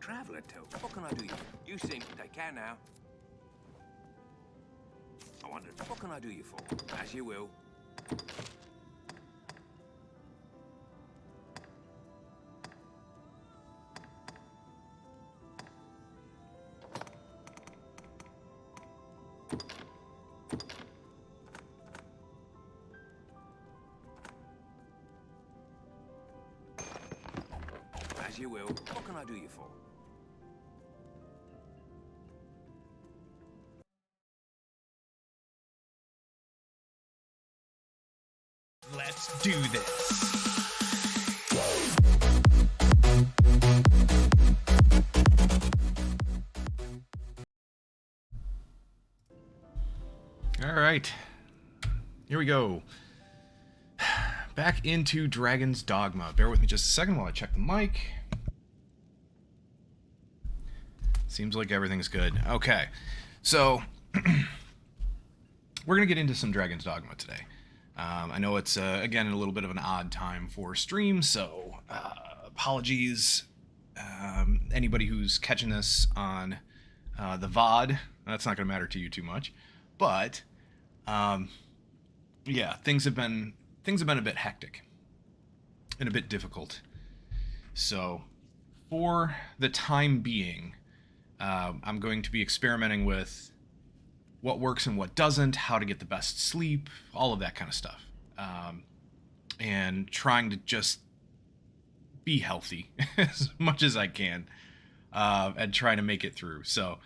traveller too. What can I do you for? You seem to take care now. I wondered, what can I do you for? As you will. As you will. What can I do you for? Let's do this. All right. Here we go. Back into Dragon's Dogma. Bear with me just a second while I check the mic. Seems like everything's good. Okay. So, we're going to get into some Dragon's Dogma today. I know it's, again, a little bit of an odd time for stream, so apologies. Anybody who's catching this on the VOD, that's not going to matter to you too much. But, yeah, things have been a bit hectic and a bit difficult. So, for the time being, I'm going to be experimenting with what works and what doesn't, how to get the best sleep, all of that kind of stuff. And trying to just be healthy as much as I can, and trying to make it through. So,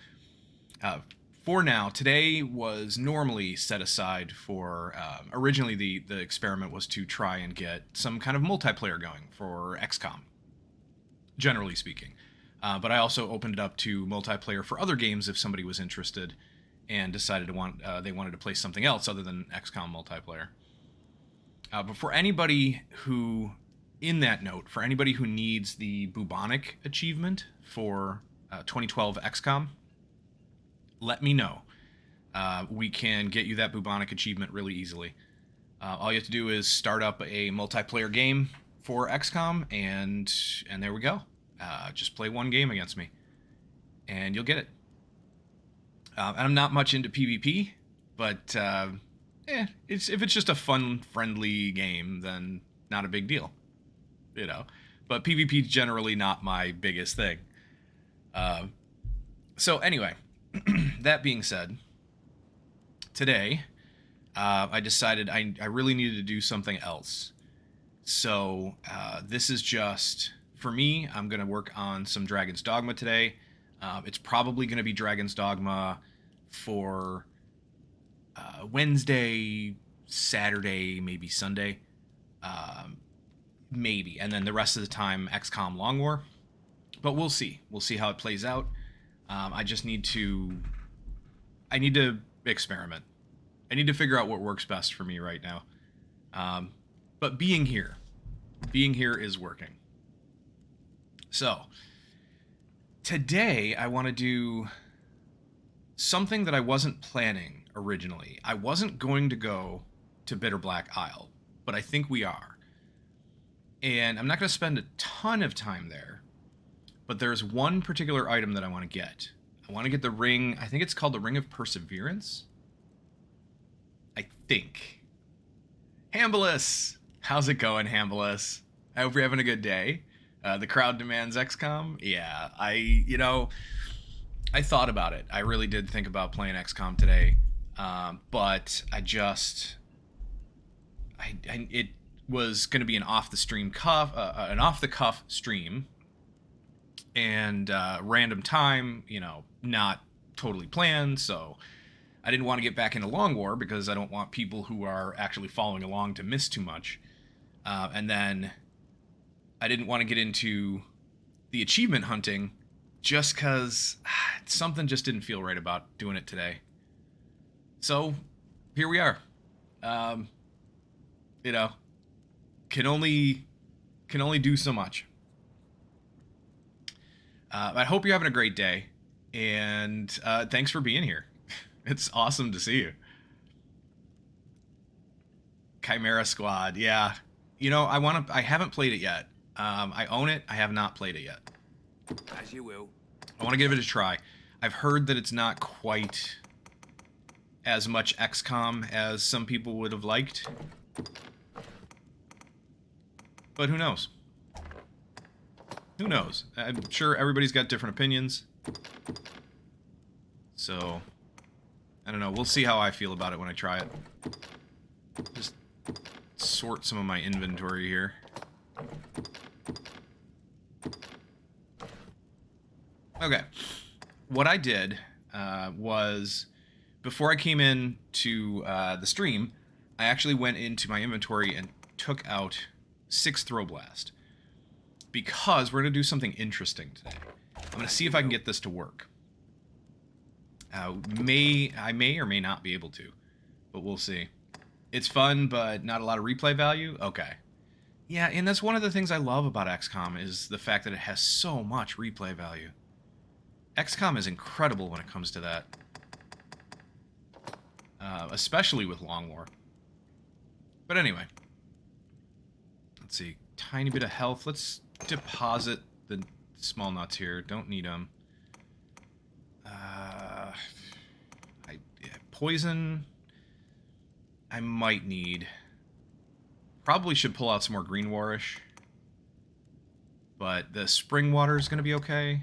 for now, today was normally set aside for, originally the experiment was to try and get some kind of multiplayer going for XCOM, generally speaking. But I also opened it up to multiplayer for other games if somebody was interested and decided they wanted to play something else other than XCOM multiplayer. But for anybody who, in that note, for anybody who needs the bubonic achievement for 2012 XCOM, let me know. We can get you that bubonic achievement really easily. All you have to do is start up a multiplayer game for XCOM, and there we go. Just play one game against me, and you'll get it. And I'm not much into PvP, but if it's just a fun, friendly game, then not a big deal, you know. But PvP is generally not my biggest thing. So anyway, that being said, today I decided I really needed to do something else. So this is just, for me, I'm going to work on some Dragon's Dogma today. It's probably going to be Dragon's Dogma for Wednesday, Saturday, maybe Sunday. Maybe. And then the rest of the time, XCOM Long War. But we'll see. We'll see how it plays out. I need to experiment. I need to figure out what works best for me right now. But being here is working. So, today I want to do something that I wasn't planning originally. I wasn't going to go to Bitter Black Isle, but I think we are. And I'm not going to spend a ton of time there, but there's one particular item that I want to get. I want to get the ring, I think it's called the Ring of Perseverance. I think. Hambulis! How's it going, Hambulis? I hope you're having a good day. The crowd demands XCOM. Yeah, I thought about it. I really did think about playing XCOM today, but it was going to be an off the cuff stream, and random time, not totally planned. So I didn't want to get back into Long War because I don't want people who are actually following along to miss too much, and then I didn't want to get into the achievement hunting just because something just didn't feel right about doing it today. So, here we are. Can only do so much. I hope you're having a great day, and thanks for being here. It's awesome to see you. Chimera Squad, yeah. I haven't played it yet. I own it. I have not played it yet. As you will. I want to give it a try. I've heard that it's not quite as much XCOM as some people would have liked. But who knows? Who knows? I'm sure everybody's got different opinions. So, I don't know. We'll see how I feel about it when I try it. Just sort some of my inventory here. Okay. What I did was, before I came in to the stream, I actually went into my inventory and took out 6 Throw Blast. Because we're going to do something interesting today. I'm going to see if I can get this to work. I may or may not be able to, but we'll see. It's fun, but not a lot of replay value? Okay. Yeah, and that's one of the things I love about XCOM, is the fact that it has so much replay value. XCOM is incredible when it comes to that. Especially with Long War. But anyway. Let's see. Tiny bit of health. Let's deposit the small nuts here. Don't need them. Poison. I might need. Probably should pull out some more Green Warish. But the spring water is going to be okay.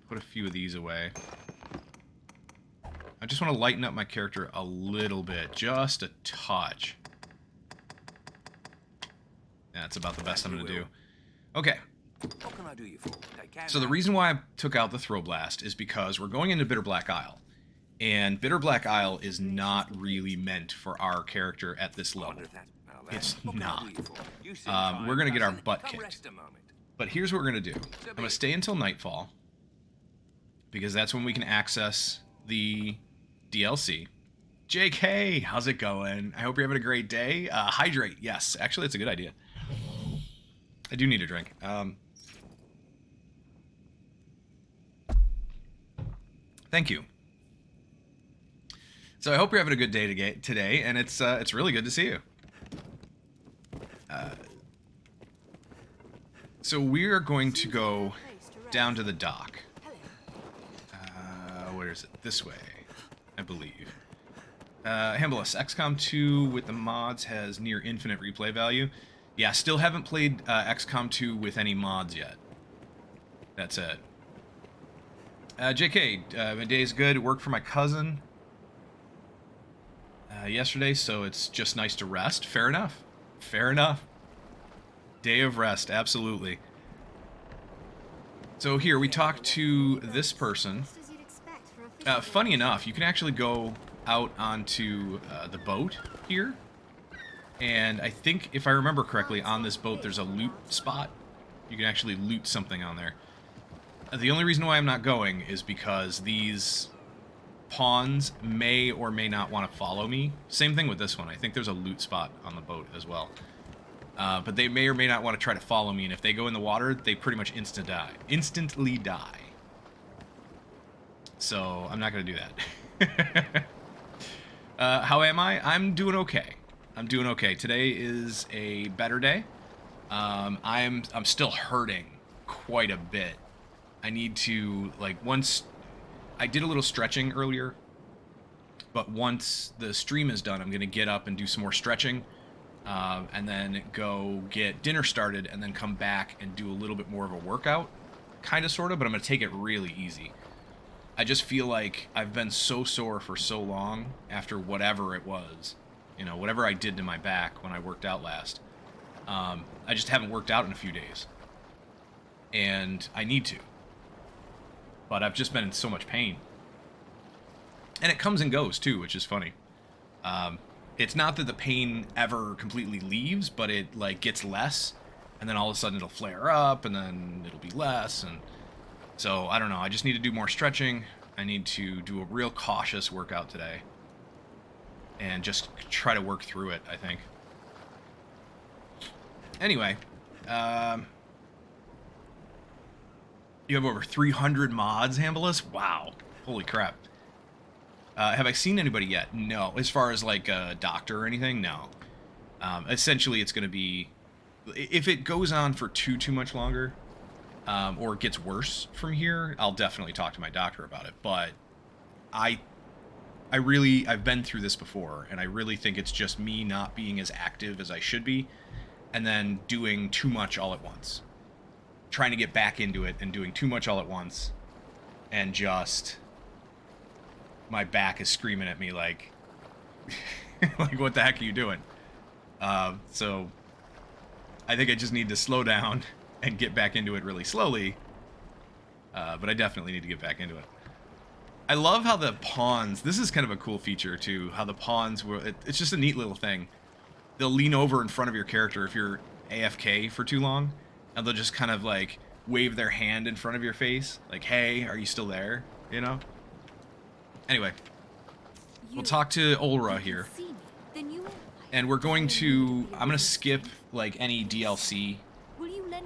Put a few of these away. I just want to lighten up my character a little bit. Just a touch. That's about the best I'm going to do. Okay. What can I do you for? Take care So the now. reason why I took out the Throw Blast is because we're going into Bitter Black Isle. And Bitter Black Isle is not really meant for our character at this I level. wonder if that- now then, It's what can I not. do you for? You seem We're going to get our tired. butt Come kicked. rest a moment. But here's what we're going to do. I'm going to stay until nightfall. Because that's when we can access the DLC. JK, how's it going? I hope you're having a great day. Hydrate, yes. Actually, it's a good idea. I do need a drink. Thank you. So I hope you're having a good day today, and it's really good to see you. So we're going to go down to the dock. Where is it? This way, I believe. Hambless, XCOM 2 with the mods has near infinite replay value. Yeah, still haven't played XCOM 2 with any mods yet. That's it. JK, my day's good. Worked for my cousin yesterday, so it's just nice to rest. Fair enough. Fair enough. Day of rest, absolutely. So here, we talked to this person. Funny enough, you can actually go out onto the boat here. And I think, if I remember correctly, on this boat there's a loot spot. You can actually loot something on there. The only reason why I'm not going is because these pawns may or may not want to follow me. Same thing with this one. I think there's a loot spot on the boat as well. But they may or may not want to try to follow me, and if they go in the water, they pretty much instantly die. So I'm not going to do that. How am I? I'm doing okay. I'm doing okay. Today is a better day. I'm still hurting quite a bit. I need to, like, once I did a little stretching earlier, but once the stream is done, I'm going to get up and do some more stretching, and then go get dinner started, and then come back and do a little bit more of a workout, kind of, sort of, but I'm going to take it really easy. I just feel like I've been so sore for so long after whatever it was, you know, whatever I did to my back when I worked out last. I just haven't worked out in a few days, and I need to. But I've just been in so much pain. And it comes and goes, too, which is funny. It's not that the pain ever completely leaves, but it, like, gets less, and then all of a sudden it'll flare up, and then it'll be less, and so, I don't know, I just need to do more stretching. I need to do a real cautious workout today. And just try to work through it, I think. Anyway, you have over 300 mods, Hambless? Wow. Holy crap. Have I seen anybody yet? No. As far as, like, a doctor or anything? No. Essentially, it's going to be if it goes on for too much longer, or gets worse from here, I'll definitely talk to my doctor about it. But I've been through this before, and I really think it's just me not being as active as I should be, and then doing too much all at once. Trying to get back into it and doing too much all at once, and just my back is screaming at me like, like, what the heck are you doing? So I think I just need to slow down and get back into it really slowly. But I definitely need to get back into it. I love how the pawns, this is kind of a cool feature too, how the pawns will, it's just a neat little thing. They'll lean over in front of your character if you're AFK for too long, and they'll just kind of like wave their hand in front of your face, like, hey, are you still there? You know? Anyway, we'll talk to Ulra here. And we're going to, I'm going to skip like any DLC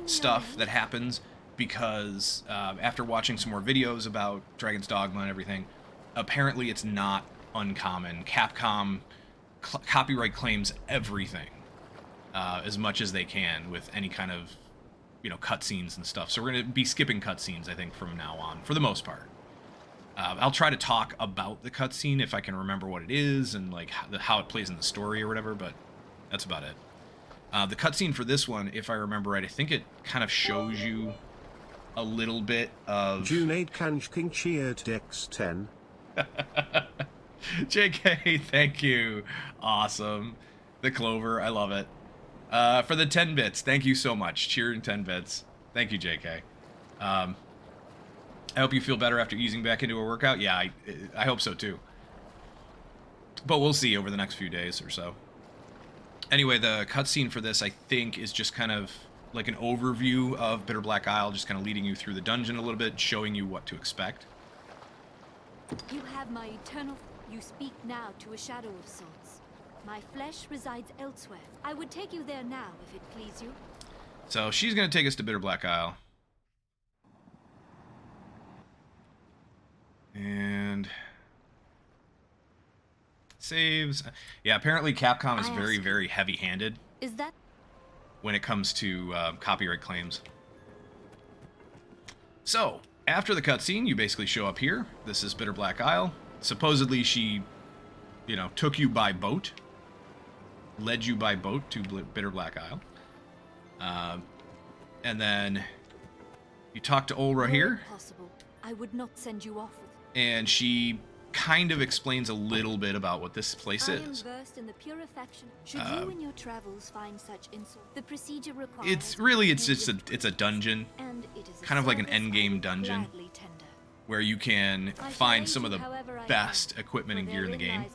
stuff that happens, because after watching some more videos about Dragon's Dogma and everything, apparently it's not uncommon. Capcom copyright claims everything as much as they can with any kind of, you know, cutscenes and stuff. So we're going to be skipping cutscenes, I think, from now on, for the most part. I'll try to talk about the cutscene if I can remember what it is and like how it plays in the story or whatever, but that's about it. The cutscene for this one, if I remember right, I think it kind of shows you a little bit of... Junaid Kanjking cheered Dex 10. JK, thank you. Awesome. The clover, I love it. For the 10 bits, thank you so much. Cheering 10 bits. Thank you, JK. I hope you feel better after easing back into a workout. Yeah, I hope so too. But we'll see over the next few days or so. Anyway, the cutscene for this, I think, is just kind of like an overview of Bitter Black Isle, just kind of leading you through the dungeon a little bit, showing you what to expect. You have my eternal... You speak now to a shadow of sorts. My flesh resides elsewhere. I would take you there now, if it please you. So she's going to take us to Bitter Black Isle. And... saves. Yeah, apparently Capcom is very, very heavy-handed. Is that... when it comes to copyright claims. So, after the cutscene, you basically show up here. This is Bitter Black Isle. Supposedly she, you know, took you by boat. Led you by boat to Bitter Black Isle. And then you talk to Ulra here. Possible. I would not send you off with... And she kind of explains a little bit about what this place is. I am versed in the pure affection. Should you in your travels find such insult, the procedure requires... It's just a dungeon. And it is kind of like an endgame dungeon, where you can find some of the best equipment and gear in the game.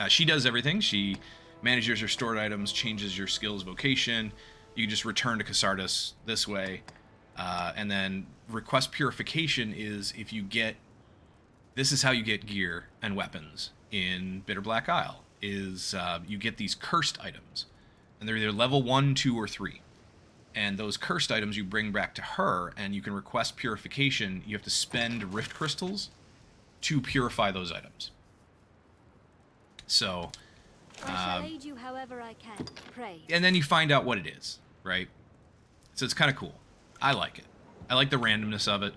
She does everything. She manages your stored items, changes your skills vocation. You just return to Casardus this way. And then request purification is if you get... This is how you get gear and weapons in Bitter Black Isle, is you get these cursed items. And they're either level 1, 2, or 3. And those cursed items you bring back to her, and you can request purification. You have to spend rift crystals to purify those items. So... I shall aid you however I can. Pray. And then you find out what it is, right? So it's kind of cool. I like it. I like the randomness of it.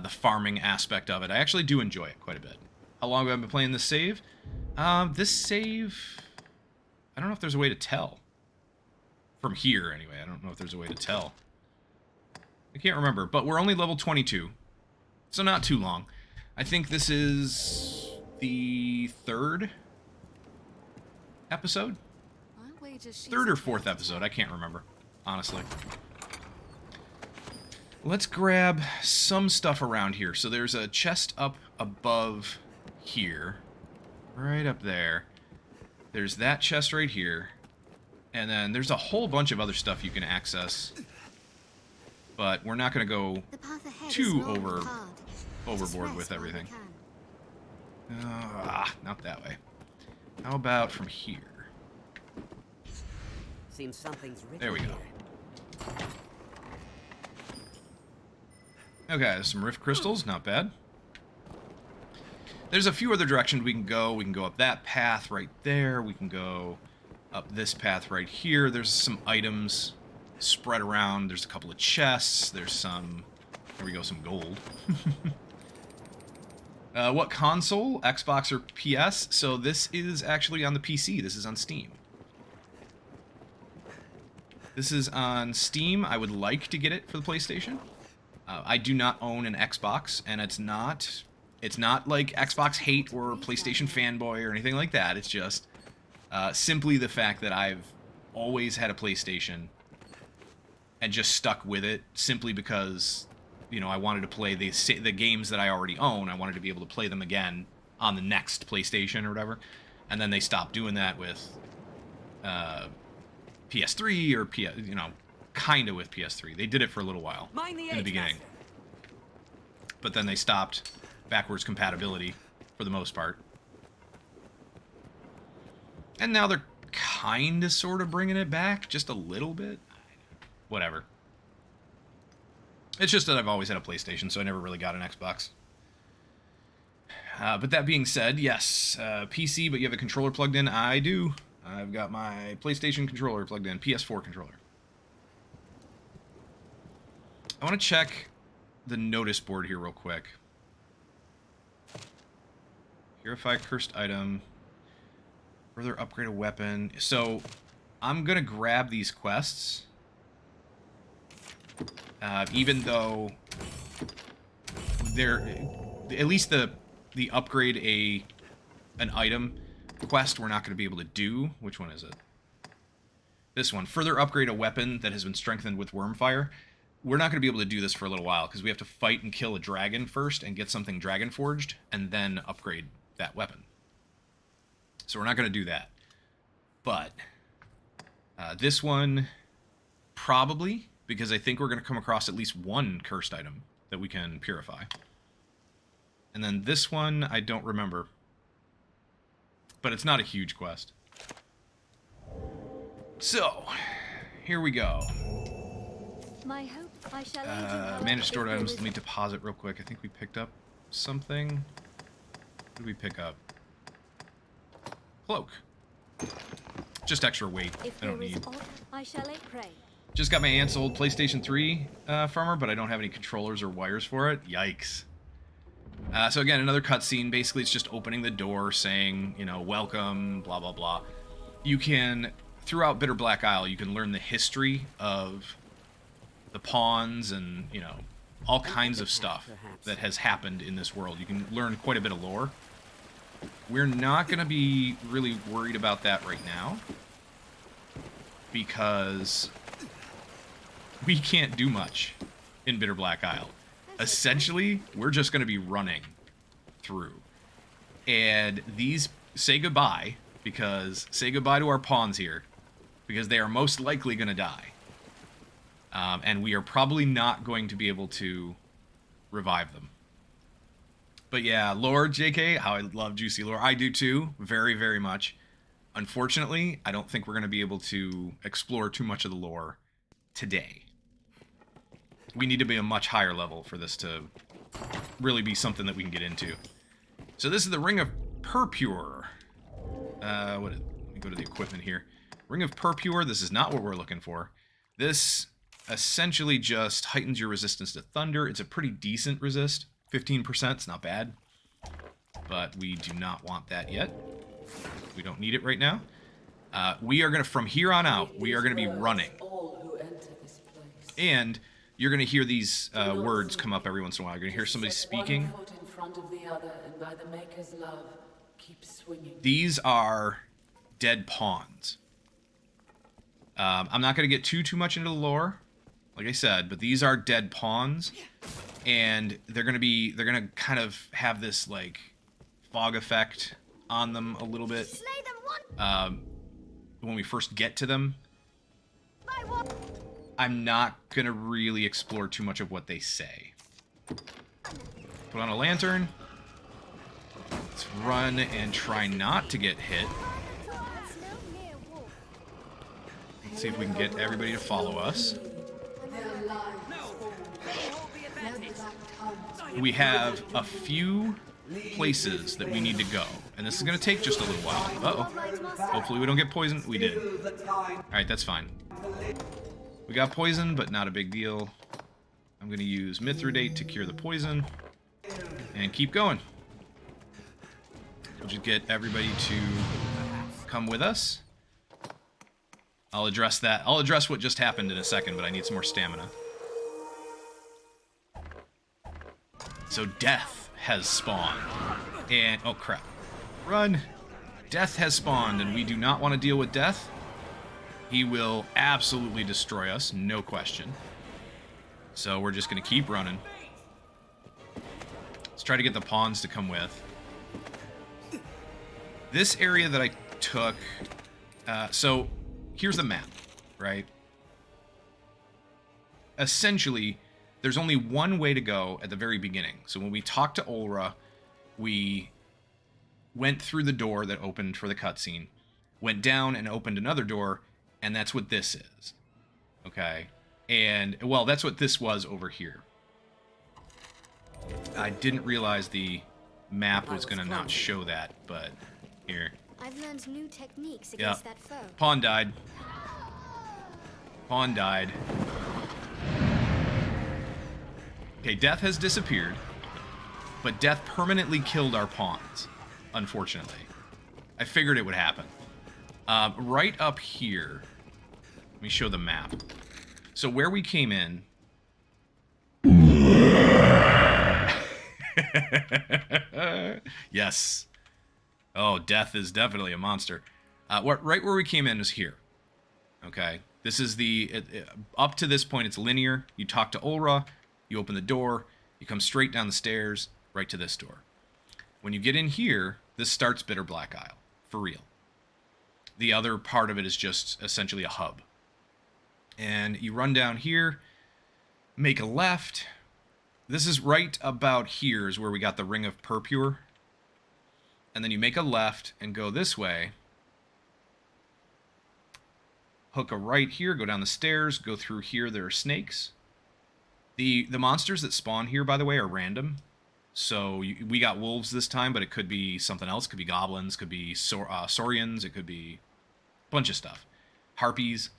The farming aspect of it. I actually do enjoy it quite a bit. How long have I been playing this save? This save... I don't know if there's a way to tell. From here, anyway. I don't know if there's a way to tell. I can't remember, but we're only level 22. So not too long. I think this is the 3rd episode? Third or 4th episode. I can't remember, honestly. Let's grab some stuff around here. So there's a chest up above here. Right up there. There's that chest right here. And then there's a whole bunch of other stuff you can access. But we're not going to go too overboard with everything. Not that way. How about from here? Seems something's written. There we go. Okay, some rift crystals, not bad. There's a few other directions we can go. We can go up that path right there. We can go Up this path right here, there's some items spread around. There's a couple of chests. There's some... There we go, some gold. What console? Xbox or PS? So this is actually on the PC. This is on Steam. This is on Steam. I would like to get it for the PlayStation. I do not own an Xbox, and it's not like Xbox hate or PlayStation fanboy or anything like that. It's just simply the fact that I've always had a PlayStation and just stuck with it simply because, you know, I wanted to play the games that I already own. I wanted to be able to play them again on the next PlayStation or whatever. And then they stopped doing that with PS3 or you know, kind of with PS3. They did it for a little while in the beginning. But then they stopped backwards compatibility for the most part. And now they're kind of sort of bringing it back just a little bit. Whatever. It's just that I've always had a PlayStation, so I never really got an Xbox. But that being said, yes, PC, but you have a controller plugged in? I do. I've got my PlayStation controller plugged in, PS4 controller. I want to check the notice board here real quick. Purify cursed item. Further upgrade a weapon. So, I'm going to grab these quests. Even though they're... At least the upgrade an item quest we're not going to be able to do. Which one is it? This one. Further upgrade a weapon that has been strengthened with Wormfire. We're not going to be able to do this for a little while, because we have to fight and kill a dragon first and get something dragon forged, and then upgrade that weapon. So we're not going to do that. But this one, probably, because I think we're going to come across at least one cursed item that we can purify. And then this one, I don't remember. But it's not a huge quest. So, here we go. My hope I shall aid you, however, Manage stored if there items. is- Let me deposit real quick. I think we picked up something. What did we pick up? Cloak. Just extra weight. If I don't there is need. aught, I shall lay prey. Just got my aunt's old PlayStation 3 from her, but I don't have any controllers or wires for it. Yikes. So again, another cutscene. Basically, it's just opening the door, saying, you know, welcome, blah, blah, blah. You can, throughout Bitter Black Isle, you can learn the history of the pawns and, you know, all kinds of stuff that has happened in this world. You can learn quite a bit of lore. We're not going to be really worried about that right now, because we can't do much in Bitter Black Isle. Essentially, we're just going to be running through. And these say goodbye, because say goodbye to our pawns here, because they are most likely going to die. And we are probably not going to be able to revive them. But yeah, lore, JK, how I love juicy lore. I do too, very, very much. Unfortunately, I don't think we're going to be able to explore too much of the lore today. We need to be a much higher level for this to really be something that we can get into. So this is the Ring of Purpure. Let me go to the equipment here. Ring of Purpure, this is not what we're looking for. This essentially just heightens your resistance to thunder. It's a pretty decent resist. 15%, it's not bad. But we do not want that yet. We don't need it right now. We are going to, from here on out, we are going to be running. And you're going to hear these words come up every once in a while. You're going to hear somebody speaking. These are dead pawns. I'm not going to get too much into the lore, like I said, but these are dead pawns, and they're going to kind of have this like fog effect on them a little bit. When we first get to them. I'm not going to really explore too much of what they say. Put on a lantern. Let's run and try not to get hit. Let's see if we can get everybody to follow us. We have a few places that we need to go. And this is going to take just a little while. Uh-oh. Hopefully we don't get poisoned. We did. Alright, that's fine. We got poisoned, but not a big deal. I'm going to use Mithridate to cure the poison. And keep going. We'll just get everybody to come with us. I'll address that. I'll address what just happened in a second, but I need some more stamina. So death has spawned. And, oh crap. Run! Death has spawned, and we do not want to deal with death. He will absolutely destroy us, no question. So we're just going to keep running. Let's try to get the pawns to come with. This area that I took... so, here's the map, right? Essentially, there's only one way to go at the very beginning. So when we talked to Olra, we went through the door that opened for the cutscene, went down and opened another door, and that's what this is. Okay? And, well, that's what this was over here. I didn't realize the map was going to not show that, but here. I've learned new techniques against that foe. Pawn died. Pawn died. Okay, death has disappeared, but death permanently killed our pawns, unfortunately. I figured it would happen. Right up here, let me show the map. So where we came in... Yes. Oh, death is definitely a monster. Right where we came in is here. Okay. This is the... up to this point, it's linear. You talk to Olra, you open the door, you come straight down the stairs, right to this door. When you get in here, this starts Bitter Black Isle. For real. The other part of it is just essentially a hub. And you run down here, make a left. This is right about here is where we got the Ring of Purpure. And then you make a left and go this way. Hook a right here, go down the stairs, go through here, there are snakes. The monsters that spawn here, by the way, are random. So we got wolves this time, but it could be something else. It could be goblins, could be saurians, it could be a bunch of stuff. Harpies.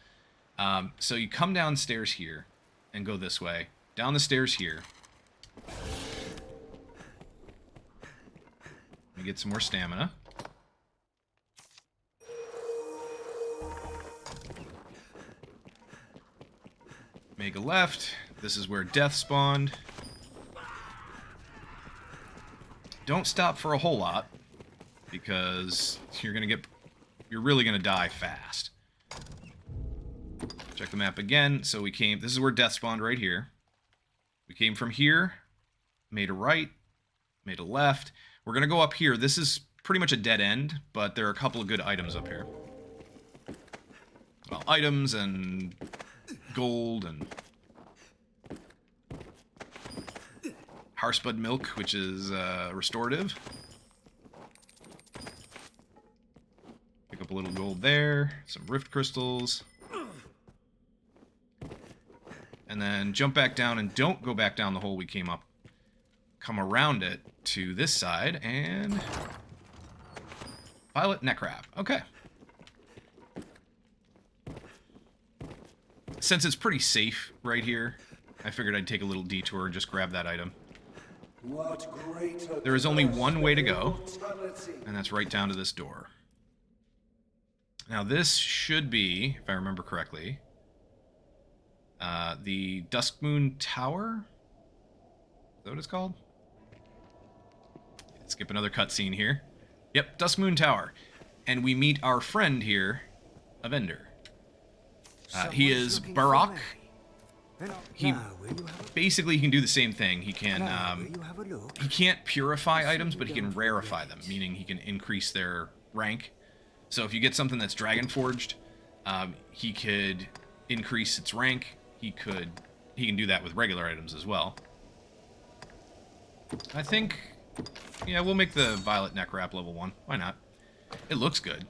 So you come downstairs here and go this way. Down the stairs here. Let me get some more stamina. Make a left. This is where death spawned. Don't stop for a whole lot, because you're really gonna die fast. Check the map again. So we came, this is where death spawned right here. We came from here, made a right, made a left. We're gonna go up here. This is pretty much a dead end, but there are a couple of good items up here. Well, items and gold and Harspud milk, which is restorative. Pick up a little gold there, some rift crystals. And then jump back down and don't go back down the hole we came up. Come around it to this side and... Violet Neckrab. Okay. Since it's pretty safe right here, I figured I'd take a little detour and just grab that item. There is only one way to go, and that's right down to this door. Now this should be, if I remember correctly, the Duskmoon Tower? Is that what it's called? Skip another cutscene here. Yep, Duskmoon Tower. And we meet our friend here, Avender. He is Barak. He can do the same thing. He can he can't purify items, but he can rarefy them, meaning he can increase their rank. So if you get something that's dragon forged, he could increase its rank. He can do that with regular items as well. I think, yeah, we'll make the Violet Neckrab level 1. Why not? It looks good.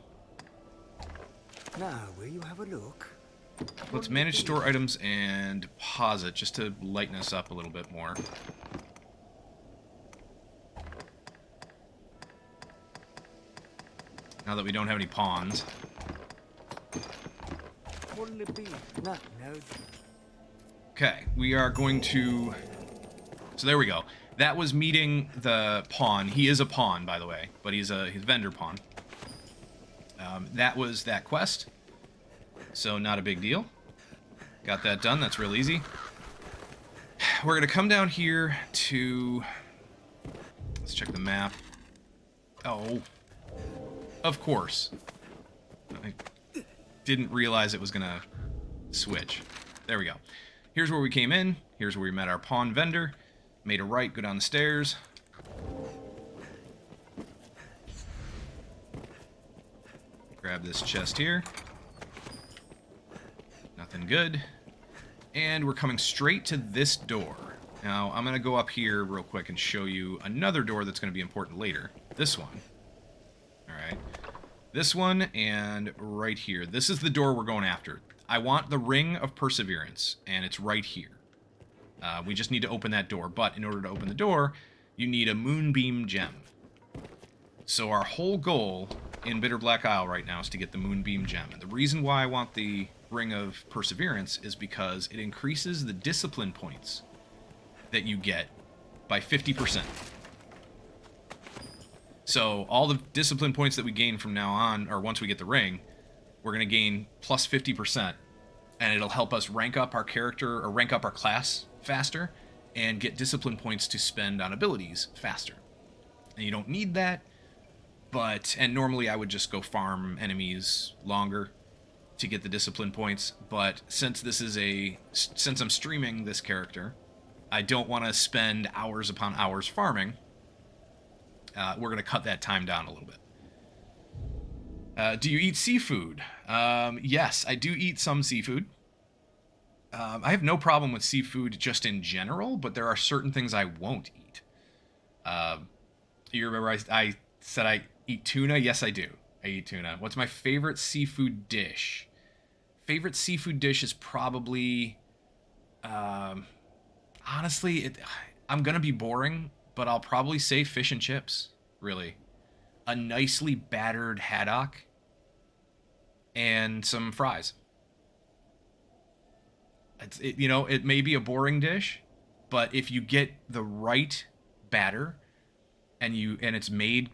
Now, will you have a look? Let's manage store items and deposit just to lighten us up a little bit more. Now that we don't have any pawns. What'll it be? Nothing, no. Okay, we are going to... So there we go. That was meeting the pawn. He is a pawn, by the way, but he's a vendor pawn. That was that quest. So not a big deal. Got that done. That's real easy. We're going to come down here to... Let's check the map. Oh. Of course. I didn't realize it was going to switch. There we go. Here's where we came in. Here's where we met our pawn vendor. Made a right, go down the stairs. Grab this chest here. Nothing good. And we're coming straight to this door. Now, I'm going to go up here real quick and show you another door that's going to be important later. This one. Alright. This one and right here. This is the door we're going after. I want the Ring of Perseverance, and it's right here. We just need to open that door, but in order to open the door, you need a Moonbeam Gem. So our whole goal in Bitter Black Isle right now is to get the Moonbeam Gem. And the reason why I want the Ring of Perseverance is because it increases the discipline points that you get by 50%. So all the discipline points that we gain from now on, or once we get the ring, we're going to gain plus 50%. And it'll help us rank up our character, or rank up our class faster, and get discipline points to spend on abilities faster. And you don't need that, and normally I would just go farm enemies longer to get the discipline points, but since I'm streaming this character, I don't want to spend hours upon hours farming. We're going to cut that time down a little bit. Do you eat seafood? Yes, I do eat some seafood. I have no problem with seafood just in general, but there are certain things I won't eat. You remember I said I eat tuna? Yes, I do. I eat tuna. What's my favorite seafood dish? Favorite seafood dish is probably... honestly, I'm going to be boring, but I'll probably say fish and chips, really. A nicely battered haddock and some fries. It may be a boring dish, but if you get the right batter and it's made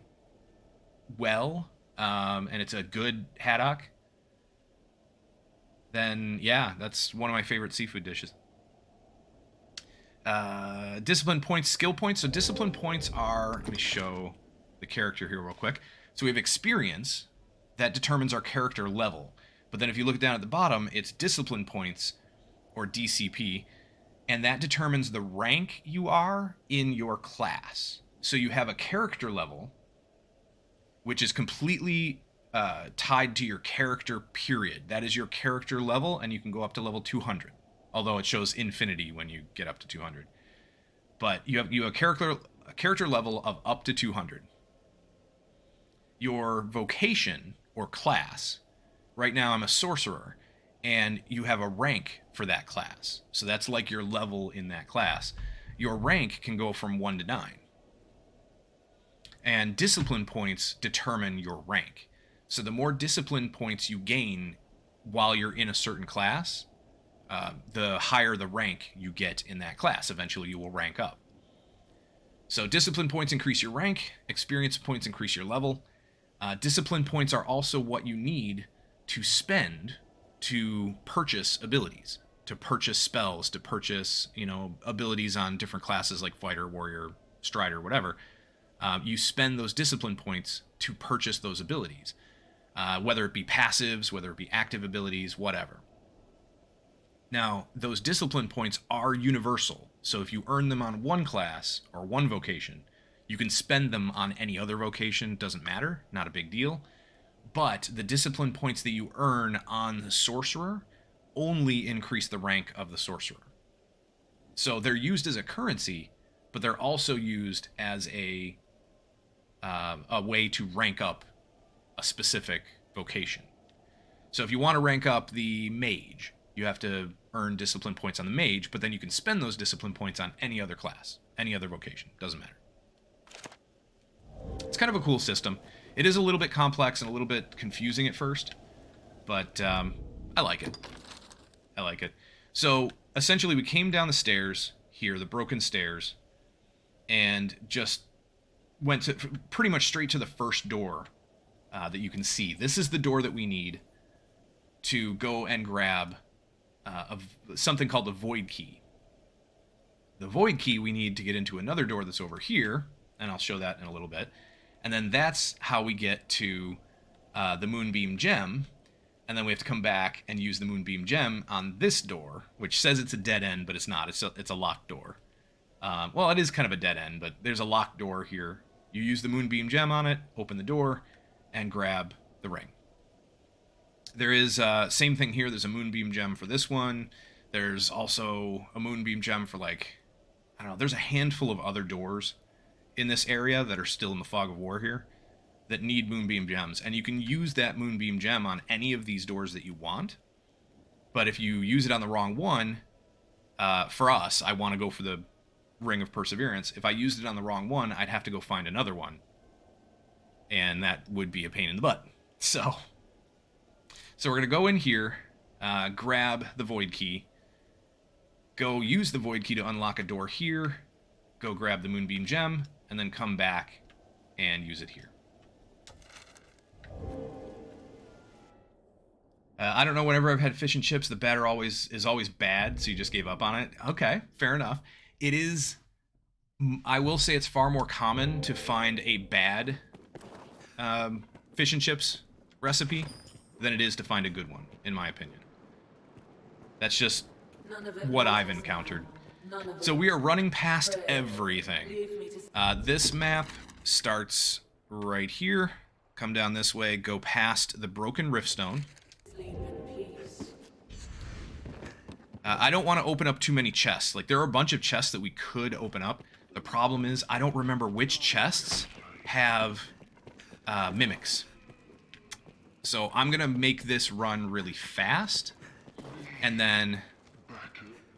well, and it's a good haddock, then yeah, that's one of my favorite seafood dishes. Discipline points, skill points. So discipline points are, let me show the character here real quick. So we have experience that determines our character level. But then if you look down at the bottom, it's discipline points, or DCP, and that determines the rank you are in your class. So you have a character level, which is completely tied to your character period. That is your character level, and you can go up to level 200. Although it shows infinity when you get up to 200. But you have a character level of up to 200. Your vocation, or class, right now I'm a sorcerer, and you have a rank for that class. So that's like your level in that class. Your rank can go from 1 to 9. And discipline points determine your rank. So the more discipline points you gain while you're in a certain class, the higher the rank you get in that class. Eventually you will rank up. So discipline points increase your rank, experience points increase your level. Discipline points are also what you need to spend to purchase abilities, to purchase spells, to purchase, abilities on different classes like fighter, warrior, strider, whatever. You spend those discipline points to purchase those abilities, whether it be passives, whether it be active abilities, whatever. Now, those discipline points are universal, so if you earn them on one class or one vocation, you can spend them on any other vocation, doesn't matter, not a big deal. But the discipline points that you earn on the sorcerer only increase the rank of the sorcerer. So they're used as a currency, but they're also used as a way to rank up a specific vocation. So if you want to rank up the mage, you have to earn discipline points on the mage, but then you can spend those discipline points on any other class, any other vocation, doesn't matter. It's kind of a cool system. It is a little bit complex and a little bit confusing at first, but I like it. I like it. So, essentially, we came down the stairs here, the broken stairs, and just went to pretty much straight to the first door that you can see. This is the door that we need to go and grab something called the Void Key. The Void Key we need to get into another door that's over here, and I'll show that in a little bit. And then that's how we get to the Moonbeam Gem, and then we have to come back and use the Moonbeam Gem on this door, which says it's a dead end, but it's not. It's a locked door. Well, it is kind of a dead end, but there's a locked door here. You use the Moonbeam Gem on it, open the door, and grab the ring. There is, same thing here, there's a Moonbeam Gem for this one. There's also a Moonbeam Gem for, like, I don't know, there's a handful of other doors in this area that are still in the Fog of War here that need Moonbeam Gems. And you can use that Moonbeam Gem on any of these doors that you want. But if you use it on the wrong one, for us, I want to go for the Ring of Perseverance. If I used it on the wrong one, I'd have to go find another one. And that would be a pain in the butt. So we're going to go in here, grab the Void Key, go use the Void Key to unlock a door here, go grab the Moonbeam Gem, and then come back and use it here. I don't know, whenever I've had fish and chips, the batter is always bad, so you just gave up on it. Okay, fair enough. It is, I will say it's far more common to find a bad fish and chips recipe than it is to find a good one, in my opinion. That's just what I've encountered. So we are running past everything. This map starts right here, come down this way, go past the broken Riftstone. I don't want to open up too many chests. Like, there are a bunch of chests that we could open up. The problem is, I don't remember which chests have mimics. So I'm going to make this run really fast. And then,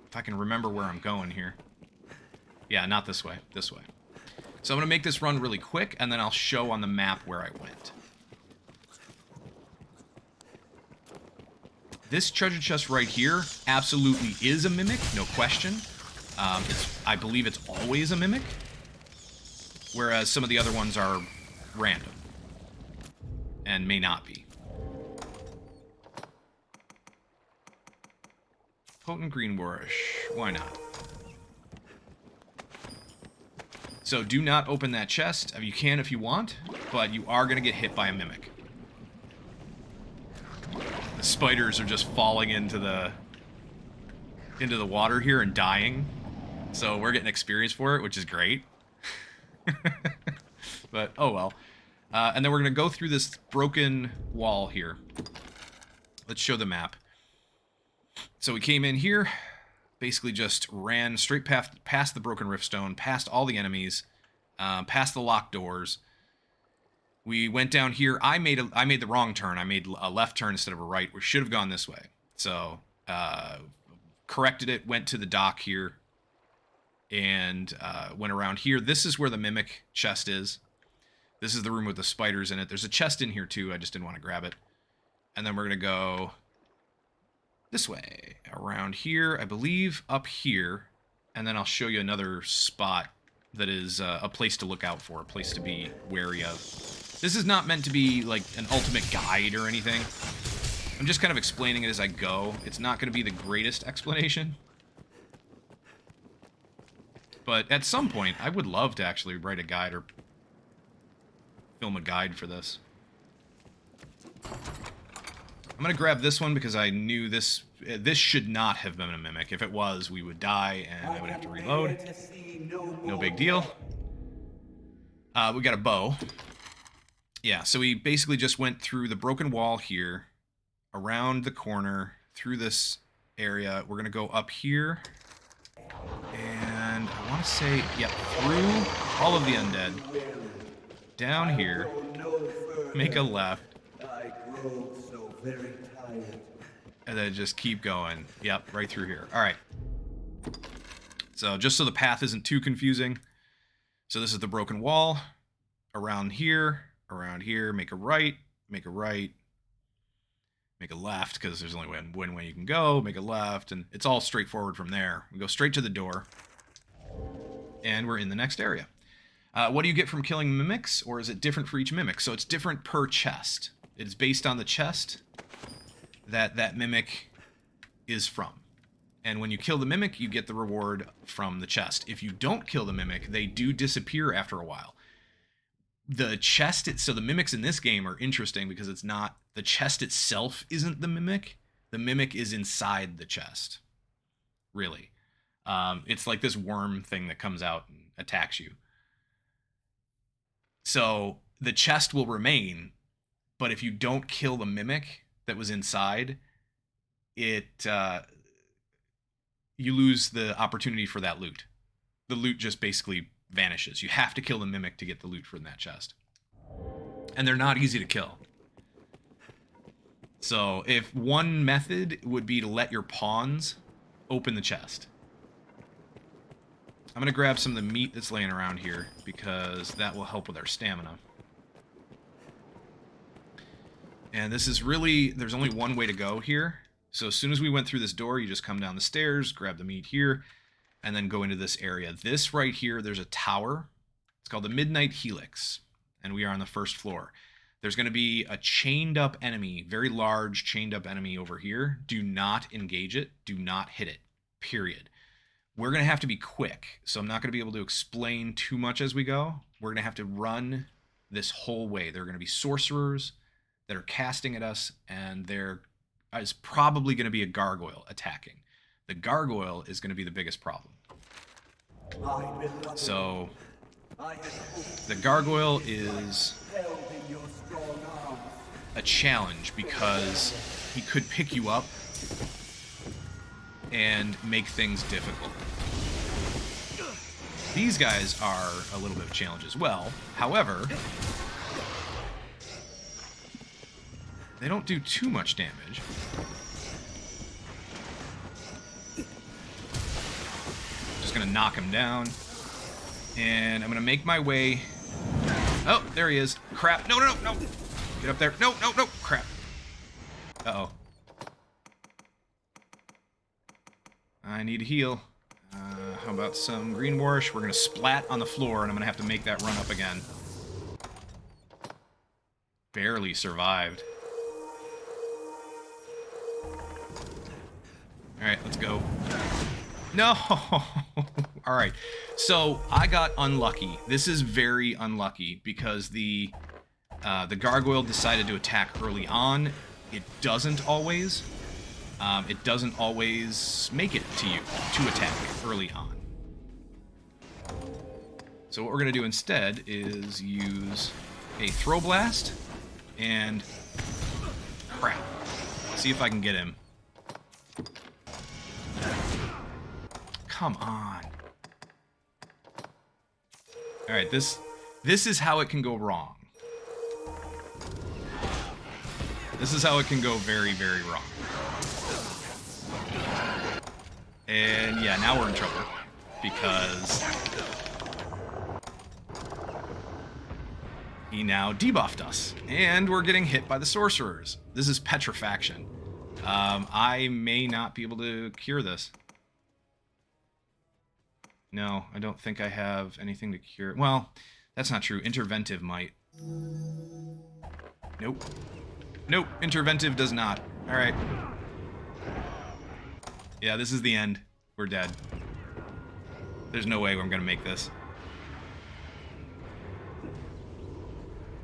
if I can remember where I'm going here. Yeah, not this way. This way. So I'm going to make this run really quick, and then I'll show on the map where I went. This treasure chest right here absolutely is a mimic, no question. I believe it's always a mimic, whereas some of the other ones are random and may not be. Potent green boorish, why not? So do not open that chest. You can if you want, but you are going to get hit by a mimic. The spiders are just falling into the water here and dying. So we're getting experience for it, which is great. But, oh well. And then we're going to go through this broken wall here. Let's show the map. So we came in here, basically just ran straight past the broken riftstone, past all the enemies, past the locked doors. We went down here. I made the wrong turn. I made a left turn instead of a right. We should have gone this way. So corrected it, went to the dock here, and went around here. This is where the mimic chest is. This is the room with the spiders in it. There's a chest in here too. I just didn't want to grab it. And then we're going to go this way, around here, I believe, up here. And then I'll show you another spot that is a place to look out for, a place to be wary of. This is not meant to be like an ultimate guide or anything. I'm just kind of explaining it as I go. It's not going to be the greatest explanation. But at some point, I would love to actually write a guide or film a guide for this. I'm going to grab this one because I knew this should not have been a mimic. If it was, we would die and I would have to reload. No big deal. We got a bow. Yeah, so we basically just went through the broken wall here, around the corner, through this area. We're going to go up here. And I want to say, yeah, through all of the undead. Down here. Make a left. And then just keep going. Yep, right through here. All right. So just so the path isn't too confusing. So this is the broken wall. Around here, around here, make a right, make a right, make a left, because there's only one way you can go, make a left, and it's all straightforward from there. We go straight to the door, and we're in the next area. What do you get from killing mimics, or is it different for each mimic? So it's different per chest. It's based on the chest that mimic is from. And when you kill the mimic, you get the reward from the chest. If you don't kill the mimic, they do disappear after a while. The chest, so the mimics in this game are interesting because it's not, the chest itself isn't the mimic. The mimic is inside the chest, really. It's like this worm thing that comes out and attacks you. So the chest will remain, but if you don't kill the mimic that was inside, you lose the opportunity for that loot. The loot just basically vanishes. You have to kill the mimic to get the loot from that chest. And they're not easy to kill. So if one method would be to let your pawns open the chest. I'm going to grab some of the meat that's laying around here because that will help with our stamina. And this is really, there's only one way to go here. So as soon as we went through this door, you just come down the stairs, grab the meat here, and then go into this area. This right here, there's a tower. It's called the Midnight Helix, and we are on the first floor. There's going to be a chained up enemy, very large chained up enemy over here. Do not engage it. Do not hit it, period. We're going to have to be quick, so I'm not going to be able to explain too much as we go. We're going to have to run this whole way. There are going to be sorcerers that are casting at us, and there is probably going to be a gargoyle attacking. The gargoyle is going to be the biggest problem. So, the gargoyle is a challenge because he could pick you up and make things difficult. These guys are a little bit of a challenge as well. However, they don't do too much damage. Just gonna knock him down. And I'm gonna make my way... Oh, there he is. Crap. No, no, no, no. Get up there. No, no, no. Crap. Uh-oh. I need to heal. How about some green wash? We're going to splat on the floor, and I'm going to have to make that run up again. Barely survived. Alright, let's go. No! Alright, so I got unlucky. This is very unlucky, because the gargoyle decided to attack early on. It doesn't always. It doesn't always make it to you to attack early on. So what we're going to do instead is use a throw blast and crap. See if I can get him. Come on. Alright, this is how it can go wrong. This is how it can go very, very wrong. And yeah, now we're in trouble because he now debuffed us, and we're getting hit by the sorcerers. This is petrifaction. I may not be able to cure this. No, I don't think I have anything to cure. Well, that's not true. Interventive might. Nope. Nope, interventive does not. Alright. Yeah, this is the end. We're dead. There's no way I'm going to make this.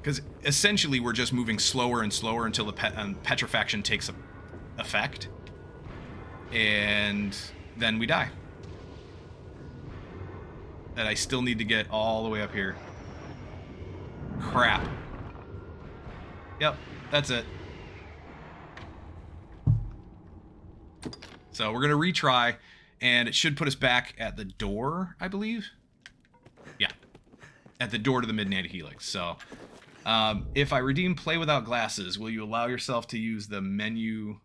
Because essentially we're just moving slower and slower until the petrifaction takes effect. And then we die. And I still need to get all the way up here. Crap. Yep, that's it. So we're going to retry, and it should put us back at the door, I believe. Yeah, at the door to the Midnight Helix. So if I redeem Play Without Glasses, will you allow yourself to use the menu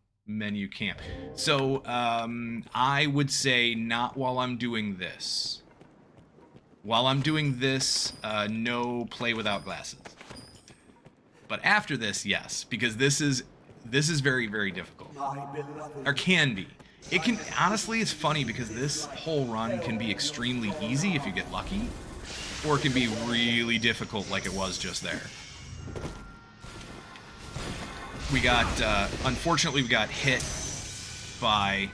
camp? So I would say not while I'm doing this. While I'm doing this, no Play Without Glasses. But after this, yes, because this is very, very difficult. Or can be. It can, honestly, it's funny because this whole run can be extremely easy if you get lucky, or it can be really difficult like it was just there. We got, unfortunately, we got hit by...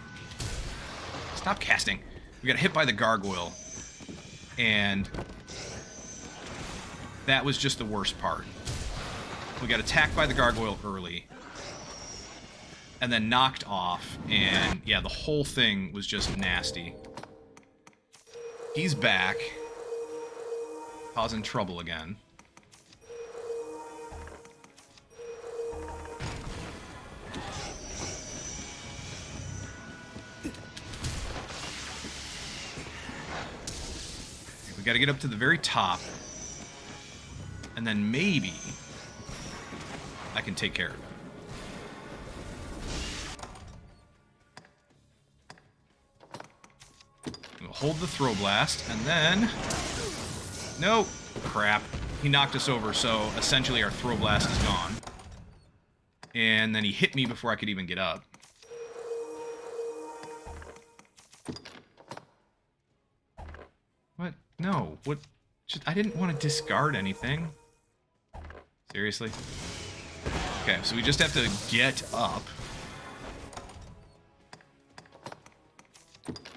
Stop casting. We got hit by the gargoyle, and that was just the worst part. We got attacked by the gargoyle early, and then knocked off, and yeah, the whole thing was just nasty. He's back, causing trouble again. We gotta get up to the very top, and then maybe I can take care of it. We'll hold the throw blast, and then... No! Crap. He knocked us over, so essentially our throw blast is gone. And then he hit me before I could even get up. What? No. What? I didn't want to discard anything. Seriously? Okay, so we just have to get up.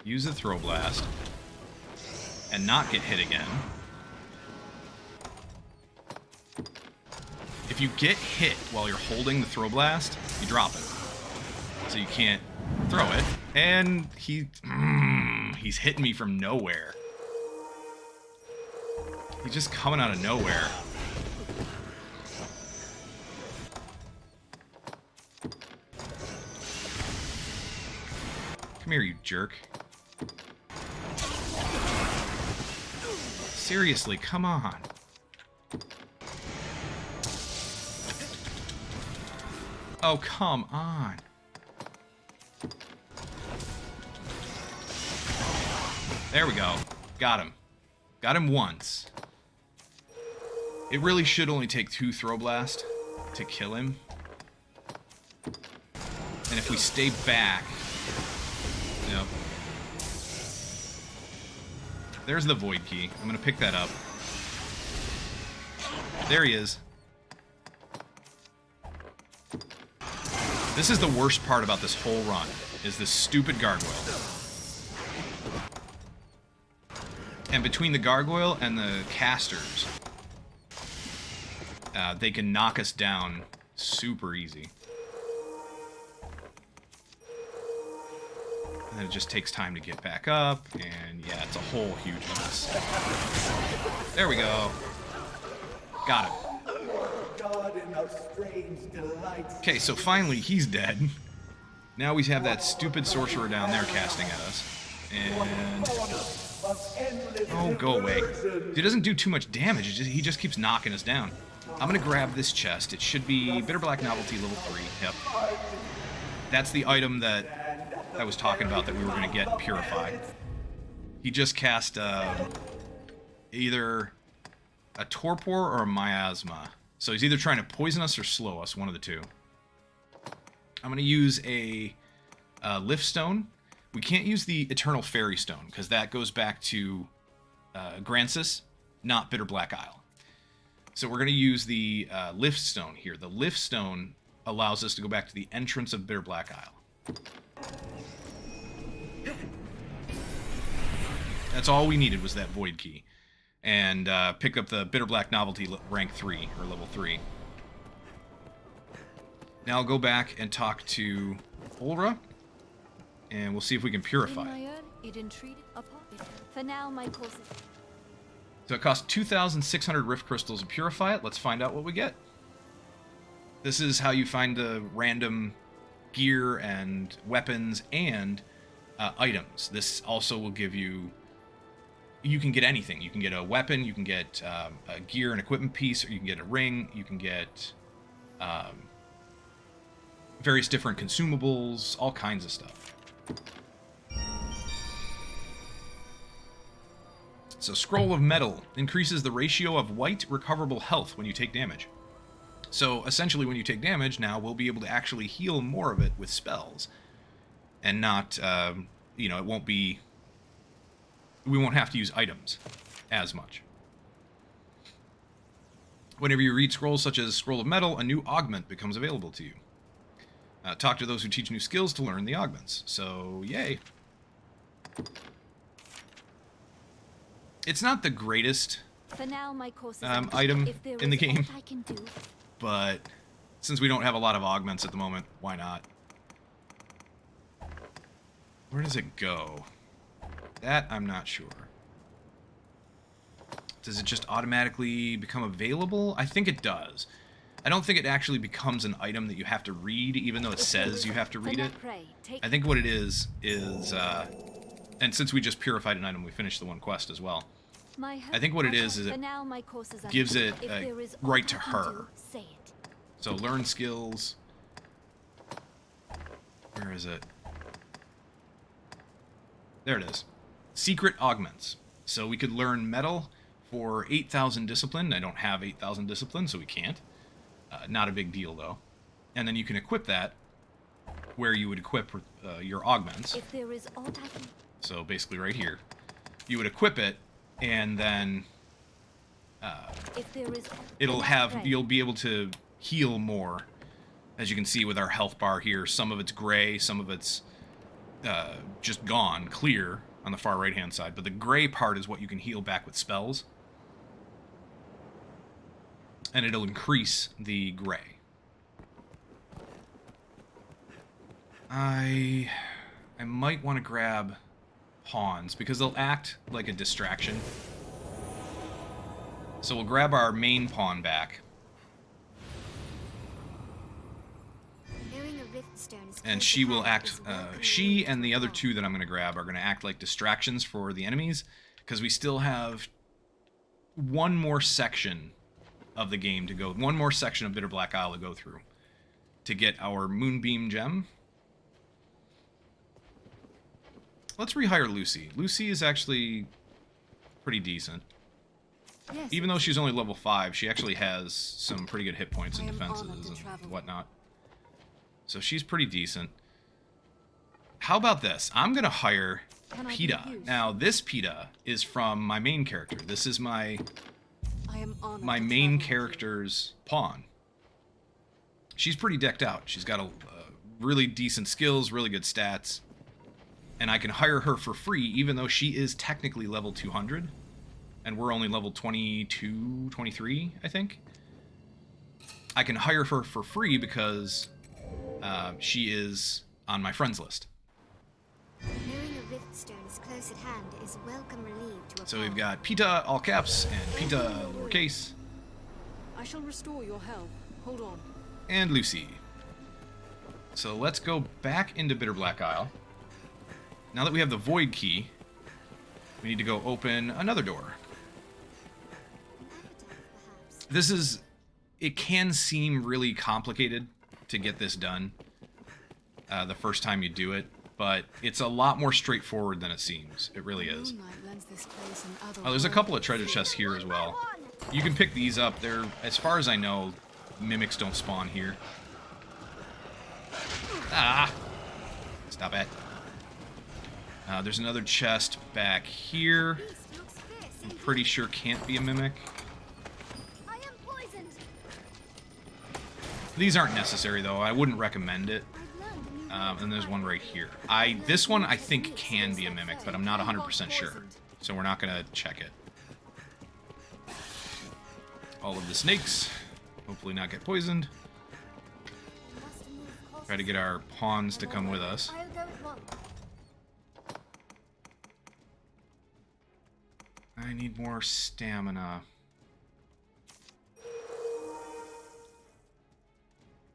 Use the throw blast. And not get hit again. If you get hit while you're holding the throw blast, you drop it. So you can't throw it. And he's hitting me from nowhere. He's just coming out of nowhere. Come here, you jerk. Seriously, come on. Oh, come on. There we go. Got him. Got him once. It really should only take 2 throw blast to kill him. And if we stay back... Yep. There's the void key. I'm gonna pick that up. There he is. This is the worst part about this whole run, is this stupid gargoyle. And between the gargoyle and the casters, they can knock us down super easy. And then it just takes time to get back up, and yeah, it's a whole huge mess. There we go. Got him. Okay, so finally he's dead. Now we have that stupid sorcerer down there casting at us. And... oh, go away. He doesn't do too much damage, he just keeps knocking us down. I'm gonna grab this chest. It should be Bitter Black Novelty level 3. Yep. That's the item that I was talking about that we were gonna get Purify. He just cast either a Torpor or a Miasma. So he's either trying to poison us or slow us, one of the two. I'm going to use a Lift Stone. We can't use the Eternal Fairy Stone, because that goes back to Grancis, not Bitter Black Isle. So we're going to use the Lift Stone here. The Lift Stone allows us to go back to the entrance of Bitter Black Isle. That's all we needed, was that Void Key. And pick up the Bitter Black Novelty rank 3, or level 3. Now I'll go back and talk to Ulra, and we'll see if we can purify it. For now, my course is... So it costs 2,600 Rift Crystals to purify it. Let's find out what we get. This is how you find the random gear and weapons and items. This also will give you... you can get anything. You can get a weapon, you can get a gear and equipment piece, or you can get a ring, you can get various different consumables, all kinds of stuff. So Scroll of Metal increases the ratio of white recoverable health when you take damage. So essentially when you take damage now, we'll be able to actually heal more of it with spells. And not, you know, it won't be... We won't have to use items as much. Whenever you read scrolls such as Scroll of Metal, a new augment becomes available to you. Talk to those who teach new skills to learn the augments. So, yay. It's not the greatest For now, my course is item if there in the is game, aught I can do. but since we don't have a lot of augments at the moment, why not? Where does it go? That I'm not sure. Does it just automatically become available? I think it does. I don't think it actually becomes an item that you have to read, even though it says you have to read it. I think what it is, and since we just purified an item, we finished the one quest as well. I think what it is it gives it a right to her. So learn skills. Where is it? There it is. Secret augments. So we could learn metal for 8,000 discipline. I don't have 8,000 discipline, so we can't. Not a big deal, though. And then you can equip that where you would equip your augments. If there is aught I can... So basically right here. You would equip it, and then if there is it'll have... You'll be able to heal more. As you can see with our health bar here, some of it's gray, some of it's just gone, clear, on the far right-hand side. But the gray part is what you can heal back with spells. And it'll increase the gray. I might want to grab pawns, because they'll act like a distraction. So we'll grab our main pawn back. And she will act, she and the other two that I'm going to grab are going to act like distractions for the enemies, because we still have one more section of the game to go, one more section of Bitter Black Isle to go through to get our Moonbeam Gem. Let's rehire Lucy. Lucy is actually pretty decent. Yes, even though she's only level 5, she actually has some pretty good hit points and defenses and whatnot. So she's pretty decent. How about this? I'm going to hire Peta. Now, this Peta is from my main character. This is my main character's pawn. She's pretty decked out. She's got a really decent skills, really good stats. And I can hire her for free, even though she is technically level 200. And we're only level 22, 23, I think. I can hire her for free because she is on my friends list. Knowing a riftstone is close at hand is welcome relief to a So we've got Peta, all caps, and Peta, lowercase. I shall restore your health. Hold on. And Lucy. So let's go back into Bitter Black Isle. Now that we have the Void Key, we need to go open another door. This is... It can seem really complicated to get this done the first time you do it, but it's a lot more straightforward than it seems. It really is. Oh, there's a couple of treasure chests here as well. You can pick these up. They're, as far as I know, mimics don't spawn here. Ah! Stop it. There's another chest back here. I'm pretty sure can't be a mimic. These aren't necessary, though. I wouldn't recommend it. And there's one right here. This one, I think, can be a mimic, but I'm not 100% sure. So we're not going to check it. All of the snakes. Hopefully not get poisoned. Try to get our pawns to come with us. I need more stamina.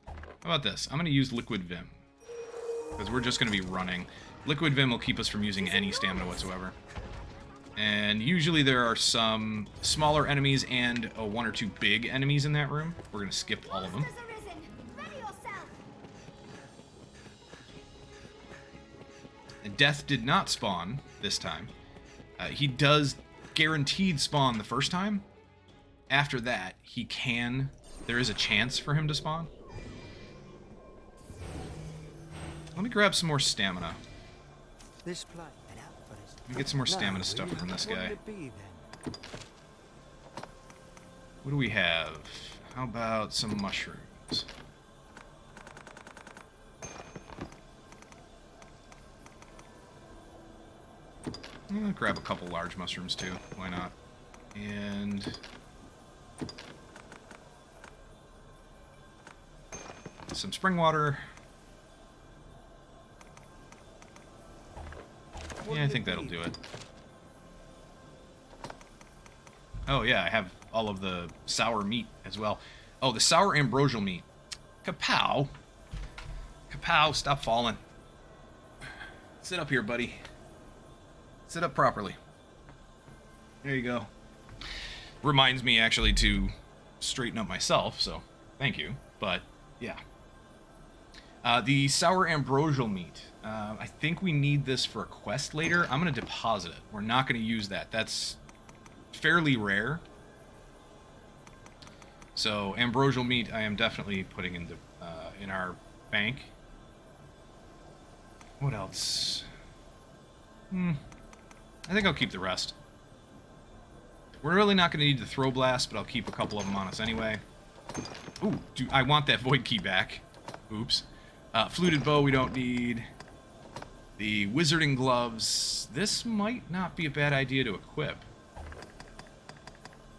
How about this? I'm going to use Liquid Vim. Because we're just going to be running. Liquid Vim will keep us from using any stamina whatsoever. And usually there are some smaller enemies and one or two big enemies in that room. We're going to skip all of them. And Death did not spawn this time. He does guaranteed spawn the first time. After that, he can there is a chance for him to spawn. Let me grab some more stamina. This place. Let me get some more stamina stuff from this guy. What do we have? How about some mushrooms? I'm gonna grab a couple large mushrooms too. Why not? And some spring water. Yeah, I think that'll do it. Oh yeah, I have all of the sour meat as well. Oh, the sour ambrosial meat. Kapow. Kapow, stop falling. Sit up here, buddy. Sit up properly. There you go. Reminds me actually to straighten up myself, so thank you. But yeah. The sour ambrosial meat. I think we need this for a quest later. I'm going to deposit it. We're not going to use that. That's fairly rare. So ambrosial meat I am definitely putting in our bank. What else? I think I'll keep the rest. We're really not going to need the throw blast, but I'll keep a couple of them on us anyway. Ooh, I want that void key back. Oops. Fluted bow we don't need. The wizarding gloves. This might not be a bad idea to equip.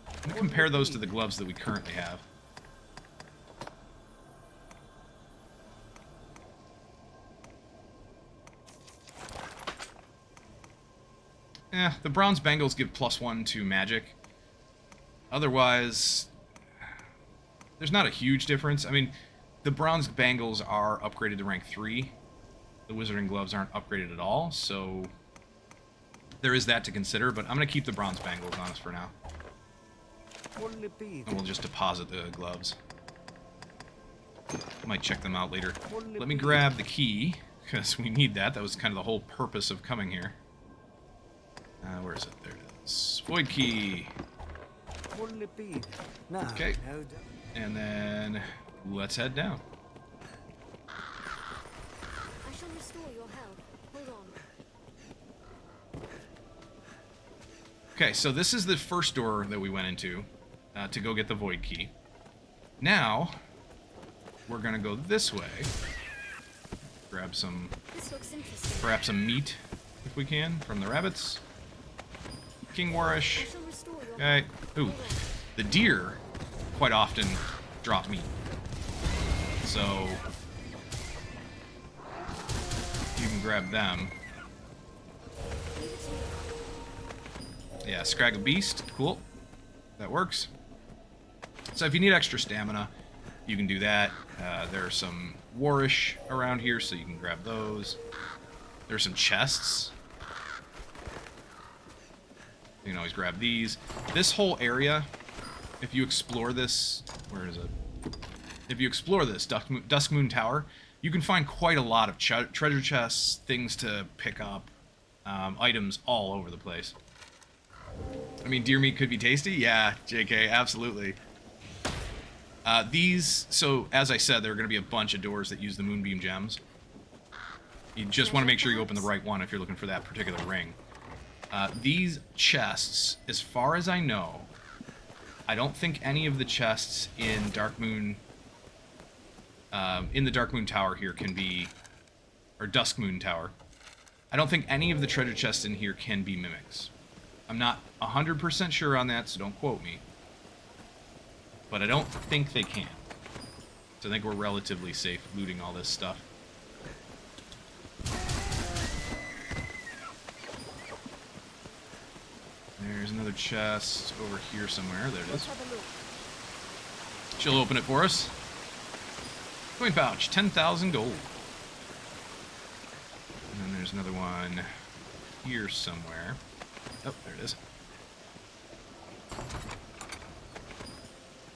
I'm going to compare those to the gloves that we currently have. The bronze bangles give +1 to magic. Otherwise, there's not a huge difference. I mean, the bronze bangles are upgraded to rank 3. The wizarding gloves aren't upgraded at all, so there is that to consider, but I'm going to keep the bronze bangles on us for now. And we'll just deposit the gloves. Might check them out later. Let me grab the key, because we need that. That was kind of the whole purpose of coming here. Where is it? There it is. Void key. Okay. And then let's head down. I shall restore your health. Hold on. Okay, so this is the first door that we went into to go get the void key. Now, we're going to go this way. Grab some, perhaps some meat, if we can, from the rabbits. King Warish. Okay. Ooh, the deer quite often drop meat. So, you can grab them. Yeah, Scrag a Beast. Cool. That works. So if you need extra stamina, you can do that. There are some Warish around here, so you can grab those. There's some chests. You can always grab these. This whole area, if you explore this... Where is it? If you explore this Duskmoon Tower, you can find quite a lot of treasure chests, things to pick up, items all over the place. I mean, deer meat could be tasty? Yeah, JK, absolutely. So as I said, there are going to be a bunch of doors that use the Moonbeam Gems. You just want to make sure you open the right one if you're looking for that particular ring. These chests, as far as I know, I don't think any of the chests in Darkmoon, in the Darkmoon Tower here can be, or Duskmoon Tower. I don't think any of the treasure chests in here can be mimics. I'm not 100% sure on that, so don't quote me. But I don't think they can. So I think we're relatively safe looting all this stuff. There's another chest over here somewhere. There it is. She'll open it for us. Coin pouch, 10,000 gold. And then there's another one here somewhere. Oh, there it is.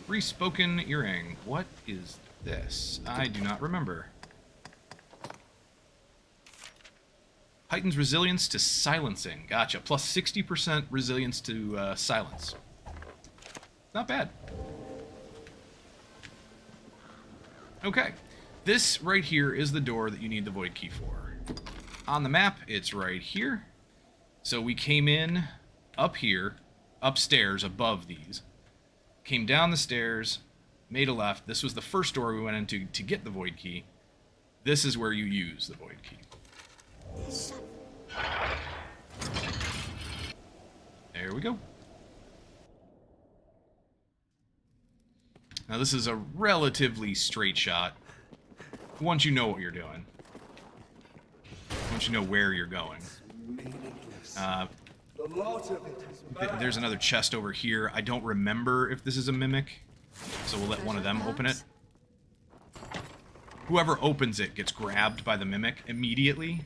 Free-spoken earring. What is this? I do not remember. Heightens resilience to silencing. Gotcha. Plus 60% resilience to silence. Not bad. Okay. This right here is the door that you need the void key for. On the map, it's right here. So we came in up here, upstairs, above these. Came down the stairs, made a left. This was the first door we went into to get the void key. This is where you use the void key. There we go. Now this is a relatively straight shot. Once you know what you're doing. Once you know where you're going. There's another chest over here. I don't remember if this is a mimic, so we'll let one of them open it. Whoever opens it gets grabbed by the mimic immediately.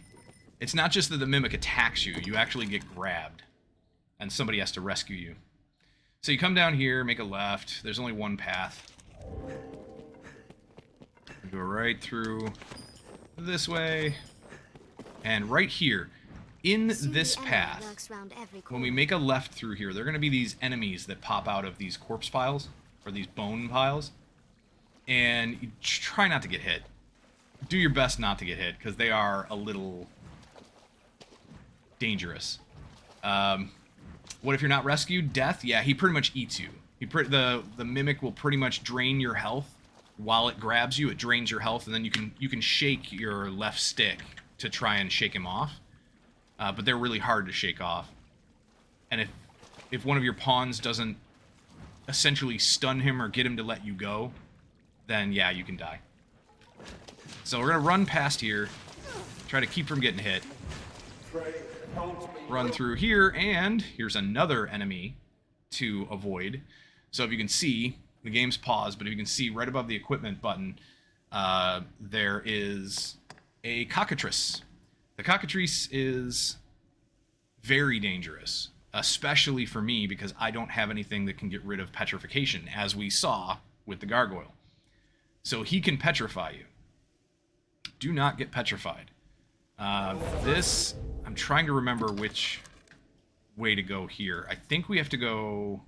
It's not just that the mimic attacks you, you actually get grabbed. And somebody has to rescue you. So you come down here, make a left. There's only one path. You go right through this way. And right here, in this path, when we make a left through here, there are going to be these enemies that pop out of these corpse piles, or these bone piles. And you try not to get hit. Do your best not to get hit, because they are a little dangerous. What if you're not rescued? Death? Yeah, he pretty much eats you. The mimic will pretty much drain your health while it grabs you. It drains your health, and then you can shake your left stick to try and shake him off. But they're really hard to shake off. And if one of your pawns doesn't essentially stun him or get him to let you go, then yeah, you can die. So we're gonna run past here, try to keep from getting hit. Run through here, and here's another enemy to avoid. So if you can see, the game's paused, but if you can see right above the equipment button, there is a cockatrice. The cockatrice is very dangerous, especially for me because I don't have anything that can get rid of petrification, as we saw with the gargoyle. So he can petrify you. Do not get petrified. I'm trying to remember which way to go here. I think we have to go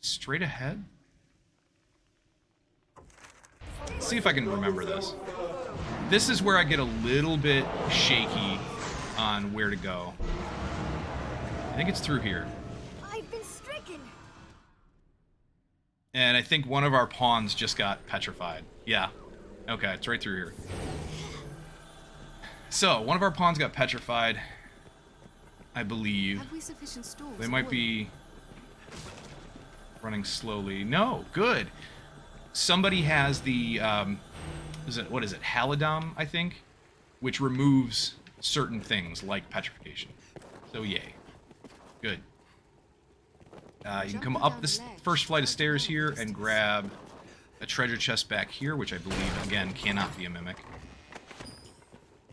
straight ahead. Let's see if I can remember this. This is where I get a little bit shaky on where to go. I think it's through here. I've been stricken. And I think one of our pawns just got petrified. Yeah. Okay, it's right through here. So, one of our pawns got petrified, I believe. Have we sufficient stores? They might be running slowly. No, good. Somebody has the, what is it, Halidom, I think? Which removes certain things, like petrification. So, yay. Good. You can come up this first flight of stairs here and grab a treasure chest back here, which I believe, again, cannot be a mimic.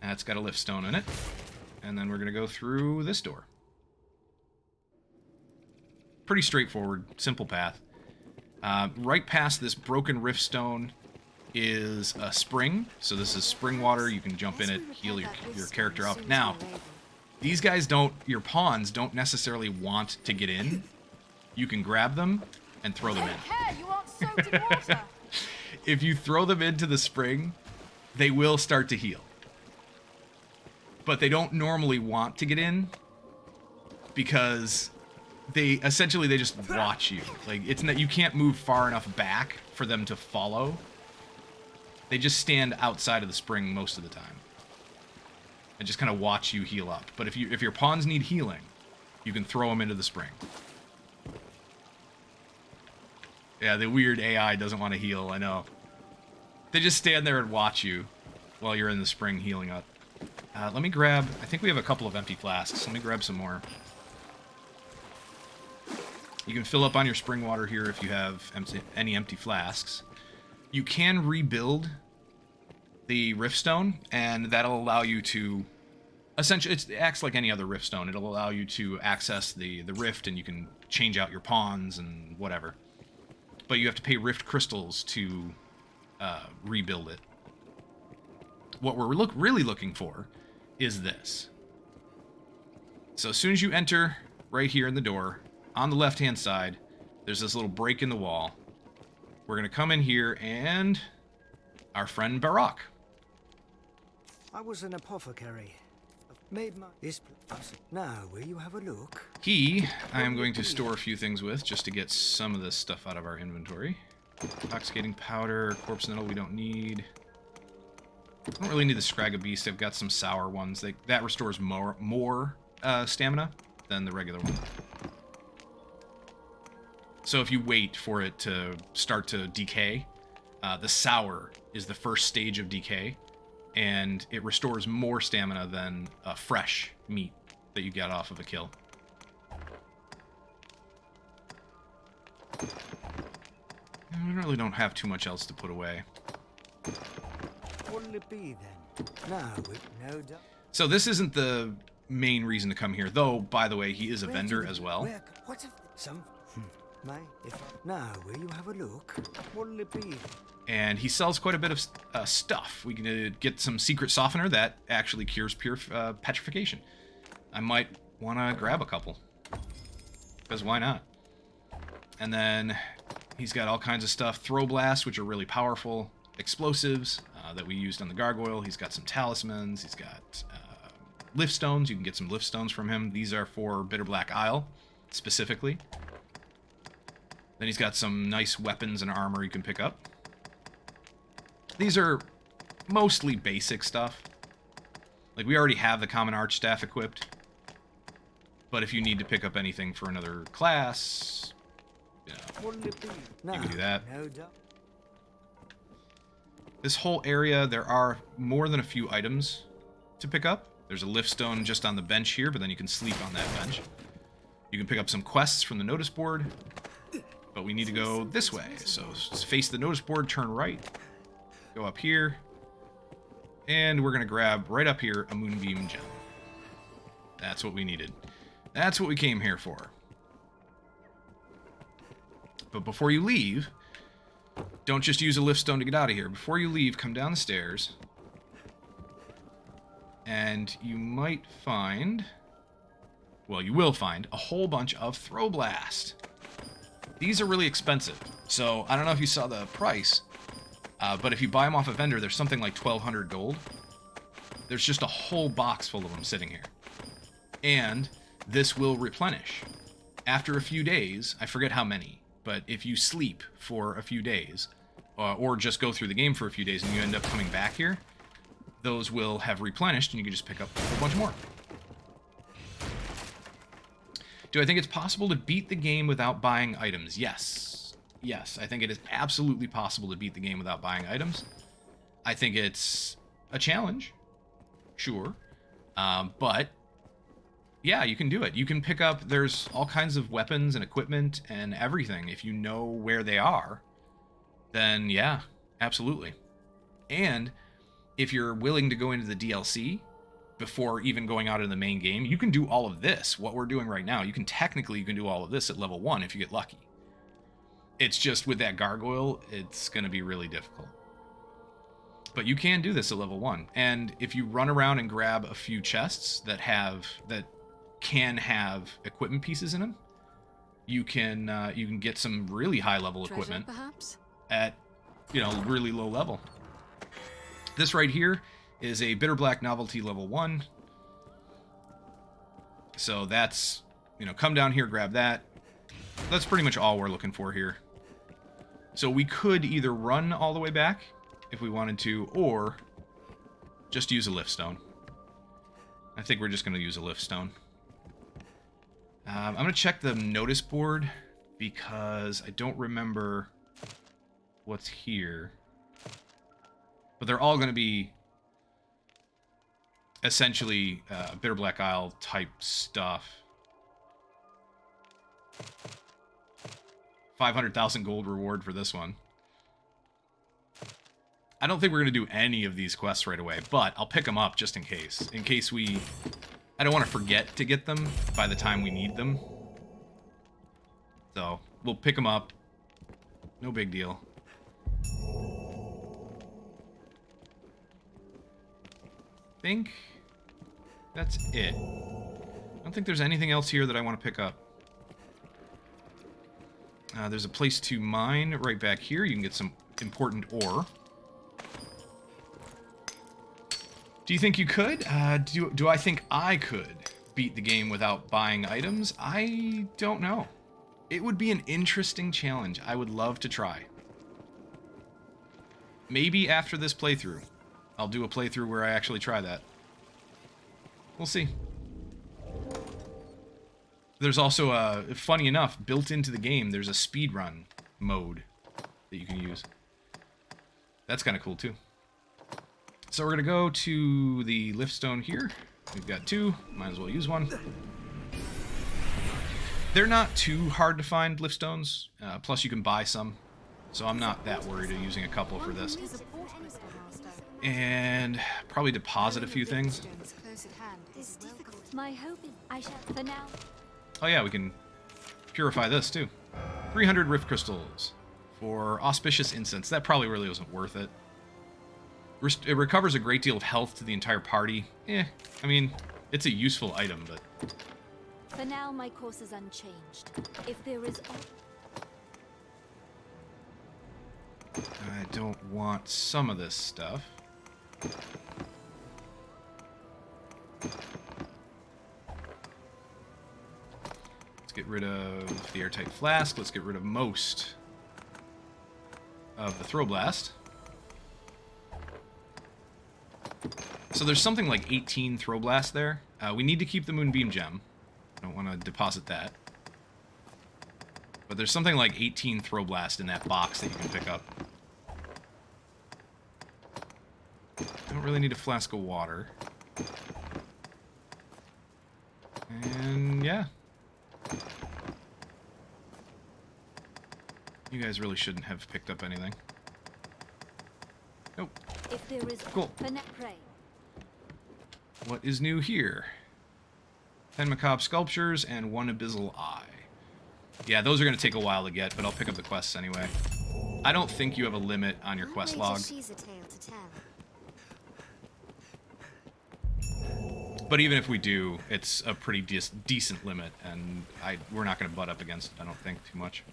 That's got a lift stone in it. And then we're going to go through this door. Pretty straightforward, simple path. Right past this broken rift stone is a spring. So this is spring water. You can jump in it, heal your character up. Now, these guys your pawns don't necessarily want to get in. You can grab them and throw them in. You aren't soaked in water. If you throw them into the spring, they will start to heal. But they don't normally want to get in because they just watch you. Like, it's not, you can't move far enough back for them to follow. They just stand outside of the spring most of the time and just kind of watch you heal up. But if your pawns need healing, you can throw them into the spring. Yeah, the weird AI doesn't want to heal, I know. They just stand there and watch you while you're in the spring healing up. Let me grab... I think we have a couple of empty flasks. Let me grab some more. You can fill up on your spring water here if you have any empty flasks. You can rebuild the rift stone, and that'll allow you to... Essentially, it acts like any other rift stone. It'll allow you to access the rift, and you can change out your pawns and whatever. But you have to pay rift crystals to rebuild it. What we're really looking for is this. So as soon as you enter right here in the door, on the left-hand side, there's this little break in the wall. We're going to come in here and our friend Barak. I was an apothecary. I've made my now, will you have a look? I am going to store a few things with just to get some of this stuff out of our inventory. Intoxicating powder, corpse nettle we don't need. I don't really need the Scragga Beast. I've got some sour ones. That restores more stamina than the regular one. So if you wait for it to start to decay, the sour is the first stage of decay, and it restores more stamina than fresh meat that you get off of a kill. And we really don't have too much else to put away. What'll it be then? Now, with no doubt. So this isn't the main reason to come here, though, by the way, he is a vendor as well. What if some... Now, will you have a look? What'll it be? And he sells quite a bit of stuff. We can get some secret softener that actually cures pure petrification. I might want to grab a couple. Because why not? And then he's got all kinds of stuff. Throw blasts, which are really powerful. Explosives that we used on the gargoyle. He's got some talismans. He's got lift stones. You can get some lift stones from him. These are for Bitter Black Isle, specifically. Then he's got some nice weapons and armor you can pick up. These are mostly basic stuff. Like, we already have the common arch staff equipped. But if you need to pick up anything for another class, you know, you can do that. No doubt. This whole area, there are more than a few items to pick up. There's a lift stone just on the bench here, but then you can sleep on that bench. You can pick up some quests from the notice board, but we need to go this way. So face the notice board, turn right, go up here, and we're going to grab right up here a Moonbeam Gem. That's what we needed. That's what we came here for. But before you leave, don't just use a lift stone to get out of here. Before you leave, come down the stairs, and you might find, well, you will find a whole bunch of Throw Blast. These are really expensive, so I don't know if you saw the price, but if you buy them off a vendor, there's something like 1,200 gold. There's just a whole box full of them sitting here. And this will replenish. After a few days, I forget how many, but if you sleep for a few days, or just go through the game for a few days and you end up coming back here, those will have replenished and you can just pick up a whole bunch more. Do I think it's possible to beat the game without buying items? Yes. Yes, I think it is absolutely possible to beat the game without buying items. I think it's a challenge, sure, but yeah, you can do it. You can pick up, there's all kinds of weapons and equipment and everything. If you know where they are, then yeah, absolutely. And if you're willing to go into the DLC before even going out in the main game, you can do all of this, what we're doing right now. You can do all of this at level 1 if you get lucky. It's just with that gargoyle, it's going to be really difficult. But you can do this at level 1. And if you run around and grab a few chests that can have equipment pieces in them, you can get some really high level equipment Perhaps? at, really low level. This right here is a Bitter Black Novelty level 1. So that's, come down here, grab that. That's pretty much all we're looking for here. So we could either run all the way back if we wanted to, or just use a lift stone. I think we're just going to use a lift stone. I'm going to check the notice board because I don't remember what's here. But they're all going to be essentially Bitter Black Isle type stuff. 500,000 gold reward for this one. I don't think we're going to do any of these quests right away, but I'll pick them up just in case. In case I don't want to forget to get them by the time we need them. So, we'll pick them up. No big deal. I think that's it. I don't think there's anything else here that I want to pick up. There's a place to mine right back here. You can get some important ore. Do you think you could? Do I think I could beat the game without buying items? I don't know. It would be an interesting challenge. I would love to try. Maybe after this playthrough, I'll do a playthrough where I actually try that. We'll see. There's also, funny enough, built into the game, there's a speedrun mode that you can use. That's kind of cool, too. So we're going to go to the lift stone here. We've got 2. Might as well use one. They're not too hard to find, lift stones. Plus, you can buy some. So I'm not that worried of using a couple for this. And probably deposit a few things. My hope is I shall for now. Oh yeah, we can purify this too. 300 rift crystals for auspicious incense. That probably really wasn't worth it. It recovers a great deal of health to the entire party. I mean, it's a useful item, but... For now, my course is unchanged. If there is... I don't want some of this stuff. Let's get rid of the airtight flask. Let's get rid of most of the throw blast. So there's something like 18 throw blasts there. We need to keep the moonbeam gem. I don't want to deposit that. But there's something like 18 throw blast in that box that you can pick up. Don't really need a flask of water. And yeah. You guys really shouldn't have picked up anything. Nope. If there is cool. Pray. What is new here? 10 macabre sculptures and 1 abyssal eye. Yeah, those are going to take a while to get, but I'll pick up the quests anyway. I don't think you have a limit on your quest log. She's a tale to tell. But even if we do, it's a pretty decent limit, and we're not going to butt up against it, I don't think, too much.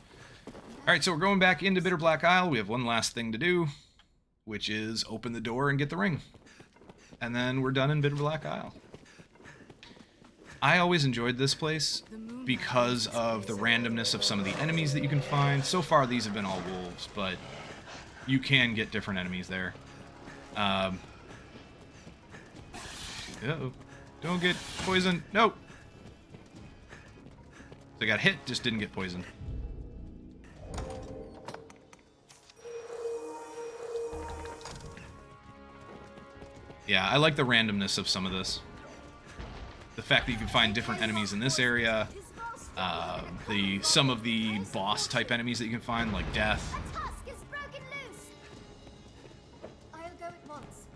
Alright, so we're going back into Bitter Black Isle. We have one last thing to do, which is open the door and get the ring. And then we're done in Bitter Black Isle. I always enjoyed this place because of the randomness of some of the enemies that you can find. So far, these have been all wolves, but you can get different enemies there. Uh-oh. Don't get poisoned. No! So I got hit, just didn't get poisoned. Yeah, I like the randomness of some of this. The fact that you can find different enemies in this area. Some of the boss type enemies that you can find, like Death. A tusk is broken loose. I'll go at once.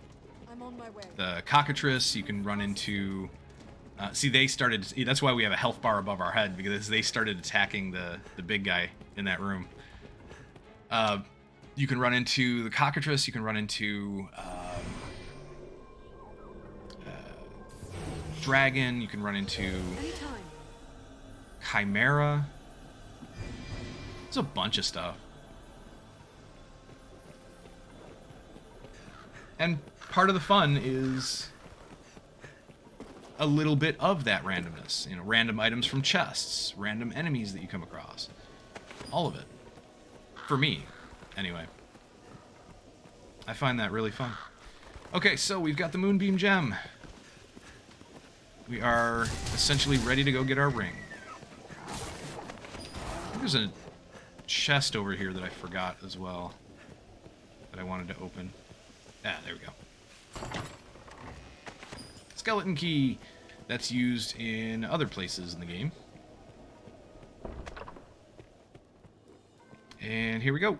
I'm on my way. The Cockatrice, you can run into... see, they started... That's why we have a health bar above our head, because they started attacking the big guy in that room. You can run into the Cockatrice, you can run into... Dragon, you can run into Chimera. There's a bunch of stuff. And part of the fun is a little bit of that randomness. You know, random items from chests, random enemies that you come across. All of it. For me, anyway. I find that really fun. Okay, so we've got the Moonbeam Gem. We are essentially ready to go get our ring. There's a chest over here that I forgot as well that I wanted to open. Ah, there we go. Skeleton key. That's used in other places in the game. And here we go.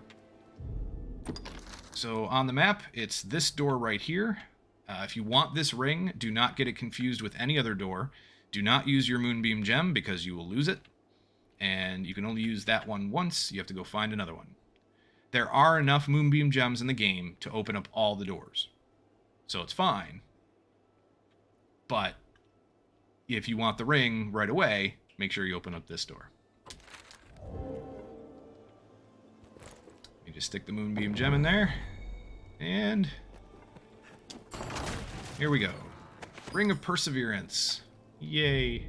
So on the map, it's this door right here. If you want this ring, do not get it confused with any other door. Do not use your Moonbeam Gem because you will lose it. And you can only use that one once. You have to go find another one. There are enough Moonbeam Gems in the game to open up all the doors. So it's fine. But if you want the ring right away, make sure you open up this door. You just stick the Moonbeam Gem in there. And... here we go. Ring of Perseverance. Yay.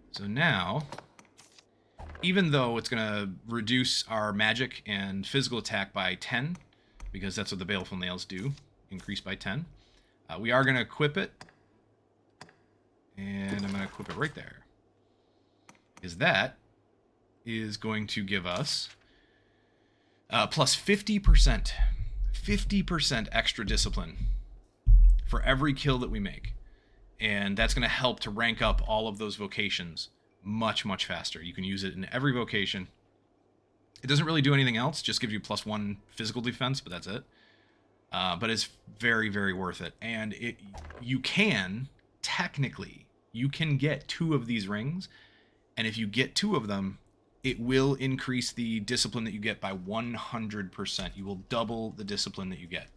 So now, even though it's going to reduce our magic and physical attack by 10, because that's what the Baleful Nails do, increase by 10, we are going to equip it. And I'm going to equip it right there. Because that is going to give us plus 50%. 50% extra discipline for every kill that we make. And that's going to help to rank up all of those vocations much, much faster. You can use it in every vocation. It doesn't really do anything else, just gives you +1 physical defense, but that's it. But it's very, very worth it. And you can, technically, you can get 2 of these rings. And if you get 2 of them, it will increase the discipline that you get by 100%. You will double the discipline that you get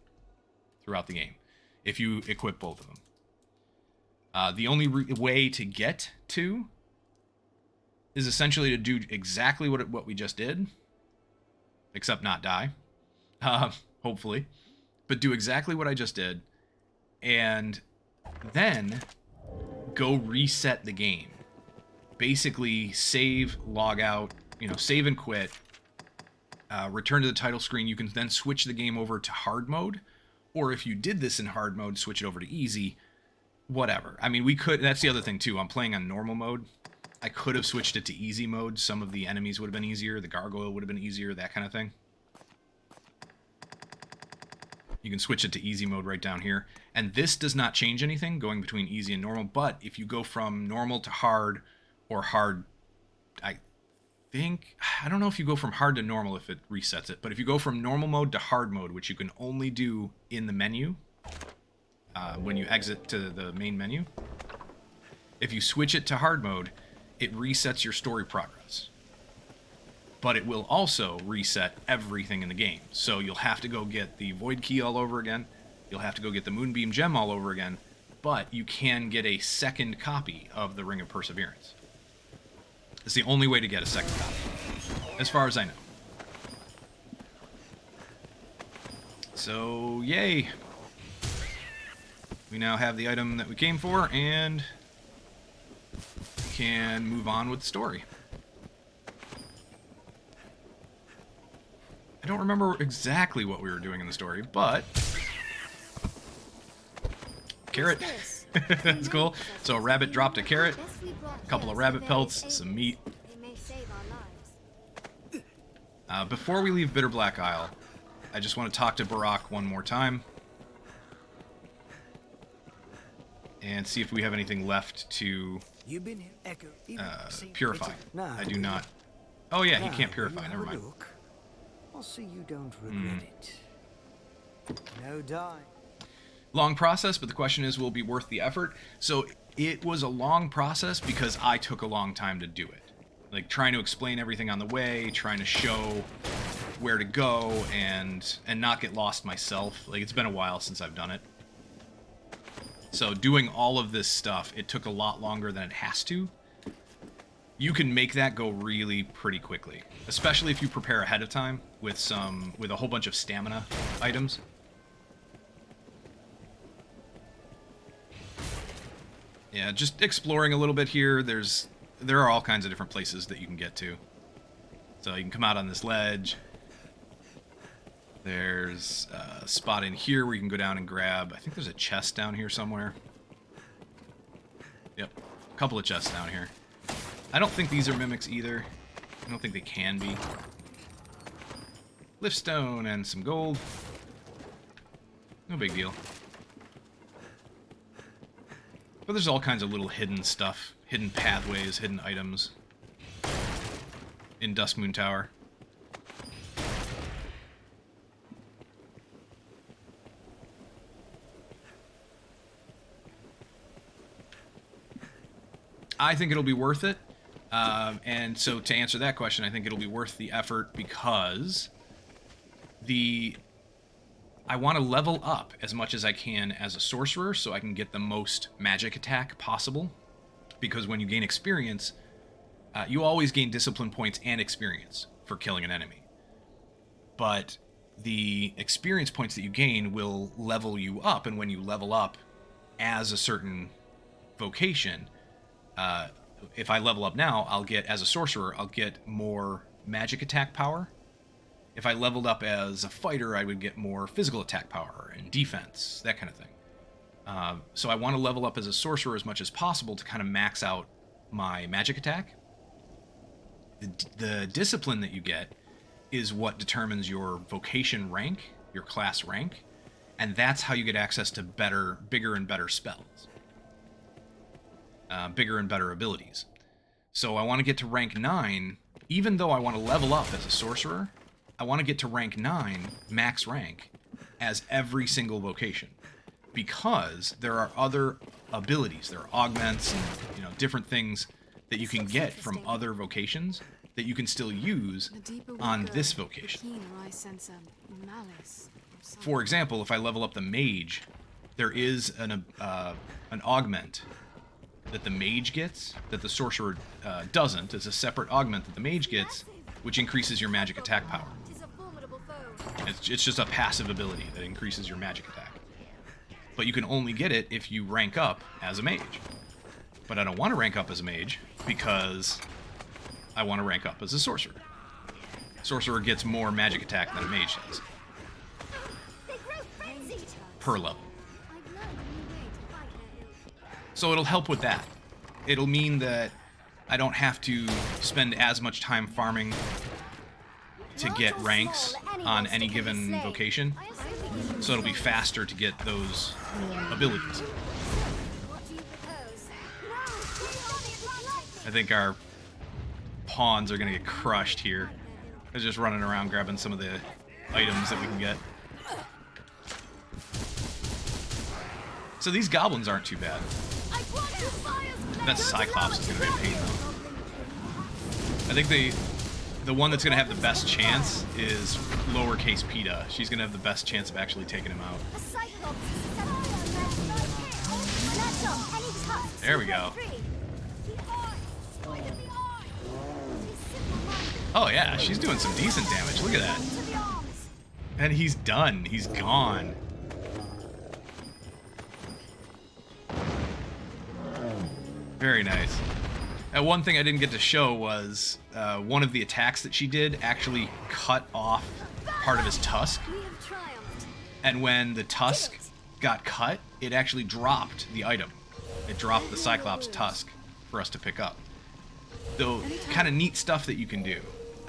throughout the game if you equip both of them. The only way to get 2 is essentially to do exactly what we just did, except not die, hopefully, but do exactly what I just did, and then go reset the game. Basically, save, log out, save and quit, return to the title screen. You can then switch the game over to hard mode, or if you did this in hard mode, switch it over to easy, whatever. I mean, we could, that's the other thing too, I'm playing on normal mode. I could have switched it to easy mode. Some of the enemies would have been easier, the gargoyle would have been easier, that kind of thing. You can switch it to easy mode right down here. And this does not change anything going between easy and normal, but if you go from normal to hard, or hard, I don't know if you go from hard to normal if it resets it, but if you go from normal mode to hard mode, which you can only do in the menu, when you exit to the main menu, if you switch it to hard mode, it resets your story progress. But it will also reset everything in the game. So you'll have to go get the Void Key all over again, you'll have to go get the Moonbeam Gem all over again, but you can get a second copy of the Ring of Perseverance. It's the only way to get a second copy, as far as I know. So, yay! We now have the item that we came for, and we can move on with the story. I don't remember exactly what we were doing in the story, but... Carrot. That's cool. So a rabbit dropped a carrot, a couple of rabbit pelts, some meat. Before we leave Bitter Black Isle, I just want to talk to Barak one more time and see if we have anything left to purify. I do not. Oh yeah, he can't purify. Never mind. I'll see you don't regret it. No die. Long process, but the question is, will it be worth the effort? So it was a long process because I took a long time to do it. Like trying to explain everything on the way, trying to show where to go, and not get lost myself. Like, it's been a while since I've done it. So doing all of this stuff, it took a lot longer than it has to. You can make that go really pretty quickly, especially if you prepare ahead of time with a whole bunch of stamina items. Yeah, just exploring a little bit here. There are all kinds of different places that you can get to. So you can come out on this ledge. There's a spot in here where you can go down and grab. I think there's a chest down here somewhere. Yep, a couple of chests down here. I don't think these are mimics either. I don't think they can be. Liftstone and some gold. No big deal. But there's all kinds of little hidden stuff, hidden pathways, hidden items in Duskmoon Tower. I think it'll be worth it. And so to answer that question, I think it'll be worth the effort because I want to level up as much as I can as a sorcerer so I can get the most magic attack possible. Because when you gain experience, you always gain discipline points and experience for killing an enemy. But the experience points that you gain will level you up, and when you level up, as a certain vocation. If I level up now, I'll get, as a sorcerer, I'll get more magic attack power. If I leveled up as a fighter, I would get more physical attack power and defense, that kind of thing. So I want to level up as a sorcerer as much as possible to kind of max out my magic attack. The discipline that you get is what determines your vocation rank, your class rank, and that's how you get access to bigger and better spells. Bigger and better abilities. So I want to get to rank 9, even though I want to level up as a sorcerer, I want to get to rank 9, max rank, as every single vocation. Because there are other abilities, there are augments and, you know, different things that you can get from other vocations that you can still use on this vocation. For example, if I level up the mage, there is an augment that the mage gets that the sorcerer doesn't. It's a separate augment that the mage gets, which increases your magic attack power. It's just a passive ability that increases your magic attack. But you can only get it if you rank up as a mage. But I don't want to rank up as a mage because I want to rank up as a sorcerer. Sorcerer gets more magic attack than a mage does. Per level. So it'll help with that. It'll mean that I don't have to spend as much time farming to get ranks on any given vocation. So it'll be faster to get those abilities. I think our pawns are going to get crushed here. They're just running around grabbing some of the items that we can get. So these goblins aren't too bad. That Cyclops is going to be a pain though. I think the one that's going to have the best chance is lowercase Peta. She's going to have the best chance of actually taking him out. There we go. Oh yeah, she's doing some decent damage. Look at that. And he's done. He's gone. Very nice. One thing I didn't get to show was one of the attacks that she did actually cut off part of his tusk. And when the tusk got cut, it actually dropped the item. It dropped the Cyclops tusk for us to pick up. Though, kind of neat stuff that you can do.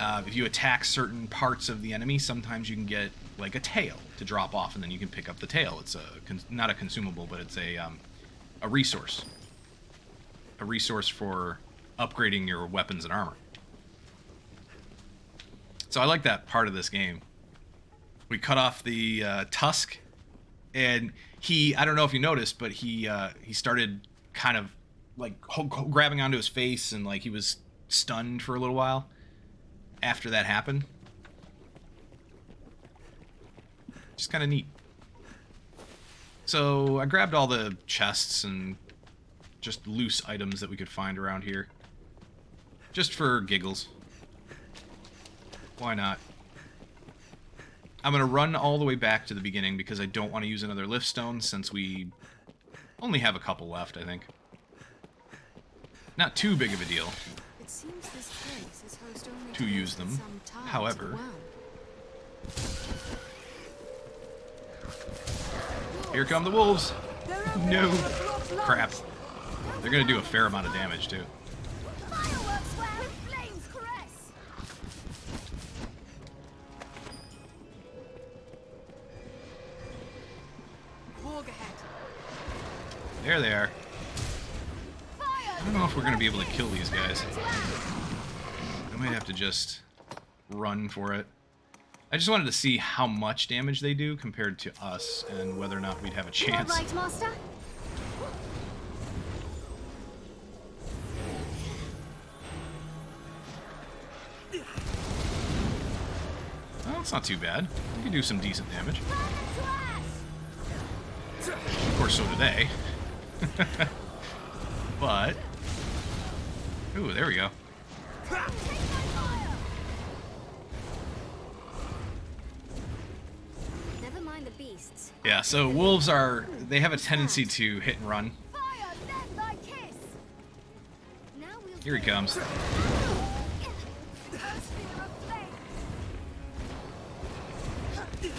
If you attack certain parts of the enemy, sometimes you can get like a tail to drop off, and then you can pick up the tail. It's not a consumable, but it's a resource. A resource for upgrading your weapons and armor. So I like that part of this game. We cut off the tusk, and I don't know if you noticed, but he started kind of like grabbing onto his face, and like he was stunned for a little while after that happened. Just kind of neat. So I grabbed all the chests and just loose items that we could find around here. Just for giggles. Why not? I'm going to run all the way back to the beginning because I don't want to use another lift stone since we only have a couple left, I think. Not too big of a deal It seems this place is host only to use them. some time However, here come the wolves. No. Crap. They're going to do a fair amount of damage, too. There they are. I don't know if we're going to be able to kill these guys. I might have to just run for it. I just wanted to see how much damage they do compared to us and whether or not we'd have a chance. Right, Master? Well, it's not too bad. We can do some decent damage. Of course, so do they. But... Ooh, there we go. Never mind the beasts. Yeah, so wolves are... they have a tendency to hit and run. Fire, let thy kiss. Now we'll Here he comes. Sphere of flame.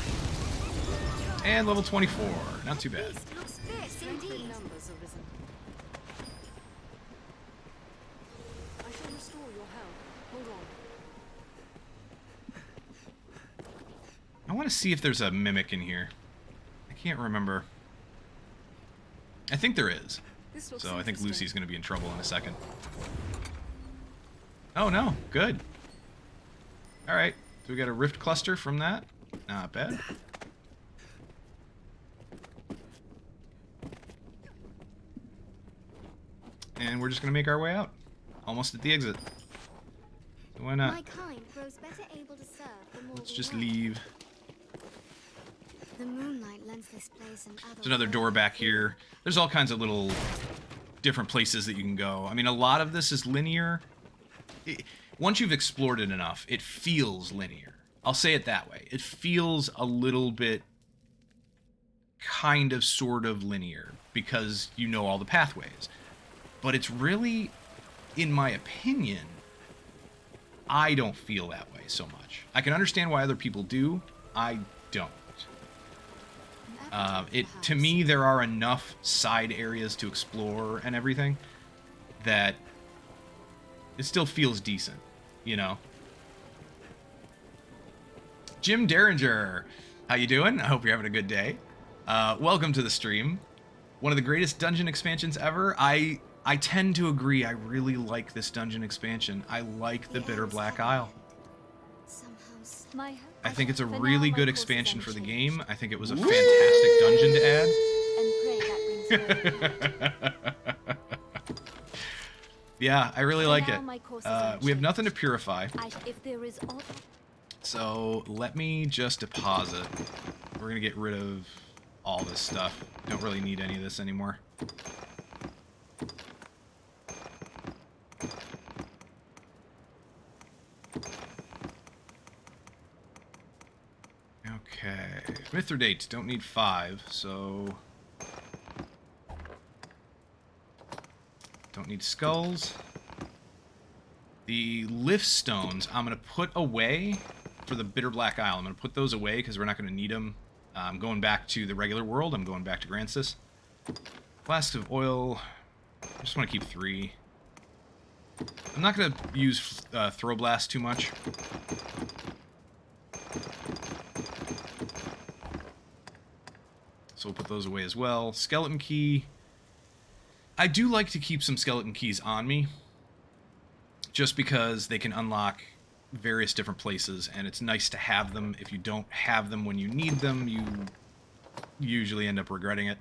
And level 24. Not too bad. Beast looks fierce indeed. Numbers, Arisen. I shall restore your health. Hold on. I want to see if there's a mimic in here. I can't remember. I think there is. This looks So I think interesting. Lucy's going to be in trouble in a second. Oh no, good. Alright, so we got a rift cluster from that. Not bad. And we're just going to make our way out. Almost at the exit. So why not? My kind grows better able to serve the more Let's we just work. leave. The moonlight lends this place an There's another door back here. There's all kinds of little different places that you can go. I mean, a lot of this is linear. Once you've explored it enough, it feels linear. I'll say it that way. It feels a little bit kind of sort of linear because you know all the pathways. But it's really, in my opinion, I don't feel that way so much. I can understand why other people do. I don't. To me, there are enough side areas to explore and everything that it still feels decent, you know? Jim Derringer, how you doing? I hope you're having a good day. Welcome to the stream. One of the greatest dungeon expansions ever. I tend to agree. I really like this dungeon expansion. I like the Bitter Black Isle. Somehow. I think it's a For now, really my good course is expansion for the unchanged. game. I think it was a fantastic dungeon to add. And pray that brings good. Yeah, I really For like now, my course is it. We have unchanged. nothing to purify. If there is aught So let me just deposit. We're going to get rid of all this stuff. Don't really need any of this anymore. Okay. Mithridate, don't need 5, so... Don't need skulls. The lift stones I'm going to put away for the Bitter Black Isle. I'm going to put those away because we're not going to need them. I'm going back to the regular world. I'm going back to Grancis. Flasks of oil. I just want to keep 3. I'm not going to use Throw Blast too much. So we'll put those away as well. Skeleton key. I do like to keep some skeleton keys on me, just because they can unlock various different places, and it's nice to have them. If you don't have them when you need them, you usually end up regretting it.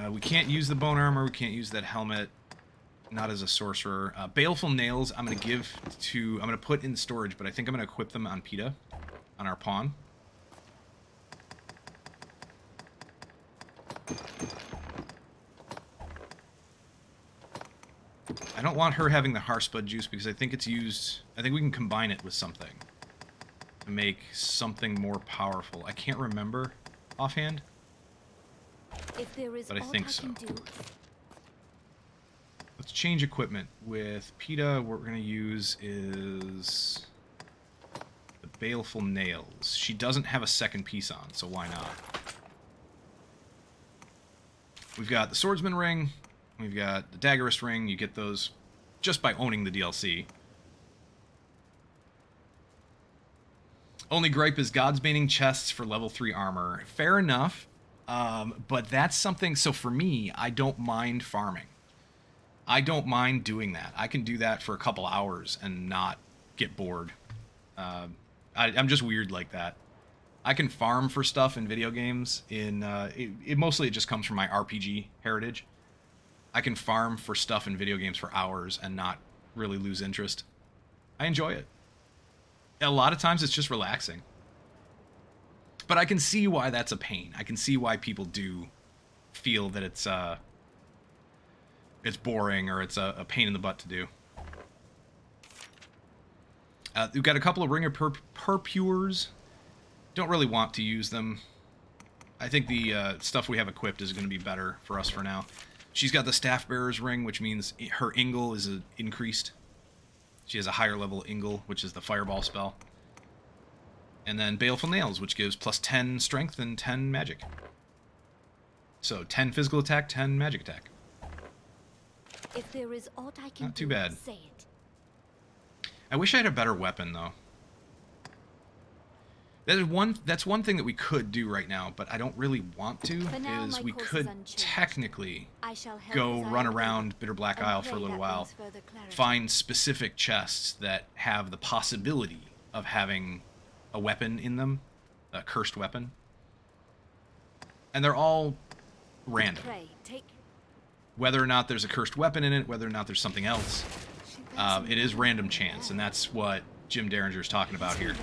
We can't use the bone armor, we can't use that helmet, not as a sorcerer. Baleful nails I'm going to put in storage, but I think I'm going to equip them on Peta, on our pawn. I don't want her having the Harspud juice because I think it's used... I think we can combine it with something to make something more powerful. I can't remember offhand, if there is but I aught think I so. can do. Let's change equipment. With Peta, what we're going to use is the Baleful Nails. She doesn't have a second piece on, so why not? We've got the Swordsman Ring. We've got the Daggerist Ring. You get those just by owning the DLC. Only gripe is Godsbaning chests for level 3 armor. Fair enough, but that's something... So for me, I don't mind farming. I don't mind doing that. I can do that for a couple hours and not get bored. I'm just weird like that. I can farm for stuff in video games. Mostly it just comes from my RPG heritage. I can farm for stuff in video games for hours and not really lose interest. I enjoy it. A lot of times it's just relaxing. But I can see why that's a pain. I can see why people do feel that it's boring or it's a pain in the butt to do. We've got a couple of Ring of Purpures. Don't really want to use them. I think the stuff we have equipped is going to be better for us for now. She's got the Staff Bearer's Ring, which means her Ingle is increased. She has a higher level Ingle, which is the Fireball spell. And then Baleful Nails, which gives plus 10 strength and 10 magic. So 10 physical attack, 10 magic attack. If there is aught I can Not too do, bad. say it. I wish I had a better weapon, though. That's one thing that we could do right now, but I don't really want to, For now, is my we course is could unchanged. technically I shall help go as I run am around able, Bitter Black and Isle for a pray little that while, brings further clarity. find specific chests that have the possibility of having a weapon in them, a cursed weapon. And they're all random. Pray, take Whether or not there's a cursed weapon in it, whether or not there's something else, it is random chance, and that's what Jim Derringer's talking about here.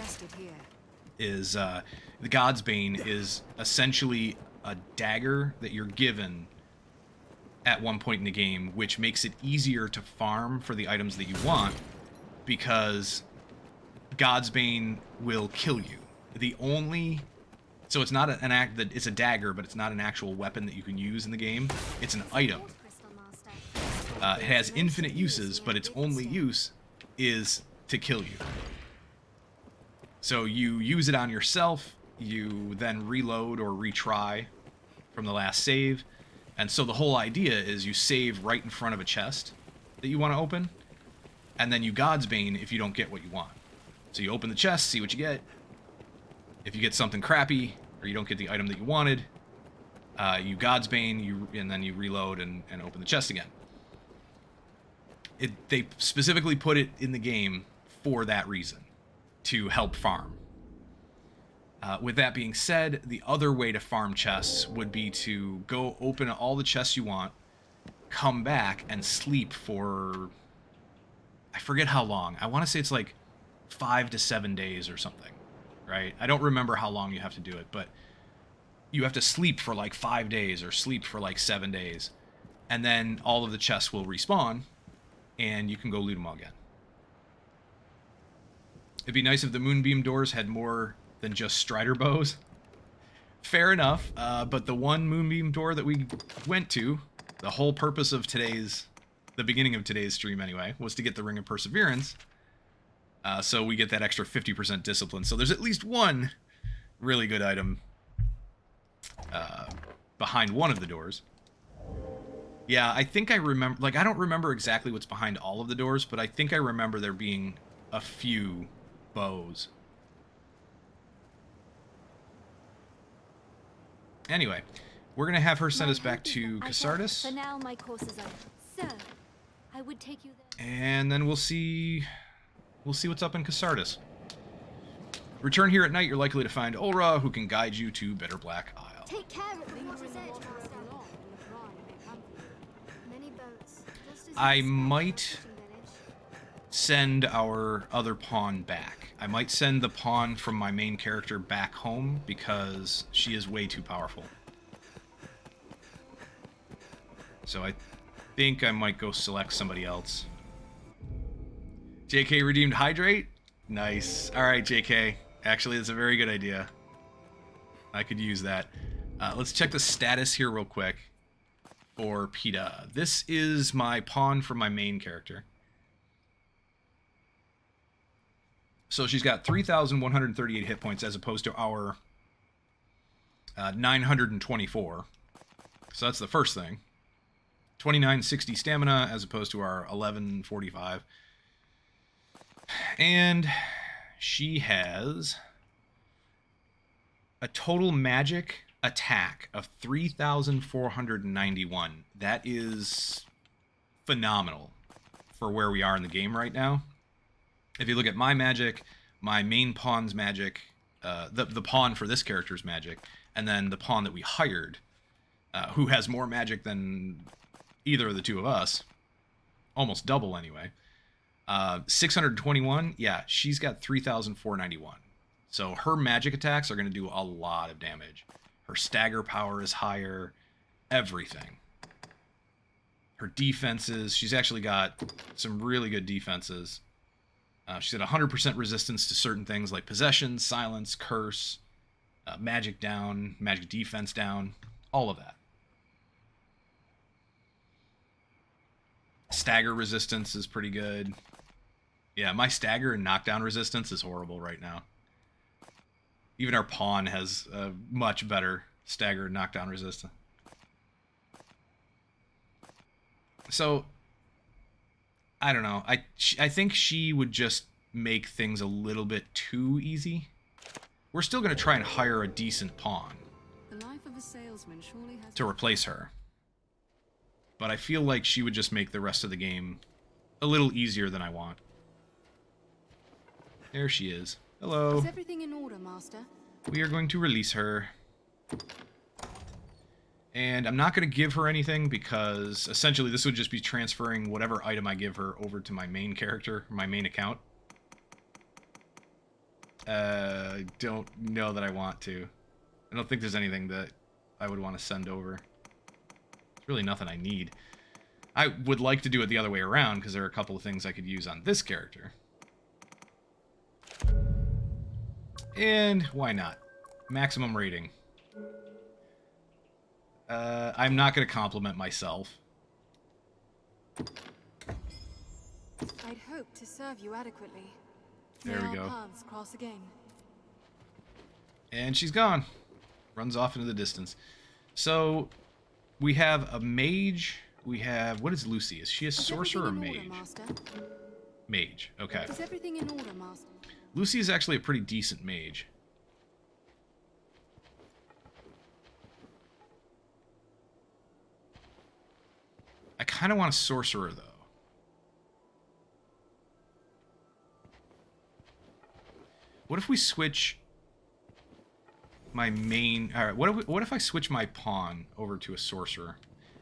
Is the God's Bane is essentially a dagger that you're given at one point in the game, which makes it easier to farm for the items that you want, because God's Bane will kill you. So it's not an act that it's a dagger, but it's not an actual weapon that you can use in the game. It's an item. It has infinite uses, but its only use is to kill you. So you use it on yourself, you then reload or retry from the last save, and so the whole idea is you save right in front of a chest that you want to open, and then you God's Bane if you don't get what you want. So you open the chest, see what you get. If you get something crappy, or you don't get the item that you wanted, you God's Bane, and then you reload and open the chest again. They specifically put it in the game for that reason, to help farm. With that being said, the other way to farm chests would be to go open all the chests you want, come back, and sleep for... I forget how long. I want to say it's like 5 to 7 days or something, right? I don't remember how long you have to do it, but you have to sleep for like 5 days or sleep for like 7 days, and then all of the chests will respawn, and you can go loot them all again. It'd be nice if the Moonbeam doors had more than just Strider bows. Fair enough, but the one Moonbeam door that we went to, the whole purpose of the beginning of today's stream anyway, was to get the Ring of Perseverance. So we get that extra 50% discipline. So there's at least one really good item behind one of the doors. Yeah, I think I remember, like, I don't remember exactly what's behind all of the doors, but I think I remember there being a few bows. Anyway, we're going to have her send us back to Casardis. For now, my course is over. Sir, I would take you there. And then we'll see what's up in Casardis. Return here at night, you're likely to find Ulra, who can guide you to Bitter Black Isle. Take care of the water's edge, Master. Many boats. Just as I in the might fishing village. send our other pawn back. I might send the pawn from my main character back home, because she is way too powerful. So I think I might go select somebody else. JK redeemed Hydrate? Nice. Alright, JK. Actually, that's a very good idea. I could use that. Let's check the status here real quick for PETA. This is my pawn from my main character. So she's got 3,138 hit points as opposed to our 924. So that's the first thing. 2960 stamina as opposed to our 1145. And she has a total magic attack of 3,491. That is phenomenal for where we are in the game right now. If you look at my magic, my main pawn's magic, the pawn for this character's magic, and then the pawn that we hired, who has more magic than either of the two of us, almost double anyway. 621, yeah, she's got 3,491. So her magic attacks are going to do a lot of damage. Her stagger power is higher, everything. Her defenses, she's actually got some really good defenses. She's got 100% resistance to certain things like possession, silence, curse, magic down, magic defense down, all of that. Stagger resistance is pretty good. Yeah, my stagger and knockdown resistance is horrible right now. Even our pawn has a much better stagger and knockdown resistance. So, I don't know. I think she would just make things a little bit too easy. We're still going to try and hire a decent pawn The life of a salesman surely has to replace her. But I feel like she would just make the rest of the game a little easier than I want. There she is. Hello. Is everything in order, Master? We are going to release her. And I'm not going to give her anything because essentially this would just be transferring whatever item I give her over to my main character, my main account. I don't know that I want to. I don't think there's anything that I would want to send over. There's really nothing I need. I would like to do it the other way around because there are a couple of things I could use on this character. And why not? Maximum rating. I'm not going to compliment myself. I'd hope to serve you adequately. There May we go. our paths cross again. And she's gone. Runs off into the distance. So, we have a mage. We have... What is Lucy? Is she a sorcerer or mage? Order, Master? Mage. Okay. Is everything in order, Master? Lucy is actually a pretty decent mage. I kind of want a sorcerer, though. What if we switch my main... Alright, what if I switch my pawn over to a sorcerer?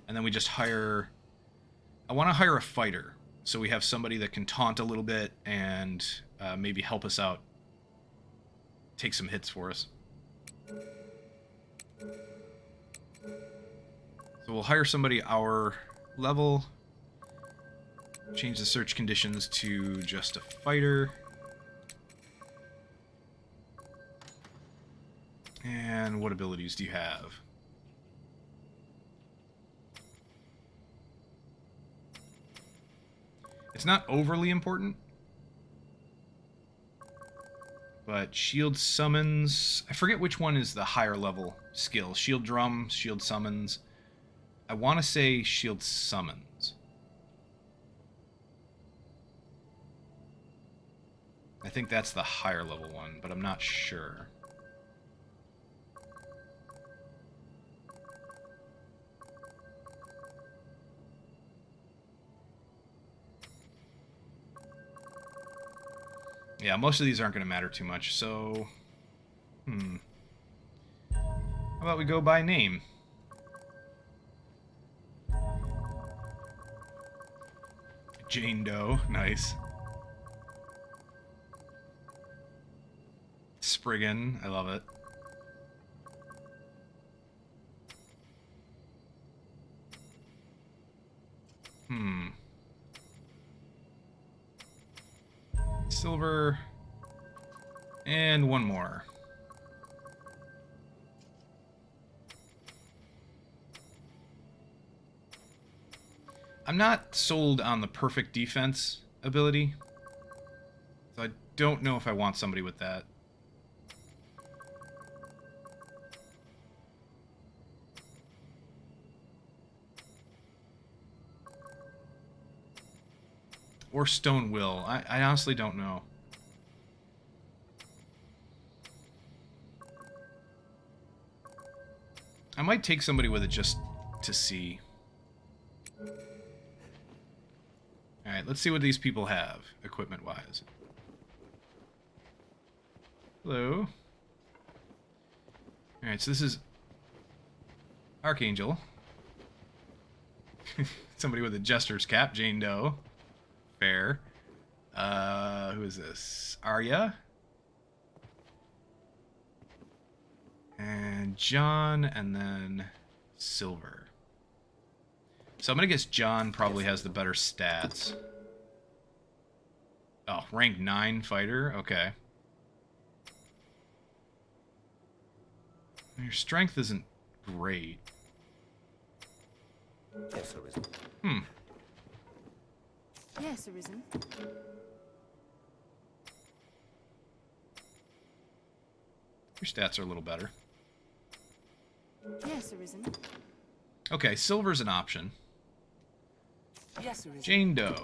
And then we just hire... I want to hire a fighter. So we have somebody that can taunt a little bit and maybe help us out. Take some hits for us. So we'll hire somebody our level. Change the search conditions to just a fighter. And what abilities do you have? It's not overly important. But shield summons... I forget which one is the higher level skill. Shield drum, shield summons. I want to say shield summons. I think that's the higher level one, but I'm not sure. Yeah, most of these aren't going to matter too much, so... How about we go by name? Jane Doe, nice. Spriggan, I love it. Silver. And one more. I'm not sold on the perfect defense ability. So I don't know if I want somebody with that. Or Stone Will. I honestly don't know. I might take somebody with it just to see. Alright, let's see what these people have, equipment-wise. Hello. Alright, so this is Archangel. Somebody with a Jester's cap, Jane Doe. Fair. Who is this? Arya. And John, and then Silver. So I'm gonna guess John probably has the better stats. Oh, rank 9 fighter? Okay. Your strength isn't great. Yes, Arisen. Yes, Arisen. Your stats are a little better. Yes, Arisen. Okay, silver's an option. Yes, Arisen. Jane Doe.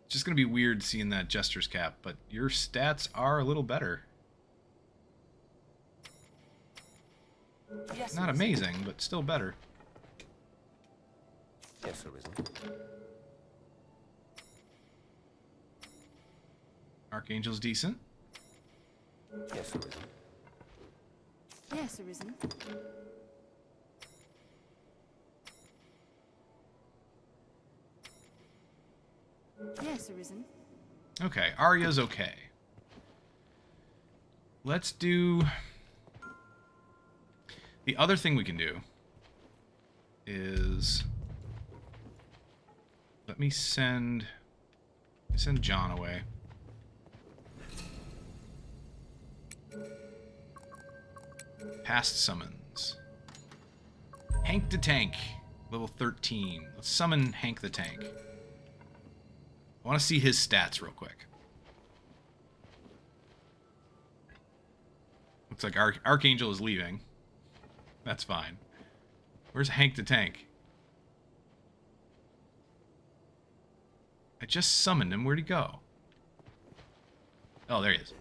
It's just gonna be weird seeing that Jester's cap, but your stats are a little better. Yes, Not Arisen. amazing, but still better. Yes, Arisen. Archangel's decent. Yes, Arisen. Yes, Arisen. Yes, Arisen. Okay, Arya's okay. Let's do... The other thing we can do is... Let me send John away. Past summons. Hank the Tank, level 13. Let's summon Hank the Tank. I want to see his stats real quick. Looks like Archangel is leaving. That's fine. Where's Hank the Tank? I just summoned him. Where'd he go? Oh, there he is.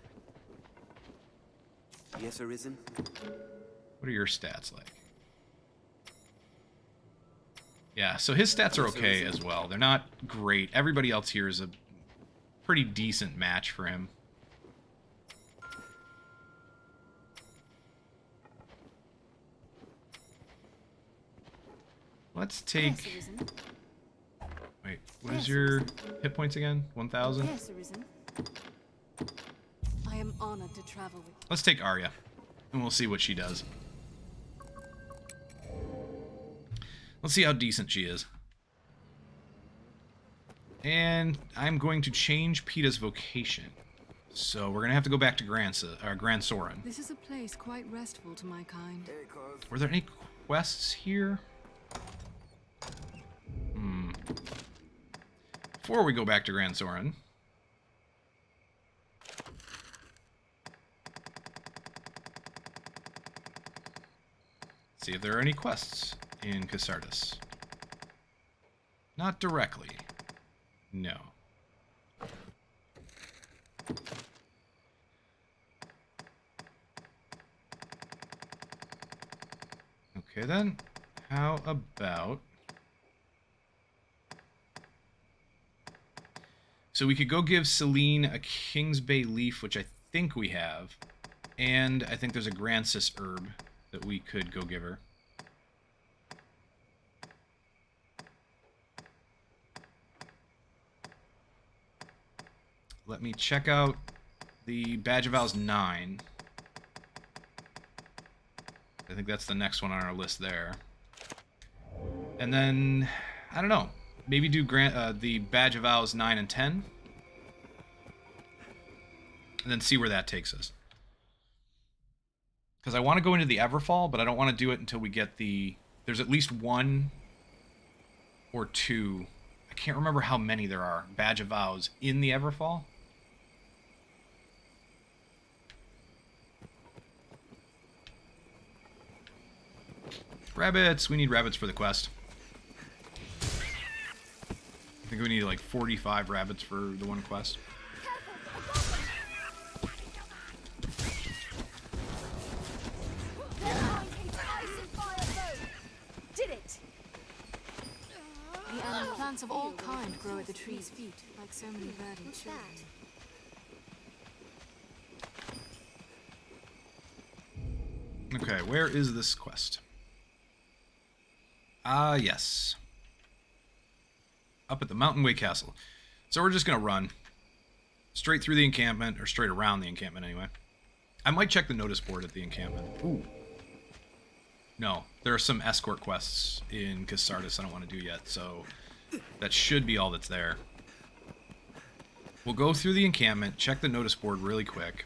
Yes, Arisen. What are your stats like? Yeah, so his stats are okay as well. They're not great. Everybody else here is a pretty decent match for him. Let's take... Yes, Arisen. Wait, what Yes, is your hit points again? 1,000? Yes, Arisen. I am honored to travel with you. Let's take Arya, and we'll see what she does. Let's see how decent she is. And I'm going to change Peta's vocation. So we're going to have to go back to Grand Soren. This is a place quite restful to my kind. Were there any quests here? Before we go back to Grand Soren... see if there are any quests in Cassardis. Not directly. No. Okay then, how about... So we could go give Celine a King's Bay leaf, which I think we have. And I think there's a Grancis herb that we could go give her. Let me check out the Badge of Vows 9. I think that's the next one on our list there. And then, I don't know, maybe do the Badge of Vows 9 and 10. And then see where that takes us. Because I want to go into the Everfall, but I don't want to do it until we get the... There's at least one or two, I can't remember how many there are, Badge of Vows in the Everfall. Rabbits! We need rabbits for the quest. I think we need like 45 rabbits for the one quest. Did it? The animal plants of all kind grow at the tree's feet, like so many verdant What's children. that? Okay, where is this quest? Ah, yes. Up at the Mountain Way Castle. So we're just going to run straight through the encampment, or straight around the encampment anyway. I might check the notice board at the encampment. Ooh. No, there are some escort quests in Cassardis I don't want to do yet, so that should be all that's there. We'll go through the encampment, check the notice board really quick.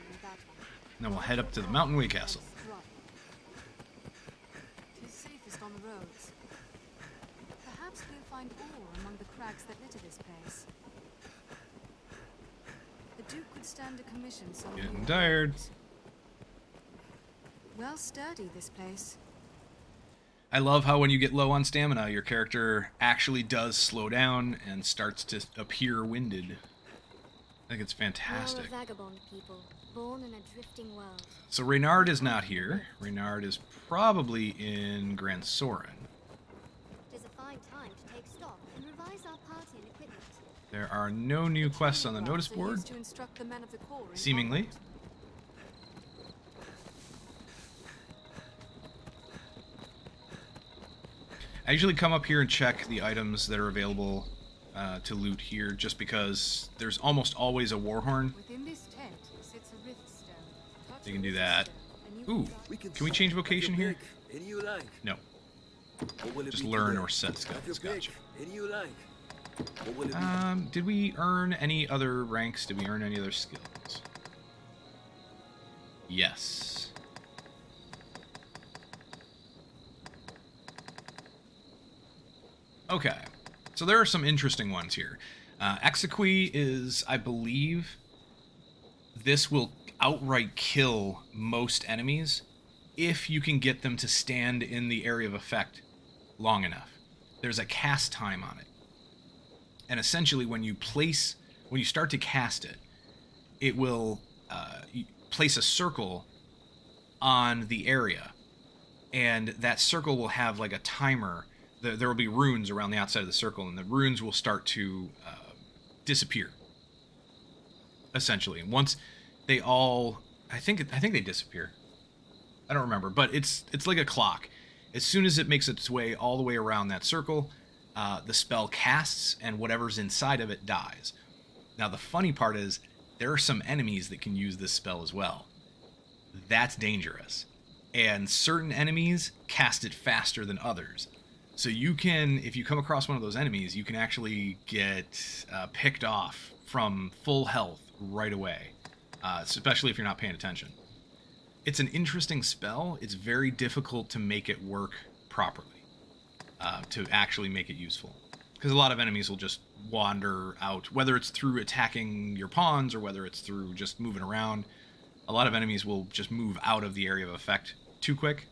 with that one. Then we'll head up to the Mountain Way Castle. Right. It is safest on the roads. Perhaps we'll find ore among the crags that litter this place. The Duke would stand a commission some Getting new tired. roads. Well sturdy, this place. I love how when you get low on stamina, your character actually does slow down and starts to appear winded. I think it's fantastic. You're a vagabond people, born in a drifting world. So Reynard is not here. Reynard is probably in Grand Soren. It is a fine time to take stock and revise our party and equipment. There are no new quests on the notice Are board, used to instruct the men of the corps in seemingly. combat. I usually come up here and check the items that are available to loot here, just because there's almost always a Warhorn. Within this tent sits a rift stone. Touch You can the do rift that. stone, and you Ooh, will guide can we change vocation here? Any you like. No, What will it just be learn today? or set Have your Scotch. pick. Any you like. What will it be? Did we earn any other ranks? Did we earn any other skills? Yes. Okay, so there are some interesting ones here. Exequy is, I believe, this will outright kill most enemies if you can get them to stand in the area of effect long enough. There's a cast time on it. And essentially, when you start to cast it, it will place a circle on the area, and that circle will have like a timer. There will be runes around the outside of the circle, and the runes will start to disappear. Essentially, and once they all, I think they disappear. I don't remember, but it's like a clock. As soon as it makes its way all the way around that circle, the spell casts, and whatever's inside of it dies. Now, the funny part is, there are some enemies that can use this spell as well. That's dangerous. And certain enemies cast it faster than others. So you can, if you come across one of those enemies, you can actually get picked off from full health right away, especially if you're not paying attention. It's an interesting spell. It's very difficult to make it work properly, to actually make it useful. Because a lot of enemies will just wander out, whether it's through attacking your pawns or whether it's through just moving around. A lot of enemies will just move out of the area of effect too quick,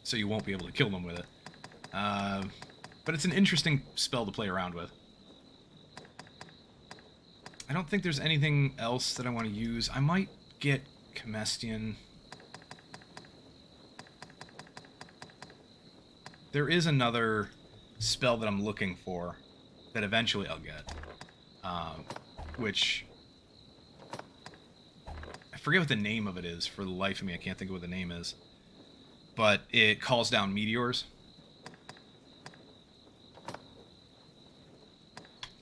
so you won't be able to kill them with it. But it's an interesting spell to play around with. I don't think there's anything else that I want to use. I might get Comestian. There is another spell that I'm looking for that eventually I'll get, which I forget what the name of it is. For the life of me, I can't think of what the name is. But it calls down meteors.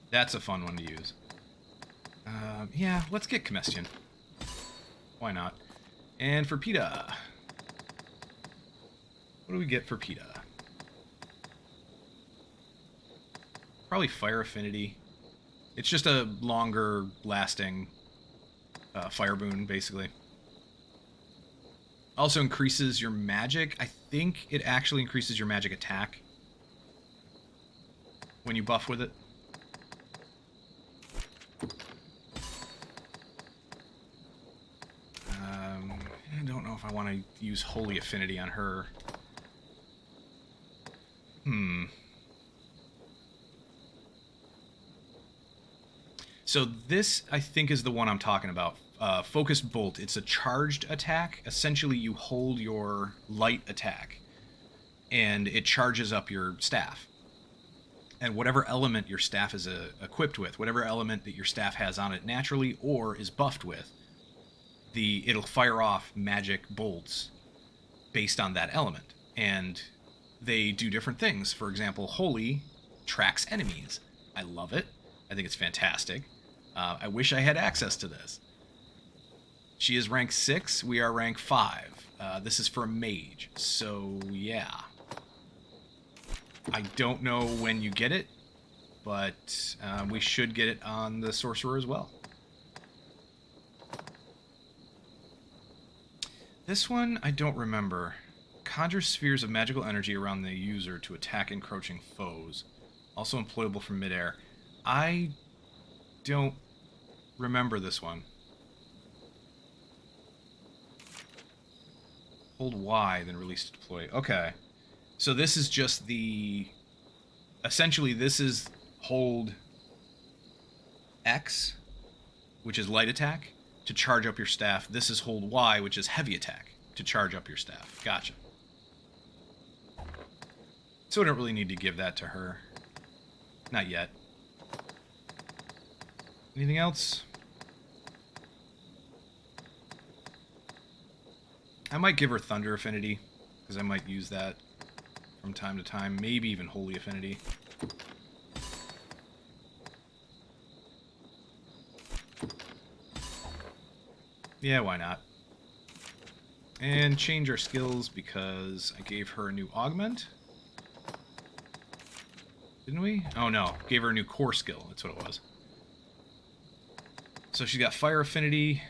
That's a fun one to use. Yeah, let's get Comestian. Why not? And for PETA, what do we get for PETA? Probably Fire Affinity. It's just a longer lasting fire boon, basically. Also increases your magic. I think it actually increases your magic attack when you buff with it. I don't know if I want to use Holy Affinity on her. So this, I think, is the one I'm talking about. Focused Bolt. It's a charged attack. Essentially, you hold your light attack, and it charges up your staff. And whatever element your staff is equipped with, whatever element that your staff has on it naturally or is buffed with, it'll fire off magic bolts based on that element. And they do different things. For example, Holy tracks enemies. I love it. I think it's fantastic. I wish I had access to this. She is rank 6. We are rank 5. This is for a mage. So, yeah. I don't know when you get it, but we should get it on the sorcerer as well. This one, I don't remember. Conjure spheres of magical energy around the user to attack encroaching foes. Also employable from midair. I don't remember this one. Hold Y, then release to deploy. Okay. So this is just the... Essentially, this is hold X, which is light attack, to charge up your staff. This is hold Y, which is heavy attack, to charge up your staff. Gotcha. So I don't really need to give that to her. Not yet. Anything else? I might give her Thunder Affinity, because I might use that from time to time. Maybe even Holy Affinity. Yeah, why not? And change our skills because I gave her a new augment. Didn't we? Oh no, gave her a new core skill. That's what it was. So she's got Fire Affinity,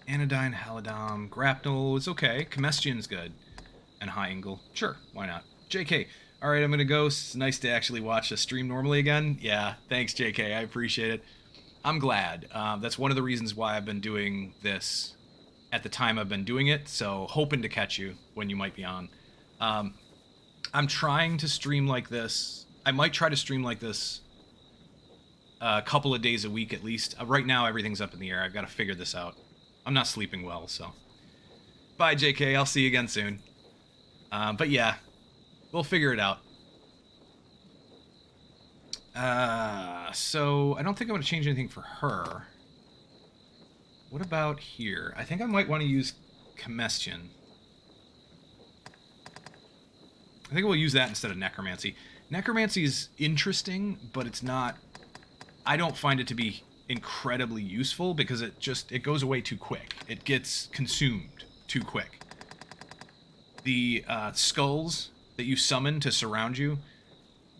Anodyne, Halidom, Grapnel. It's okay. Comestion's good. And High Angle. Sure, why not? JK. Alright, I'm gonna go. It's nice to actually watch a stream normally again. Yeah, thanks JK. I appreciate it. I'm glad. That's one of the reasons why I've been doing this at the time I've been doing it, so hoping to catch you when you might be on. I'm trying to stream like this. I might try to stream like this a couple of days a week at least. Right now, everything's up in the air. I've got to figure this out. I'm not sleeping well, so. Bye, JK. I'll see you again soon. But yeah, we'll figure it out. So I don't think I'm going to change anything for her. What about here? I think I might want to use Comestion. I think we'll use that instead of Necromancy. Necromancy is interesting, but it's not... I don't find it to be incredibly useful because it goes away too quick. It gets consumed too quick. The skulls that you summon to surround you,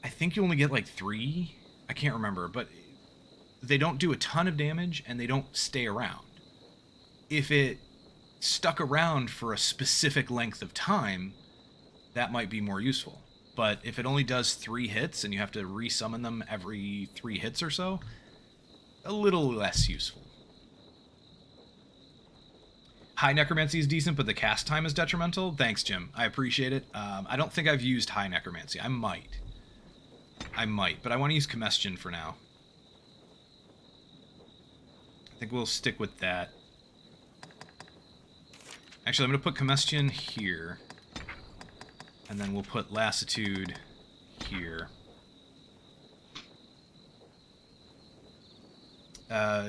I think you only get like 3. I can't remember, but they don't do a ton of damage and they don't stay around. If it stuck around for a specific length of time, that might be more useful. But if it only does 3 hits and you have to resummon them every 3 hits or so, a little less useful. High Necromancy is decent, but the cast time is detrimental. Thanks, Jim. I appreciate it. I don't think I've used High Necromancy. I might, but I want to use Comestion for now. I think we'll stick with that. Actually, I'm going to put Comestion here. And then we'll put Lassitude here.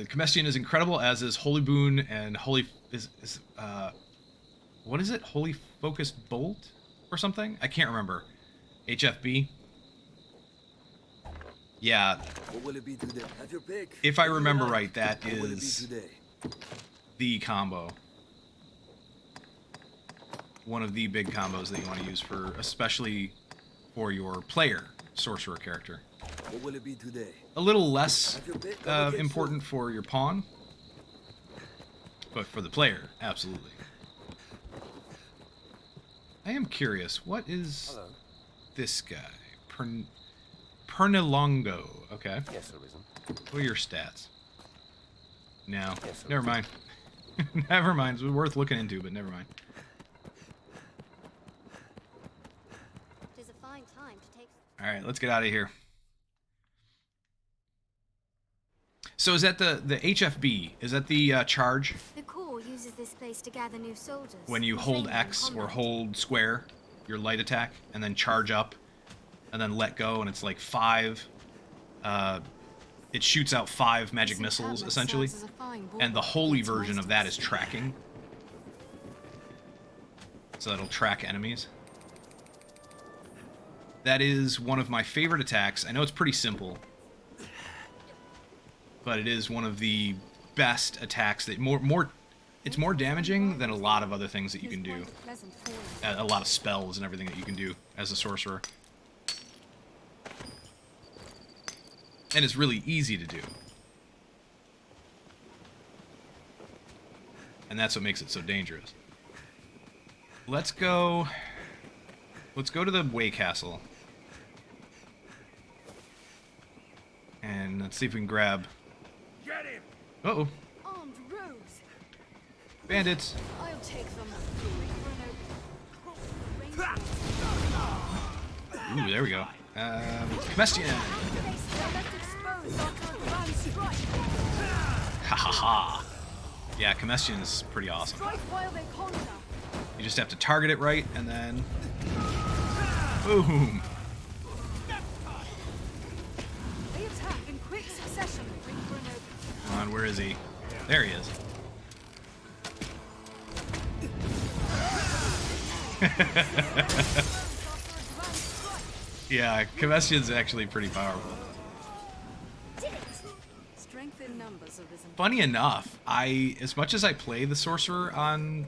Comestion is incredible, as is Holy Boon and Holy... what is it? Holy Focused Bolt? Or something? I can't remember. HFB? Yeah. What will it be today? Have your pick. If I remember right, that What will it be is today? the combo. One of the big combos that you want to use for, especially for your player sorcerer character. What will it be today? A little less Have your pick. Okay, important for your pawn, but for the player, absolutely. I am curious, what is this guy? Pernilongo. Okay. Yes, Arisen. What are your stats? No. Yes, Never mind. Never mind. It's worth looking into, but never mind. It is a fine time to take... Alright, let's get out of here. So is that the HFB? Is that the charge? The Corps uses this place to gather new soldiers. When you and hold train them in X or combat. hold square, your light attack, and then charge up, and then let go, and it's like 5... it shoots out 5 magic This missiles, encampment essentially. serves as a fine And the bulwark holy against version of that monsters. is tracking. So that'll track enemies. That is one of my favorite attacks. I know it's pretty simple, but it is one of the best attacks that it's more damaging than a lot of other things that you can do. A lot of spells and everything that you can do as a sorcerer. And it's really easy to do. And that's what makes it so dangerous. Let's go to the Way Castle. And let's see if we can grab... Get him! Uh-oh. Armed rogues. Bandits. I'll take them. Ooh, there we go. Comestian. Ha ha ha. Yeah, Comestian is pretty awesome. Strike while they conquer. You just have to target it right, and then... Boom! They attack in quick succession. Come on, where is he? There he is. Yeah, Comestian's actually pretty powerful. Strength in numbers, Arisen. Funny enough, as much as I play the Sorcerer on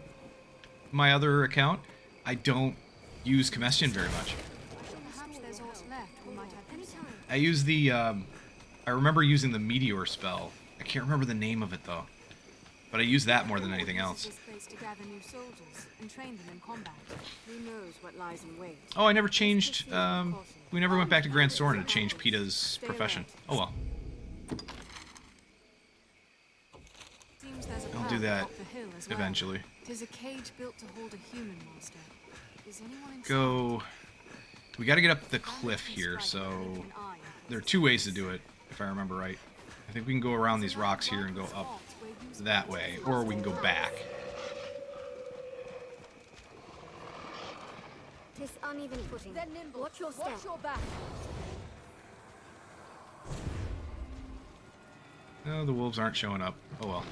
my other account, I don't use Comestian very much. Perhaps there's aught left we might have any time. I use the, I remember using the Meteor spell. I can't remember the name of it though. But I use that more than anything else. This place to gather new soldiers and train them in combat. Who knows what lies in wait? Oh, I never changed, we never went back to Grand Soren to change Peta's profession. Oh well. Seems there's a I'll path do that up the hill as well. eventually. Tis a cage built to hold a human monster. Is anyone inside? Go... We gotta get up the cliff here, so... There are two ways to do it, if I remember right. I think we can go around these rocks here and go up that way, or we can go back. Tis uneven footing. They're nimble. Watch your step. Watch your back. No, the wolves aren't showing up. Oh well.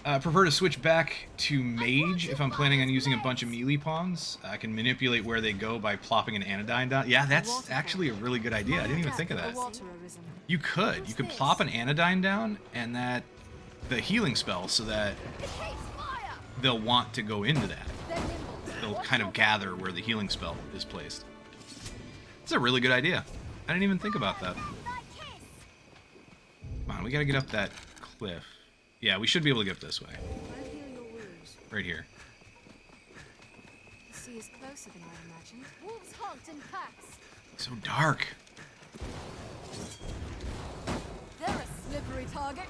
I prefer to switch back to mage if I'm planning on using a bunch of melee pawns. I can manipulate where they go by plopping an anodyne down. Yeah, that's actually a really good idea. I didn't even think of that. You could plop an anodyne down and the healing spell, so that they'll want to go into that. They'll kind of gather where the healing spell is placed. It's a really good idea. I didn't even think about that. Come on, we gotta get up that cliff. Yeah, we should be able to get up this way. Right here. The sea is closer than I imagined. Wolves hunt in packs. So dark. They're a slippery target.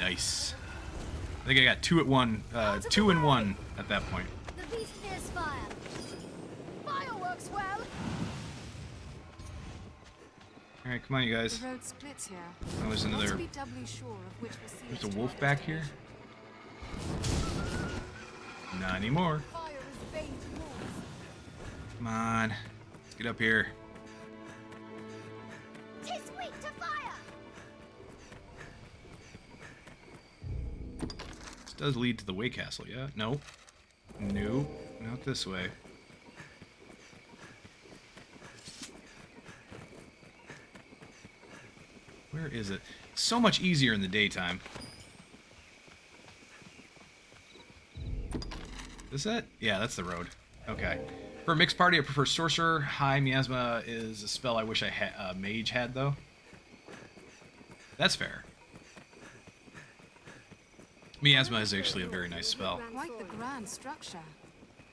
Nice. I think I got 2 in 1 at that point. The beast fears fire. Fire works well. All right, come on, you guys. The road splits here. Oh, there's Let's another. be doubly sure of which the sea There's is a wolf toward. back here. Not anymore. Fire is bane to wolves. Come on, let's get up here. Tis weak to fire. This does lead to the Way Castle, yeah? No. No, not this way. Where is it? So much easier in the daytime. Is that? Yeah, that's the road. Okay. For a mixed party, I prefer Sorcerer. High Miasma is a spell I wish Mage had, though. That's fair. Miasma is actually a very nice spell. Quite the grand structure.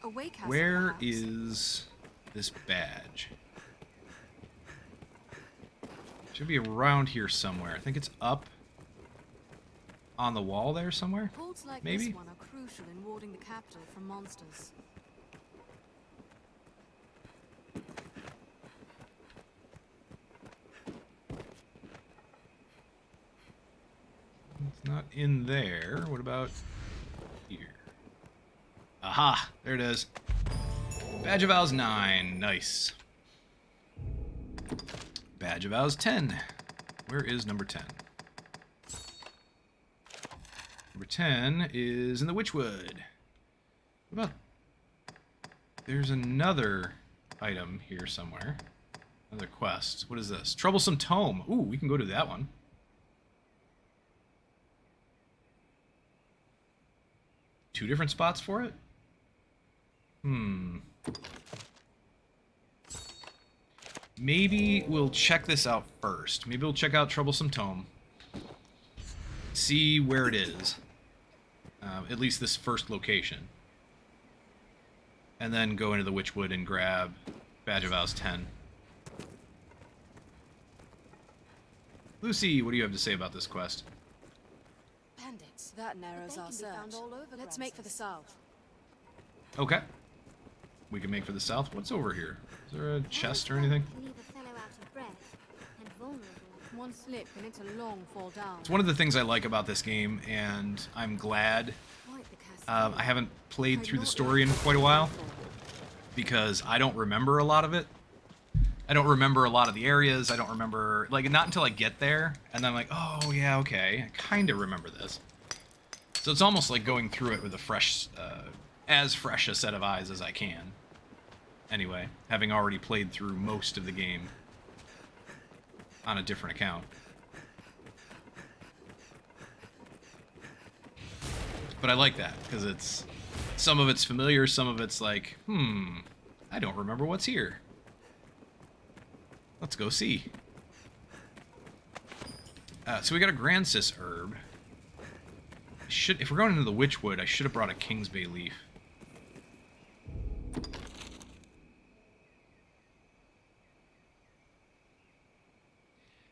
A wake house, Where perhaps. is this badge? Should be around here somewhere. I think it's up on the wall there somewhere. Holds like Maybe? this one are crucial in warding the capital from monsters. It's not in there. What about here? Aha! There it is. Badge of Vows 9. Nice. Badge of Vows 10. Where is number 10? Number 10 is in the Witchwood. What about... There's another item here somewhere. Another quest. What is this? Troublesome Tome. Ooh, we can go to that one. Two different spots for it? Maybe we'll check this out first. Maybe we'll check out Troublesome Tome. see where it is. At least this first location. And then go into the Witchwood and grab Badge of Vows 10. Lucy, what do you have to say about this quest? Bandits. That narrows our search. Let's make for the south. Okay. We can make for the south. What's over here? Is there a chest or anything? Can leave a fellow out of breath and vulnerable. One slip and it's a long fall down. It's one of the things I like about this game, and I'm glad Quite the cascade. I haven't played through the story in quite a while, because I don't remember a lot of it. I don't remember a lot of the areas. I don't remember, like, not until I get there, and then I'm like, oh, yeah, okay, I kind of remember this. So it's almost like going through it with a fresh, as fresh a set of eyes as I can. Anyway, having already played through most of the game on a different account. But I like that, because it's, some of it's familiar, some of it's like, I don't remember what's here. Let's go see. So we got a Grancis herb. If we're going into the Witchwood, I should have brought a Kingsbay leaf.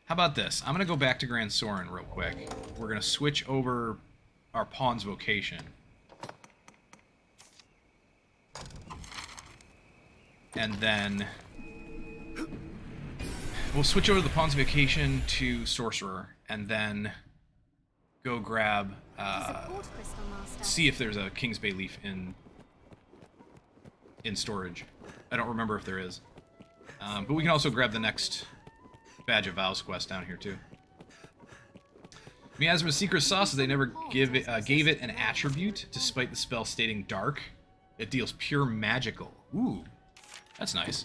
How about this? I'm going to go back to Grand Soren real quick. We're going to switch over our pawn's vocation. And then we'll switch over the pawn's vocation to sorcerer, and then go grab, see if there's a Kingsbay leaf in storage. I don't remember if there is. But we can also grab the next Badge of Vows quest down here too. Miasma's secret sauce is they never gave it an attribute, despite the spell stating dark. It deals pure magical. Ooh, that's nice.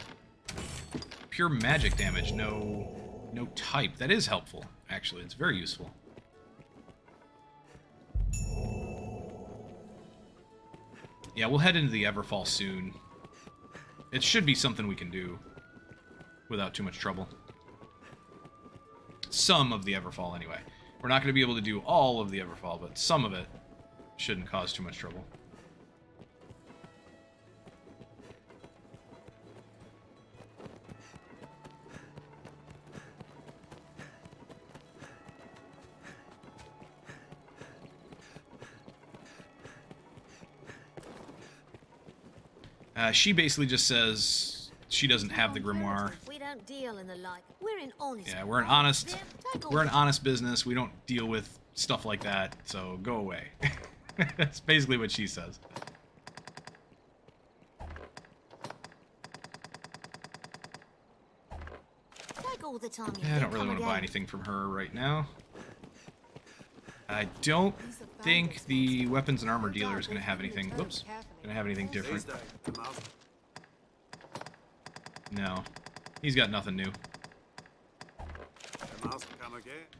Pure magic damage, no type. That is helpful, actually. It's very useful. Yeah, we'll head into the Everfall soon. It should be something we can do without too much trouble. Some of the Everfall, anyway. We're not going to be able to do all of the Everfall, but some of it shouldn't cause too much trouble. She basically just says she doesn't have the grimoire. We don't deal in the like. We're in honest. Yeah, we're an honest business. We don't deal with stuff like that, so go away. That's basically what she says. Take all the time you Yeah, I don't really want to buy anything from her right now. I don't think the weapons and armor dealer is going to have anything. Whoops. Going to have anything different. No. He's got nothing new.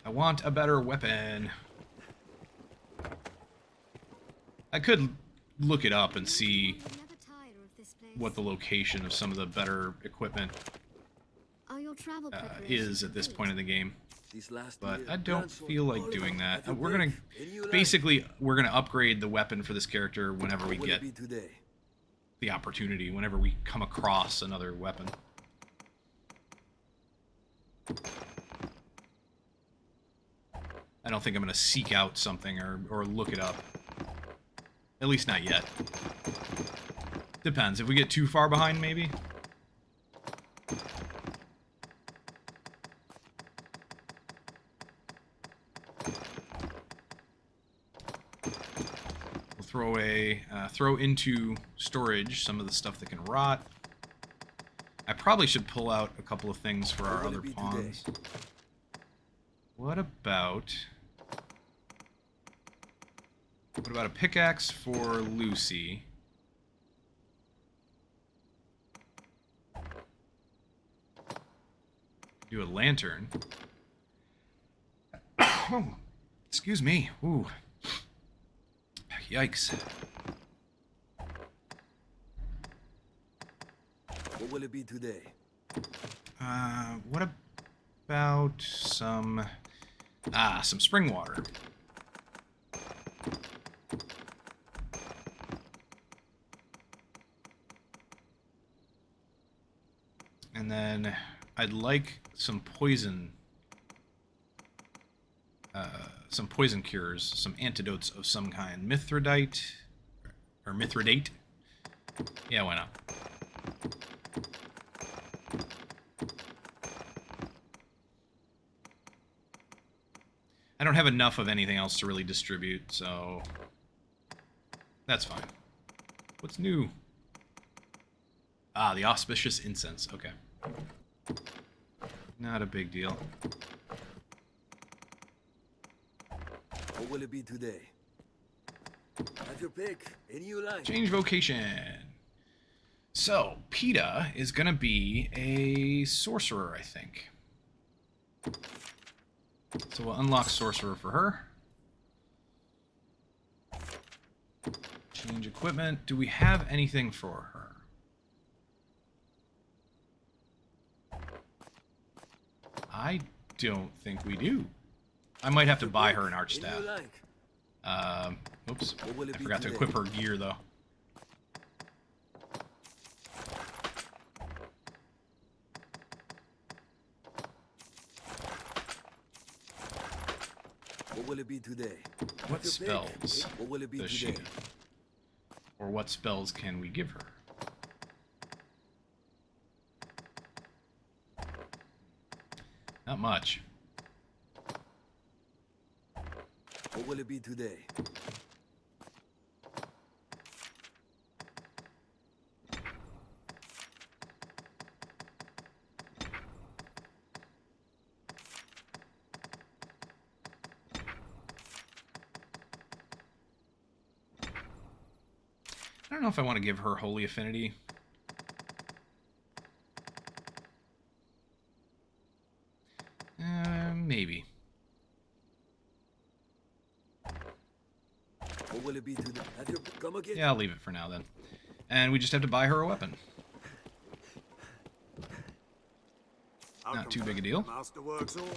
I want a better weapon. I could look it up and see what the location of some of the better equipment is at this point in the game. But I don't feel like doing that. We're gonna upgrade the weapon for this character whenever we get the opportunity, whenever we come across another weapon. I don't think I'm gonna seek out something or look it up. At least not yet. Depends. If we get too far behind, maybe. Throw into storage some of the stuff that can rot. I probably should pull out a couple of things for our other pawns. What about a pickaxe for Lucy? Do a lantern. Oh, excuse me. Ooh. Yikes. What will it be today? What about some spring water? then I'd like some poison cures, some antidotes of some kind. Mithridate, or Mithridate. Yeah, why not? I don't have enough of anything else to really distribute, so that's fine. What's new? Ah, the auspicious incense. Okay. Not a big deal. What will it be today? Have your pick. Any you like. Change vocation. So, PETA is going to be a sorcerer, I think. So we'll unlock sorcerer for her. Change equipment. Do we have anything for her? I don't think we do. I might have to buy her an arch staff. Oops. I forgot to equip her gear, though. What will it be today? What spells What will it be does she today? have? Or what spells can we give her? Not much. What will it be today? I don't know if I want to give her Holy Affinity. Maybe. What will it be today? Have your come again? Yeah, I'll leave it for now then. And we just have to buy her a weapon. Not too big a deal. Masterworks all.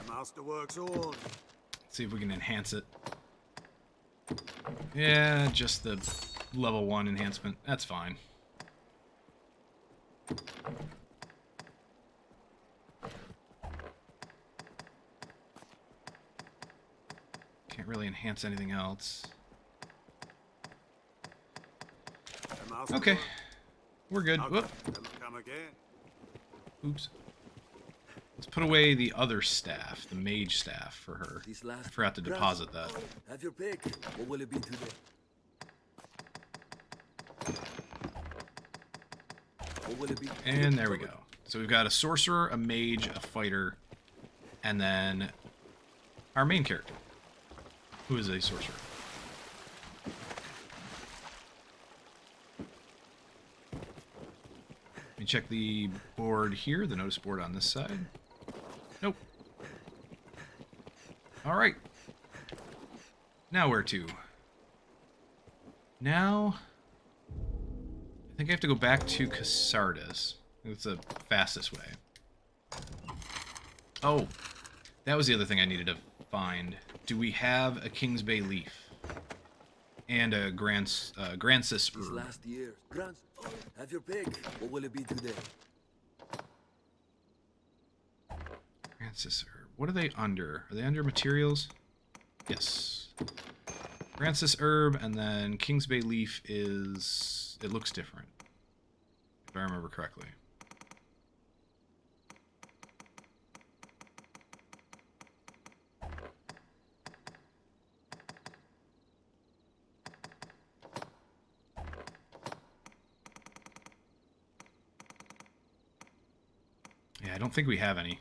Masterworks on. See if we can enhance it. Yeah, just the level 1 enhancement. That's fine. Can't really enhance anything else. Okay. We're good. Whoop. Come again. Oops. Let's put away the other staff, the mage staff, for her. I forgot to deposit that. Have your pick. What will it be today? What will it be? And there we go. So we've got a sorcerer, a mage, a fighter, and then our main character, who is a sorcerer. Let me check the board here, the notice board on this side. Nope. Alright. Now where to? Now, I think I have to go back to Casardis. That's the fastest way. Oh, that was the other thing I needed to find. Do we have a King's Bay leaf? And a Grancis These herb. last years. Grants. Have your pick. What will it be today? Grancis herb. What are they under? Are they under materials? Yes. Grancis herb, and then King's Bay leaf is... It looks different, if I remember correctly. Yeah, I don't think we have any.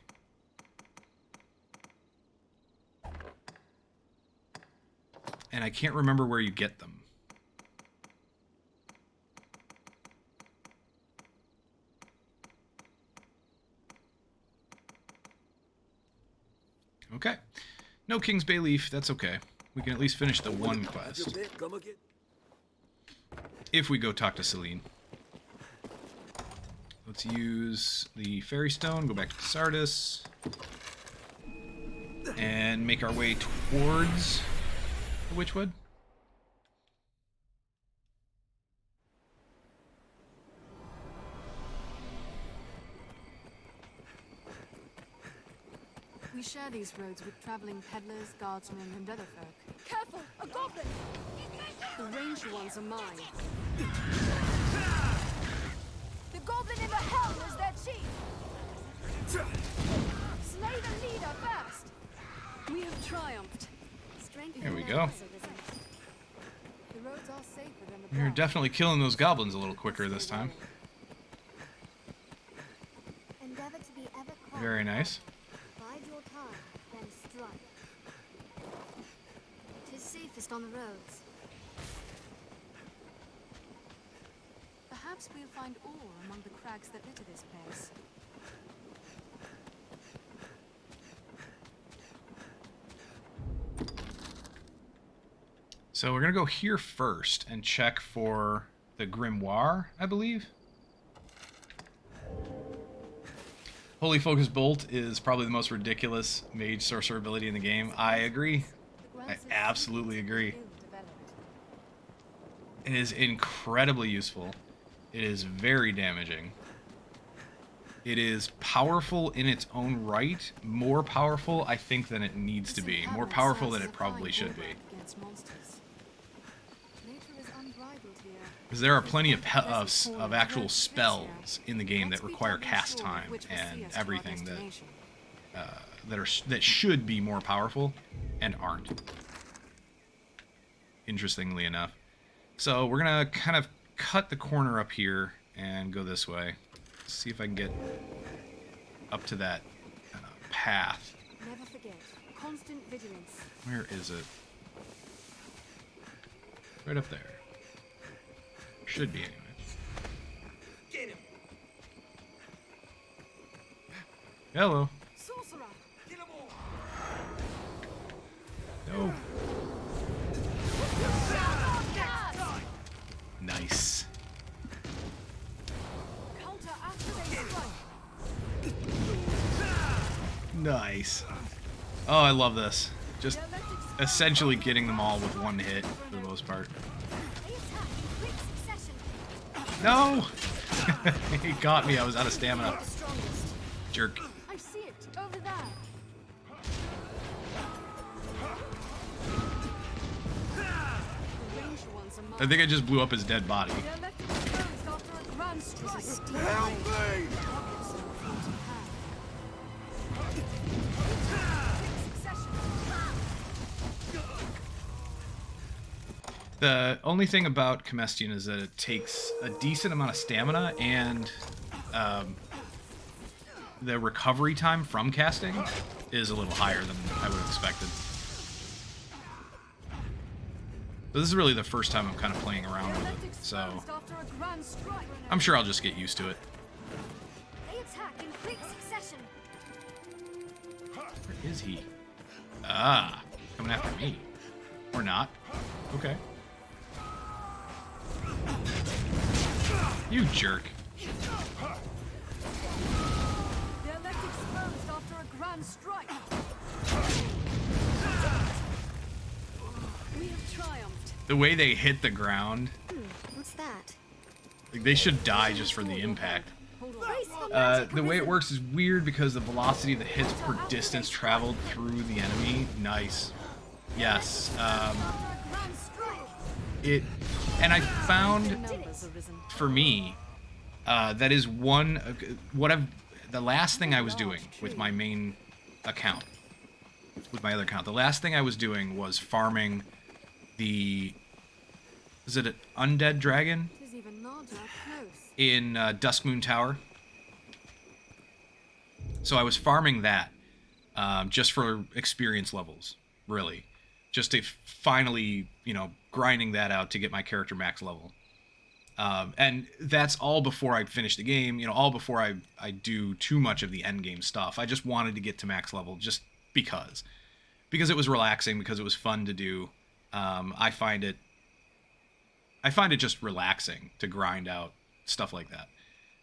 And I can't remember where you get them. Okay. No King's Bay leaf, that's okay. We can at least finish the one Have your quest. pick. Come again. If we go talk to Celine. Let's use the Fairy Stone, go back to Sardis, and make our way towards the Witchwood. We share these roads with traveling peddlers, guardsmen, and other folk. Careful! A goblin! The ranged ones are mine. The goblin in the helm is their chief! Slay the leader first! We have triumphed. Strength Here we and go. numbers arisen. The roads are safer than the You're black. definitely killing those goblins a little quicker this time. Endeavor to be ever calm. Very nice. Bide your time, then strike. 'Tis safest on the roads. Perhaps we'll find ore among the crags that litter this place. So we're going to go here first and check for the Grimoire, I believe. Holy Focus Bolt is probably the most ridiculous mage sorcerer ability in the game. I agree. I absolutely agree. It is incredibly useful. It is very damaging. It is powerful in its own right. More powerful, I think, than it needs to be. More powerful than it probably should be. Because there are plenty of actual spells in the game that require cast time and everything that should be more powerful and aren't. Interestingly enough. So we're gonna kind of cut the corner up here and go this way. See if I can get up to that path. Never forget. Constant vigilance. Where is it? Right up there. Should be, anyway. Get him! Hello. Sorcerer! Kill him all! No. Nice. Counter after they strike! Nice. Oh, I love this. Just essentially getting them all with one hit for the most part. They attack in quick succession. No! He got me. I was out of stamina. The strongest. Jerk. I see it! Over there! The ranged ones are mine. I think I just blew up his dead body. They're left exposed after a grand strike! Help me! The only thing about Comestian is that it takes a decent amount of stamina, and the recovery time from casting is a little higher than I would have expected. But this is really the first time I'm kind of playing around with it, so After a grand strike! I'm sure I'll just get used to it. They attack in quick succession. Where is he? Ah, coming after me. Or not. Okay. You jerk. They're left exposed after a grand strike! We have triumphed. The way they hit the ground, What's that? like, they should die just for the impact. Brace for magic The way it arisen. works is weird because the velocity of the hits per distance traveled through the enemy. Nice. Yes. After a grand strike! And I found, Numbers arisen. for me, that is one. The last thing I was doing with my main account, with my other account, the last thing I was doing was farming the. Is it an undead dragon? Tis even larger up close. In Duskmoon Tower. So I was farming that just for experience levels, really. Just to finally, grinding that out to get my character max level. And that's all before I finish the game, all before I do too much of the end game stuff. I just wanted to get to max level just because. Because it was relaxing, because it was fun to do. I find it just relaxing to grind out stuff like that.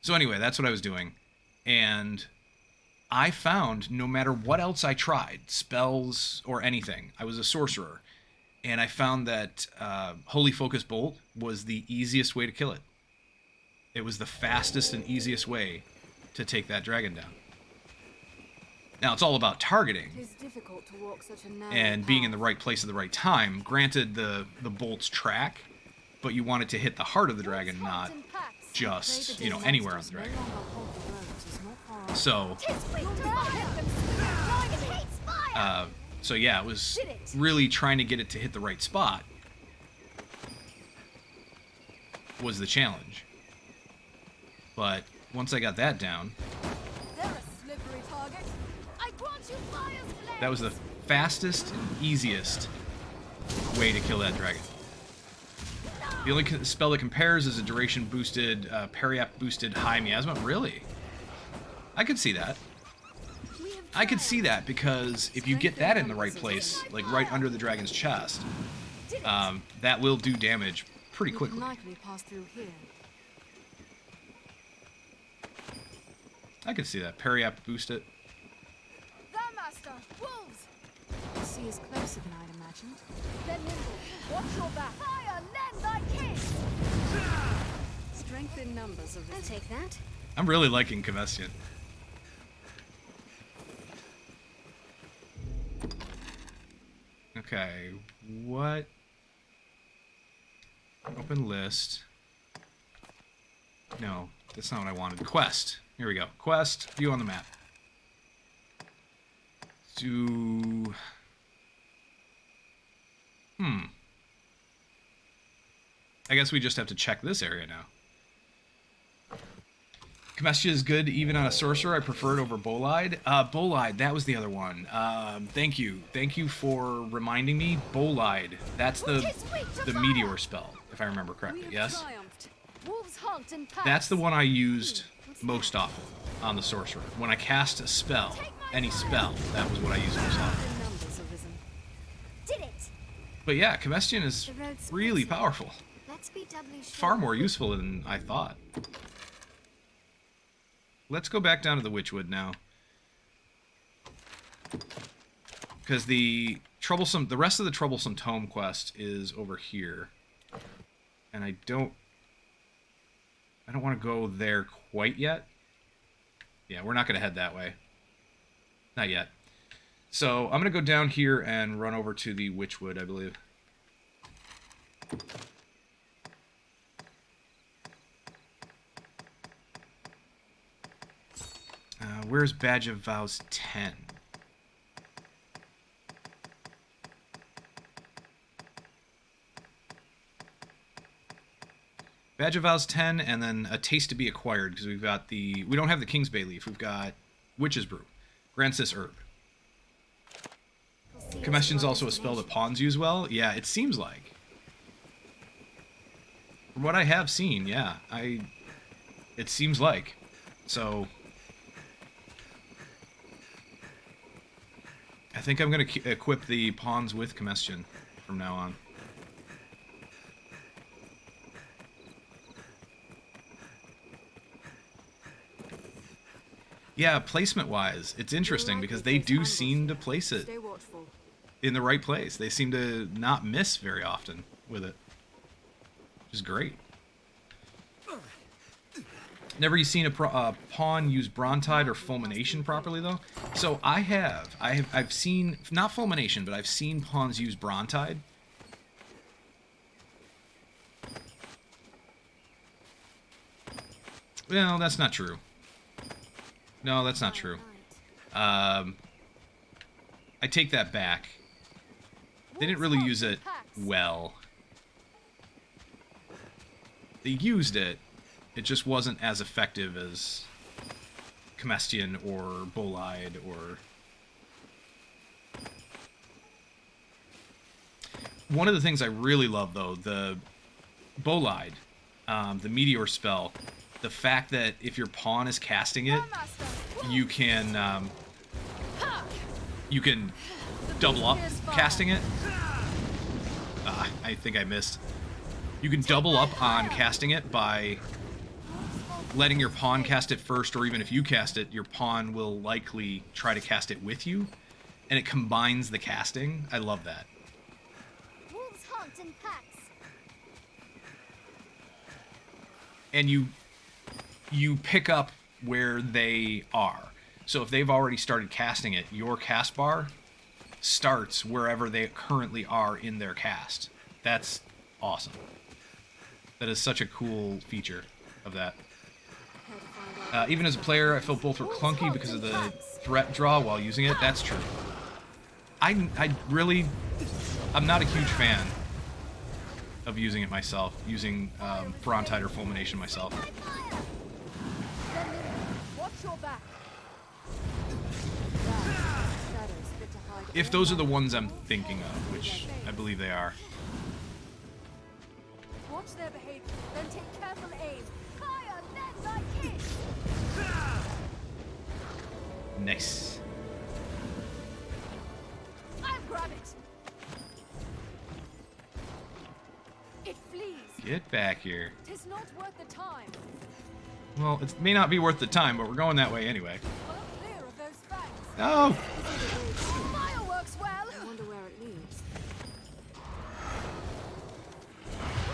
So anyway, that's what I was doing. And I found no matter what else I tried, spells or anything, I was a sorcerer. And I found that Holy Focus Bolt was the easiest way to kill it. It was the fastest and easiest way to take that dragon down. Now, it's all about targeting It is difficult to walk such a narrow and being in path. the right place at the right time. Granted, the bolts track, but you want it to hit the heart of the dragon, not just, you know, anywhere on the dragon. No longer hold the roads is not far off. So, Fire! so yeah, it was really trying to get it to hit the right spot was the challenge. But once I got that down, They're a slippery target. I grant you fire's flame. that was the fastest and easiest way to kill that dragon. The only spell that compares is a duration boosted, periap boosted high miasma. Really? I could see that. I could see that because if you get that in the right place, like right under the dragon's chest, that will do damage pretty We quickly. can likely pass through here. I could see that. Periap boost it. There, Master. Wolves. The sea is closer than I'd imagined. They're nimble. Watch your back. Fire, lend thy kiss. Strength in numbers of I'll take that. I'm really liking Comestian. Okay, what? Open list. No, that's not what I wanted. Quest. Here we go. Quest. View on the map. Do... I guess we just have to check this area now. Comestia is good even on a sorcerer. I prefer it over Bolide. Bolide, that was the other one. Thank you. Thank you for reminding me. Bolide. That's the meteor spell, if I remember correctly. Yes? Triumphed. Wolves hunt and pass. That's the one I used most often on the sorcerer. When I cast a spell, any spell, that was what I used most often. in numbers arisen. Did it! But yeah, Comestian is The road's really closer. powerful. Let's be doubly sure. Far more useful than I thought. Let's go back down to the Witchwood now. Because the rest of the Troublesome Tome quest is over here. And I don't want to go there quite yet. Yeah, we're not going to head that way. Not yet. So I'm going to go down here and run over to the Witchwood, I believe. Where's Badge of Vows 10? Badge of Vows 10, and then a taste to be acquired, because we don't have the King's Bay leaf. We've got Witch's Brew, Grancis Herb. Comestian's also a spell that pawns use well. Yeah, it seems like. From what I have seen, yeah, it seems like. So I think I'm going to equip the pawns with Comestian from now on. Yeah, placement-wise, it's interesting because they do seem to place it Stay watchful. in the right place. They seem to not miss very often with it, which is great. Never seen a pawn use Brontide or Fulmination properly, though. So I've seen, not Fulmination, but I've seen pawns use Brontide. Well, that's not true. No, that's not true. I take that back. They didn't really use it well. They used it. It just wasn't as effective as Comestian or Bolide or... One of the things I really love, though, the Bolide, the Meteor spell, the fact that if your pawn is casting it, you can double up casting it. I think I missed. You can double up on casting it by letting your pawn cast it first, or even if you cast it, your pawn will likely try to cast it with you, and it combines the casting. I love that. Wolves hunt in packs. And you pick up where they are. So if they've already started casting it, your cast bar starts wherever they currently are in their cast. That's awesome. That is such a cool feature of that. Even as a player, I felt both were clunky because of the threat draw while using it. That's true. I'm not a huge fan of using it myself, using Brontide or Fulmination myself. Watch your back. If those are the ones I'm thinking of, which I believe they are. Watch their behavior, then take careful aim. Fire, then thy kiss. Nice. I'll grab it. It flees. Get back here. 'Tis not worth the time. Well, it may not be worth the time, but we're going that way anyway. Well, clear of those fangs. No! Fire works well. I wonder where it leads.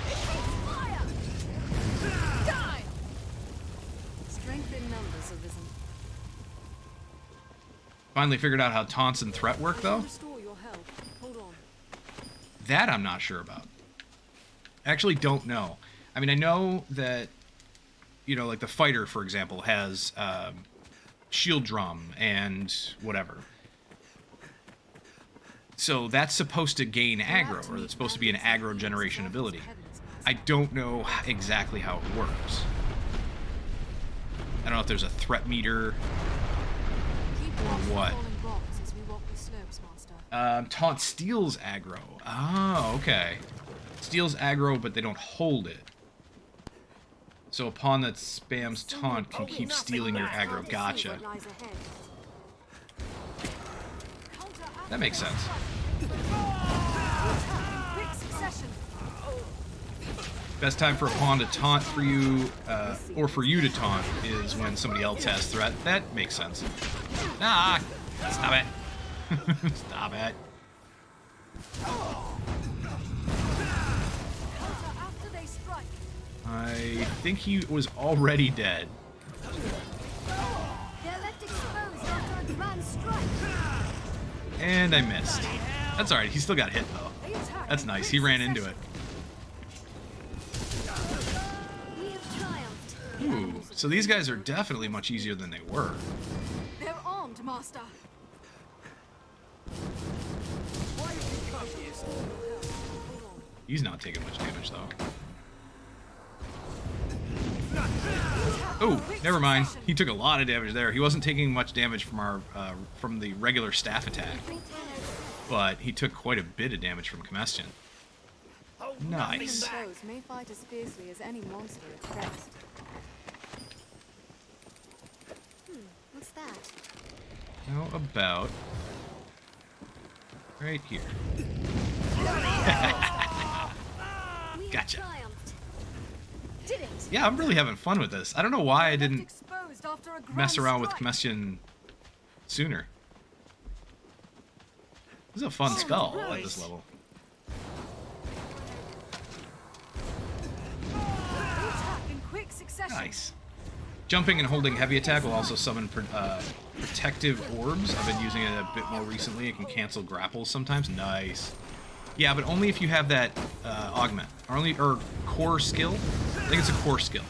It takes fire. Die. Strength in numbers, Arisen. Finally figured out how taunts and threat work, though. Restore your health. Hold on. That I'm not sure about. I actually don't know. I mean, I know that, you know, like the fighter, for example, has shield drum and whatever. So that's supposed to gain aggro, or that's supposed to be an aggro generation ability. I don't know exactly how it works. I don't know if there's a threat meter Keep or what. falling rocks as we walk the slopes, Master. Taunt steals aggro. Oh, okay. Steals aggro, but they don't hold it. So a pawn that spams taunt can keep stealing your aggro. Gotcha. What lies ahead. That makes sense. Quick succession. Best time for a pawn to taunt for you, or for you to taunt, is when somebody else has threat. That makes sense. Ah! Stop it. Stop it. After they strike. I think he was already dead. They're left exposed after a grand strike. And I missed. That's alright, he still got hit though. That's nice, he ran into it. We have triumphed. Ooh, so these guys are definitely much easier than they were. They're armed, Master. He's not taking much damage though. Oh, never mind. He took a lot of damage there. He wasn't taking much damage from our from the regular staff attack, but he took quite a bit of damage from Combustion. Nice. Foes may fight as fiercely as any monster at best. What's that? How about right here? We Gotcha. have triumphed. Did it. Yeah, I'm really having fun with this. I don't know why I Left didn't exposed after a grand mess around with strike. Combustion sooner. This is a fun spell at this level. Attack in quick succession. Nice. Jumping and holding heavy attack will also summon protective orbs. I've been using it a bit more recently. It can cancel grapples sometimes. Nice. Yeah, but only if you have that augment. Or core skill. I think it's a core skill.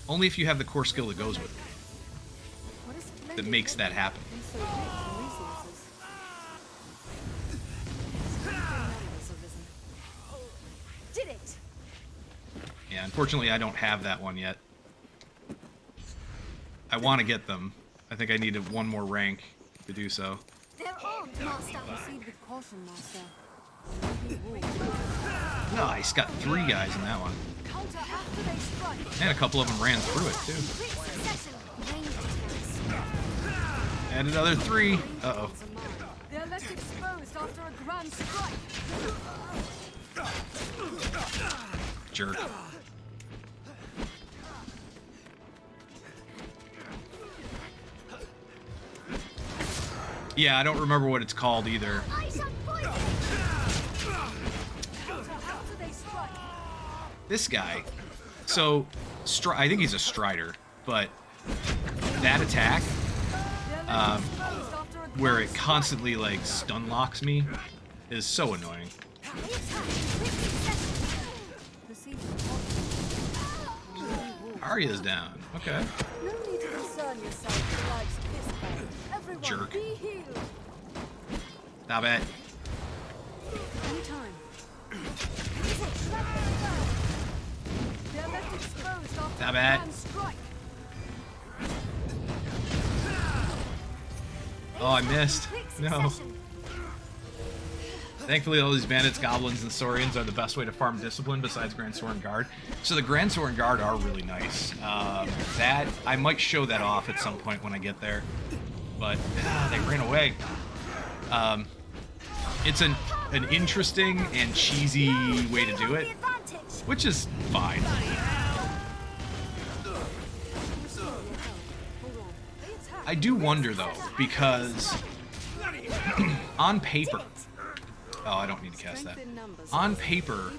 Only if you have the core skill that goes with it. What is splendid That makes that happen. and so rich in resources. Strength in numbers, Arisen. Did it. Yeah, unfortunately I don't have that one yet. I want to get them. I think I needed one more rank to do so. They're armed, Master. Proceed with caution, Master. Nice, got 3 guys in that one. Counter after they strike. And a couple of them ran through it too. Quick succession. Ranged attacks. And another 3. Uh-oh. They're left exposed after a grand strike. Jerk. Yeah, I don't remember what it's called either. This guy. So, I think he's a Strider, but that attack, where it constantly, like, stun locks me, is so annoying. Arya's down. Okay. No need to concern yourself with the likes of this guy. Everyone, Jerk. be healed. Stop it. Anytime. They're left exposed after Stop a it. grand strike. Oh, I missed. No. Thankfully, all these bandits, goblins, and saurians are the best way to farm discipline besides Grand Sword and Guard. So the Grand Sword and Guard are really nice. That I might show that off at some point when I get there, but they ran away. It's an interesting and cheesy way to do it, which is fine. I do wonder though, because on paper. Oh, I don't need to cast that. On paper,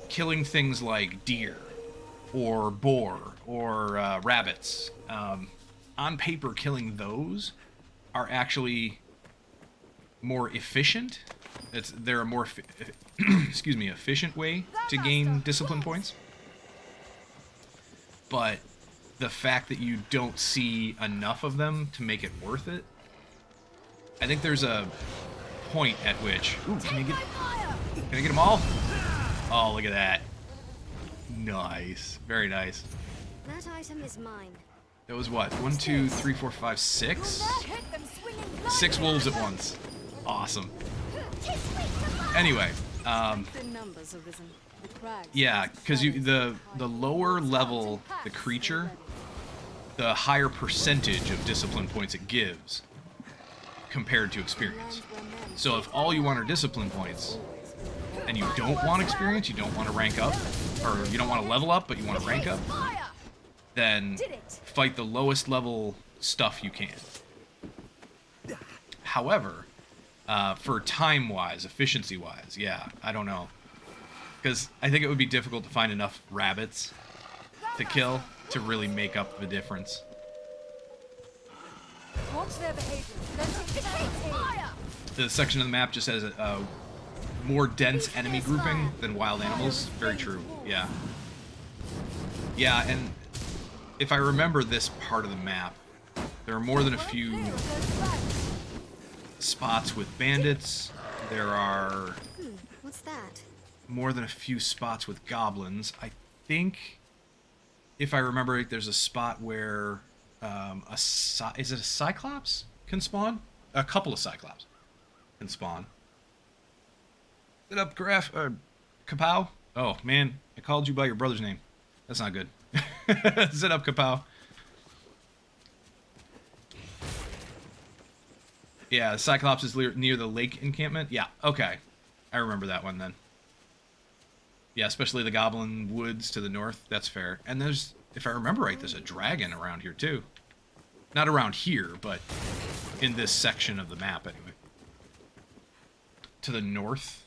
killing things like deer, or boar, or rabbits, on paper killing those are actually more efficient. They're a more excuse me, efficient way to gain discipline points. But the fact that you don't see enough of them to make it worth it, I think there's a point at which... Ooh, can I get them all? Oh, look at that. Nice. Very nice. That item is mine. That was what? 1, 2, 3, 4, 5, 6? 6 wolves at once. Awesome. Anyway, yeah, because the lower level the creature, the higher percentage of discipline points it gives compared to experience. So if all you want are discipline points, and you don't want experience, you don't want to rank up, or you don't want to level up, but you want to rank up, then fight the lowest level stuff you can. However, for time-wise, efficiency-wise, yeah, I don't know. Because I think it would be difficult to find enough rabbits to kill to really make up the difference. Watch their behavior. Fire! The section of the map just has a more dense enemy grouping than wild animals. Very true, yeah. Yeah, and if I remember this part of the map, there are more than a few spots with bandits. There are What's that? more than a few spots with goblins. I think, if I remember right, there's a spot where is it a Cyclops can spawn? A couple of Cyclops can spawn. Sit up, Kapow? Oh, man, I called you by your brother's name. That's not good. Sit up, Kapow. Yeah, Cyclops is near the lake encampment. Yeah, okay. I remember that one then. Yeah, especially the Goblin Woods to the north. That's fair. And there's, if I remember right, there's a dragon around here too. Not around here, but in this section of the map anyway. To the north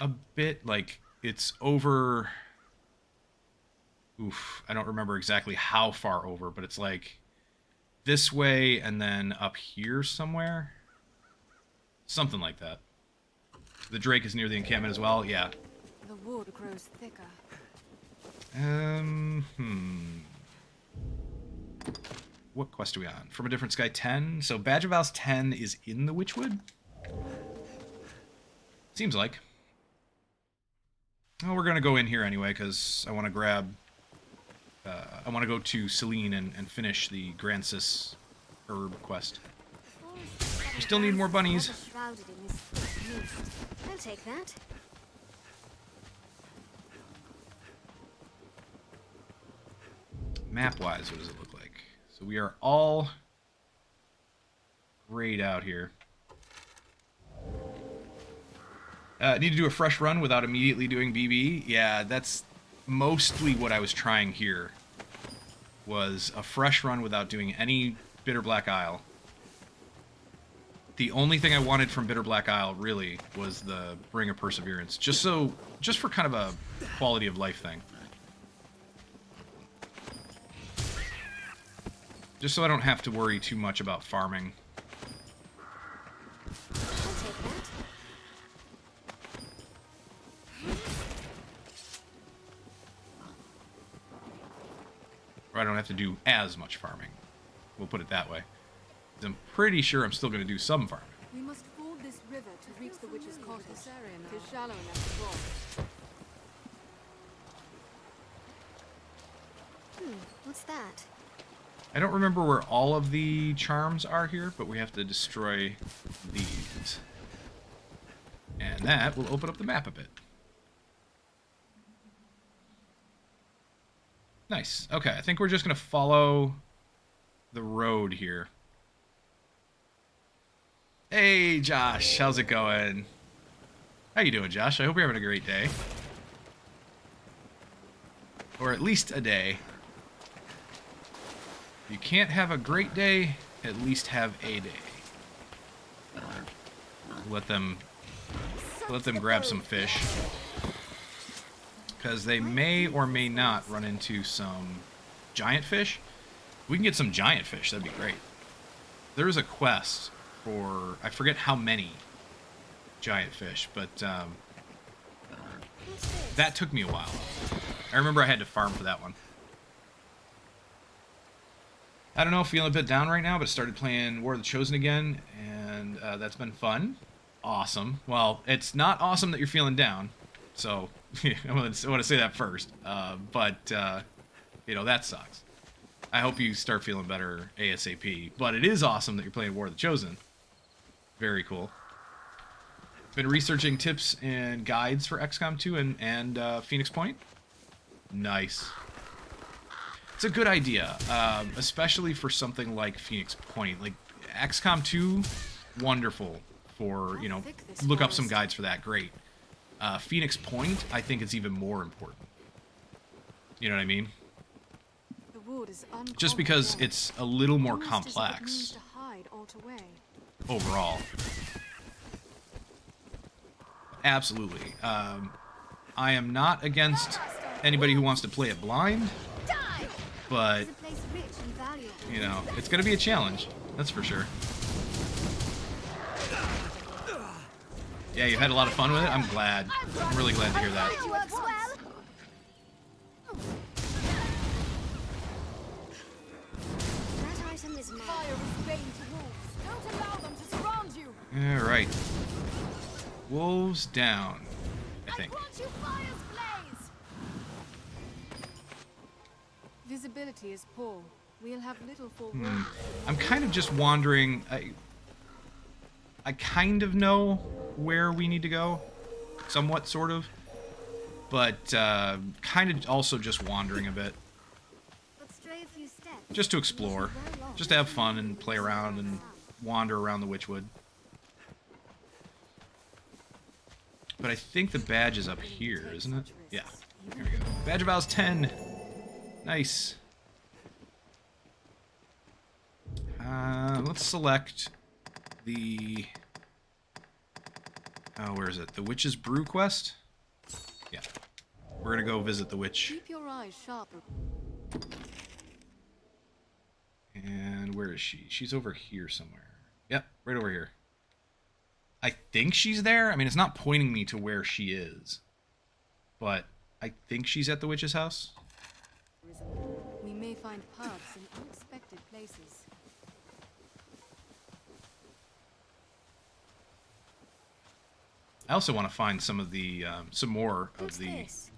a bit, like it's over... Oof, I don't remember exactly how far over, but it's like this way and then up here somewhere. Something like that. The Drake is near the encampment as well, yeah. The wood grows thicker. What quest are we on? From a Different Sky 10? So Badge of Vows 10 is in the Witchwood? Seems like. Well, we're going to go in here anyway, because I want to grab... I want to go to Celine and finish the Grancis herb quest. We still need more bunnies. Shrouded in this thick mist. I'll take that. Map-wise, what does it look like? So we are all grayed out here. Need to do a fresh run without immediately doing BB. Yeah, that's mostly what I was trying here. Was a fresh run without doing any Bitter Black Isle. The only thing I wanted from Bitter Black Isle, really, was the Ring of Perseverance. Just for kind of a quality of life thing. Just so I don't have to worry too much about farming. I'll take that. Or I don't have to do as much farming. We'll put it that way. 'Cause I'm pretty sure I'm still going to do some farming. We must ford this river to reach the witch's cottage. It is shallow enough to cross. What's that? I don't remember where all of the charms are here, but we have to destroy these. And that will open up the map a bit. Nice. Okay, I think we're just going to follow the road here. Hey, Josh. How's it going? How you doing, Josh? I hope you're having a great day. Or at least a day. You can't have a great day, at least have a day. Let them grab some fish. Because they may or may not run into some giant fish. We can get some giant fish, that'd be great. There's a quest for, I forget how many giant fish, but that took me a while. I remember I had to farm for that one. I don't know, feeling a bit down right now, but started playing War of the Chosen again, and that's been fun. Awesome. Well, it's not awesome that you're feeling down, so I want to say that first. But you know, that sucks. I hope you start feeling better ASAP. But it is awesome that you're playing War of the Chosen. Very cool. Been researching tips and guides for XCOM 2 and Phoenix Point. Nice. It's a good idea, especially for something like Phoenix Point. Like, XCOM 2, wonderful for, you know, look up some guides for that, great. Phoenix Point, I think it's even more important. You know what I mean? Just because it's a little more complex overall. Absolutely. I am not against anybody who wants to play it blind. But, you know, it's going to be a challenge. That's for sure. Yeah, you had a lot of fun with it? I'm glad. I'm really glad to hear that. That item is mine. Fire is bane to wolves. Don't allow them to surround you. Alright. Wolves down, I think. I want you fire's blaze. Visibility is poor. We'll have little for I'm kind of just wandering. I kind of know where we need to go. Somewhat, sort of. But kind of also just wandering a bit. But stray a few steps. Just to explore. Just to have fun and play around and wander around the Witchwood. But I think the badge is up here, isn't it? Yeah. Here we go. Badge of Vows 10. Nice. Let's select the... Oh, where is it? The Witch's Brew quest? Yeah. We're gonna go visit the witch. Keep your eyes sharp. And where is she? She's over here somewhere. Yep, right over here. I think she's there. I mean, it's not pointing me to where she is. But I think she's at the witch's house. We may find paths in unexpected places. I also want to find some of the, some more of What's the this?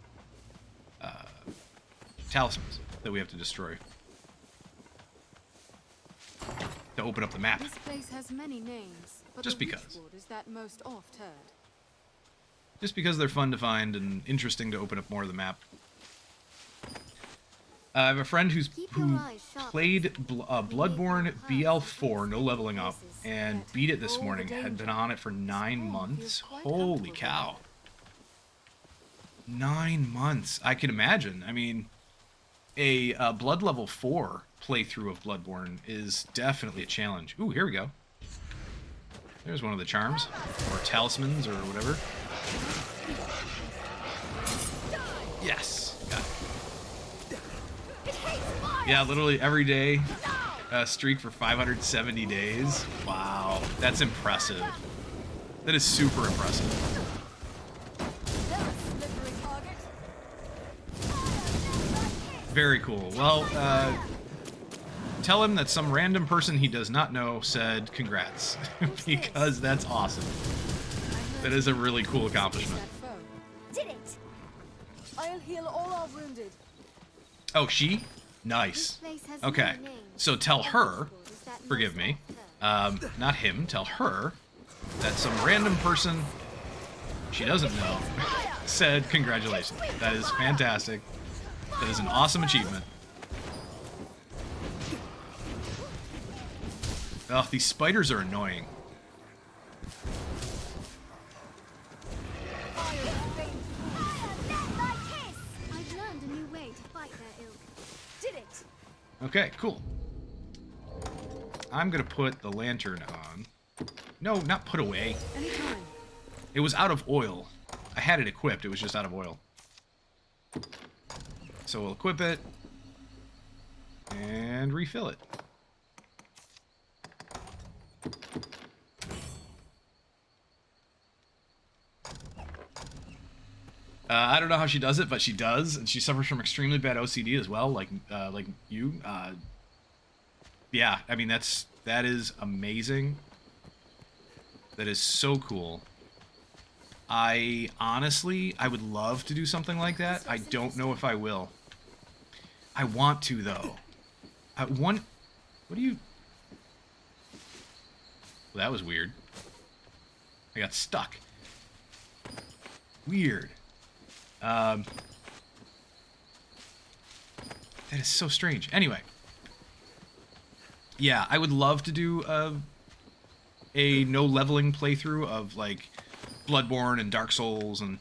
talismans that we have to destroy. To open up the map. This place has many names, but Just the because. Witchwood is that most oft heard. Just because they're fun to find and interesting to open up more of the map. I have a friend who played Bloodborne BL4, no leveling up, and beat it this morning. Had been on it for 9 months. Holy cow. 9 months. I can imagine. I mean, a Blood level 4 playthrough of Bloodborne is definitely a challenge. Ooh, here we go. There's one of the charms, or talismans, or whatever. Yes, got it. Yeah, literally every day, streak for 570 days. Wow, that's impressive. That is super impressive. Very cool. Well, tell him that some random person he does not know said congrats, because that's awesome. That is a really cool accomplishment. Did it! I'll heal all our wounded. Oh, she? Nice. Okay, so tell her, forgive me, not him, tell her that some random person she doesn't know said congratulations. That is fantastic. That is an awesome achievement. Oh, these spiders are annoying. I've learned a new way to fight their ilk. Did it! Okay, cool. I'm gonna put the lantern on. No, not put away. Anytime. It was out of oil. I had it equipped, it was just out of oil. So we'll equip it and refill it. I don't know how she does it, but she does, and she suffers from extremely bad OCD as well, like you. Yeah, I mean that is amazing. That is so cool. I would love to do something like that. I don't know if I will. I want to though. What do you? Well, that was weird. I got stuck. Weird. That is so strange. Anyway. Yeah, I would love to do a no leveling playthrough of like Bloodborne and Dark Souls and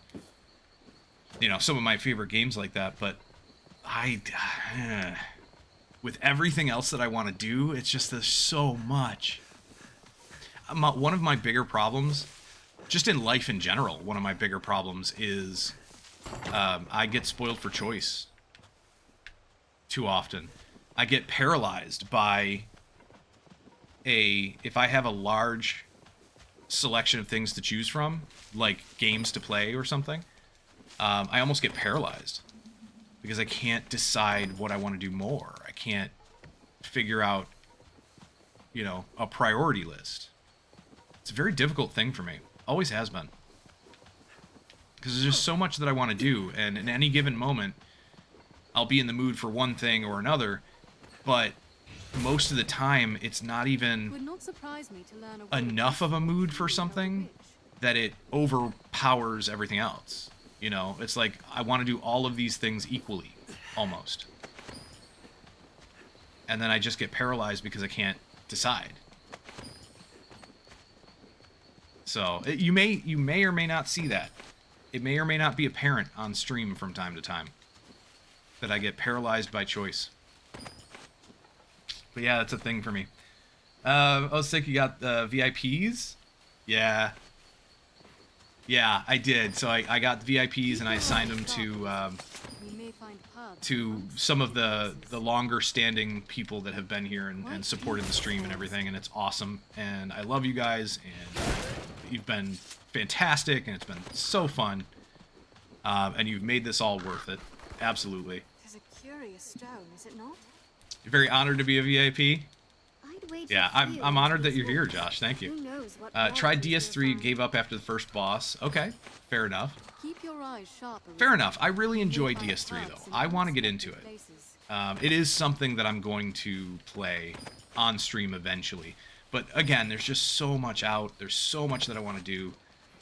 some of my favorite games like that, but with everything else that I want to do, it's just there's so much. One of my bigger problems, just in life in general, one of my bigger problems is I get spoiled for choice too often. I get paralyzed by if I have a large selection of things to choose from, like games to play or something, I almost get paralyzed because I can't decide what I want to do more. I can't figure out, a priority list. It's a very difficult thing for me. Always has been. Because there's just so much that I want to do, and in any given moment, I'll be in the mood for one thing or another, but most of the time, it's not even Would not surprise me to learn a enough of a mood for something that it overpowers everything else. It's like I want to do all of these things equally, almost. And then I just get paralyzed because I can't decide. So, you may or may not see that. It may or may not be apparent on stream from time to time that I get paralyzed by choice. But yeah, that's a thing for me. I was thinking you got VIPs? Yeah. Yeah, I did. So I got VIPs and I assigned them to some of the longer standing people that have been here and supported the stream and everything, and it's awesome. And I love you guys, and you've been fantastic, and it's been so fun. And you've made this all worth it. Absolutely. It's a curious stone, is it not? You're very honored to be a VIP. I'd wait Yeah, I'm honored that you're here, Josh. Thank you. Who knows what Tried DS3, gave up after the first boss. Okay, fair enough. Keep your eyes sharp. Fair enough. I really enjoy DS3 though. I want to get into it. It is something that I'm going to play on stream eventually. But again, there's just so much out. There's so much that I want to do.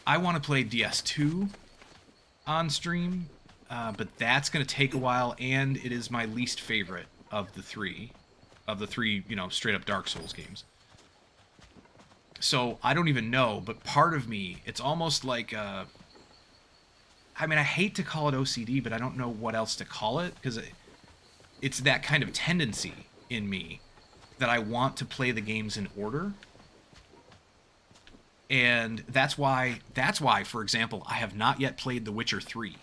I want to play DS2 on stream, but that's going to take a while, and it is my least favorite of the three, straight up Dark Souls games. So I don't even know, but part of me, it's almost like I hate to call it OCD, but I don't know what else to call it, because it's that kind of tendency in me that I want to play the games in order. And that's why, for example, I have not yet played The Witcher 3.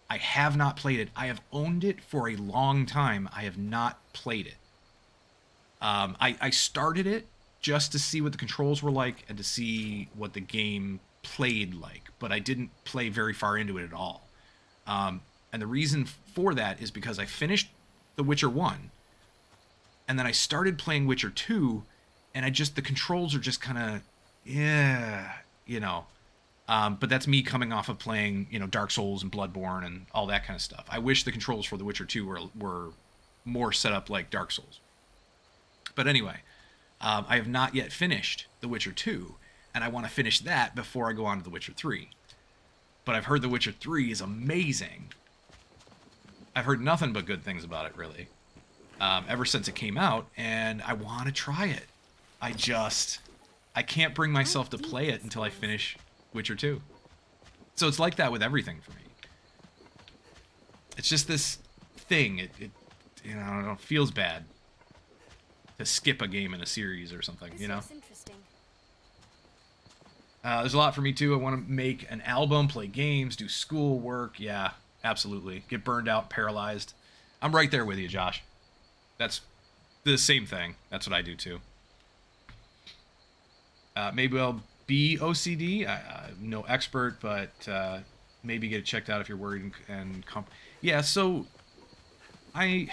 I have not played it. I have owned it for a long time. I have not played it. I started it just to see what the controls were like and to see what the game played like, but I didn't play very far into it at all. And the reason for that is because I finished The Witcher 1, and then I started playing Witcher 2, and the controls are just kind of, yeah, you know. But that's me coming off of playing, you know, Dark Souls and Bloodborne and all that kind of stuff. I wish the controls for The Witcher 2 were more set up like Dark Souls. But anyway, I have not yet finished The Witcher 2, and I want to finish that before I go on to The Witcher 3. But I've heard The Witcher 3 is amazing. I've heard nothing but good things about it, really, ever since it came out, and I want to try it. I can't bring myself to play it until I finish Witcher 2. So it's like that with everything for me. It's just this thing. It you know, it feels bad to skip a game in a series or something, you know? Interesting. There's a lot for me, too. I want to make an album, play games, do school work. Yeah, absolutely. Get burned out, paralyzed. I'm right there with you, Josh. That's the same thing. That's what I do, too. Maybe I'll be OCD. I'm no expert, but maybe get it checked out if you're worried. Yeah, so I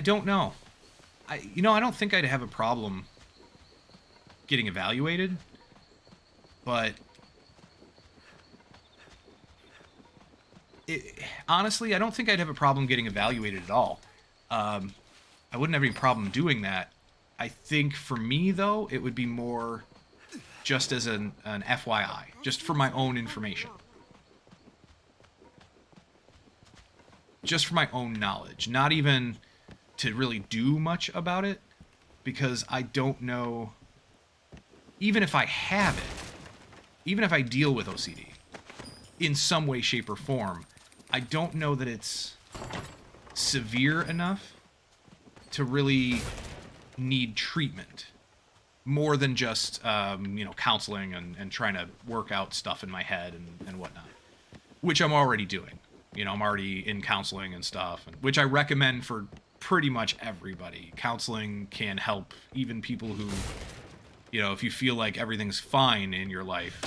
don't know. I don't think I'd have a problem getting evaluated, but honestly, I don't think I'd have a problem getting evaluated at all. I wouldn't have any problem doing that. I think for me, though, it would be more just as an FYI, just for my own information. Just for my own knowledge, not even to really do much about it, because I don't know, even if I have it, even if I deal with OCD in some way, shape, or form, I don't know that it's severe enough to really need treatment more than just counseling and trying to work out stuff in my head and whatnot, which I'm already doing. I'm already in counseling and stuff, which I recommend for pretty much everybody. Counseling can help even people who, if you feel like everything's fine in your life,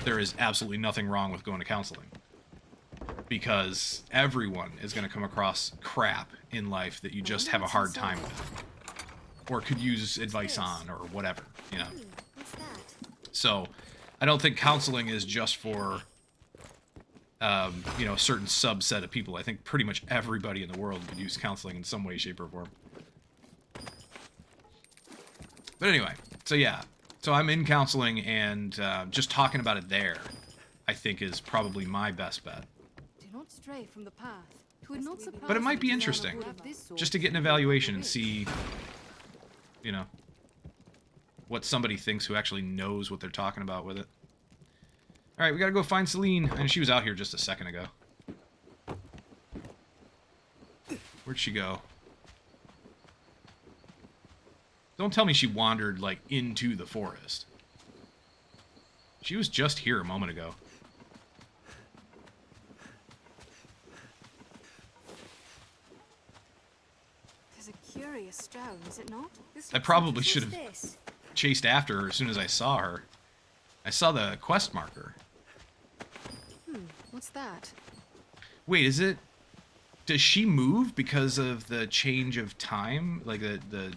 there is absolutely nothing wrong with going to counseling, because everyone is going to come across crap in life that you just have a hard time with, or could use advice on, or whatever, What's that? So I don't think counseling is just for a certain subset of people. I think pretty much everybody in the world could use counseling in some way, shape, or form. But anyway, so yeah. So I'm in counseling, and just talking about it there, I think, is probably my best bet. Do not stray from the path. It would not surprise But it might be me to learn interesting, a word of this sort. just to get an evaluation and see, what somebody thinks who actually knows what they're talking about with it. Alright, we gotta go find Celine. And she was out here just a second ago. Where'd she go? Don't tell me she wandered, into the forest. She was just here a moment ago. There's a curious stone, is it not? I probably should have chased after her as soon as I saw her. I saw the quest marker. What's that? Wait, is it... Does she move because of the change of time? Like, the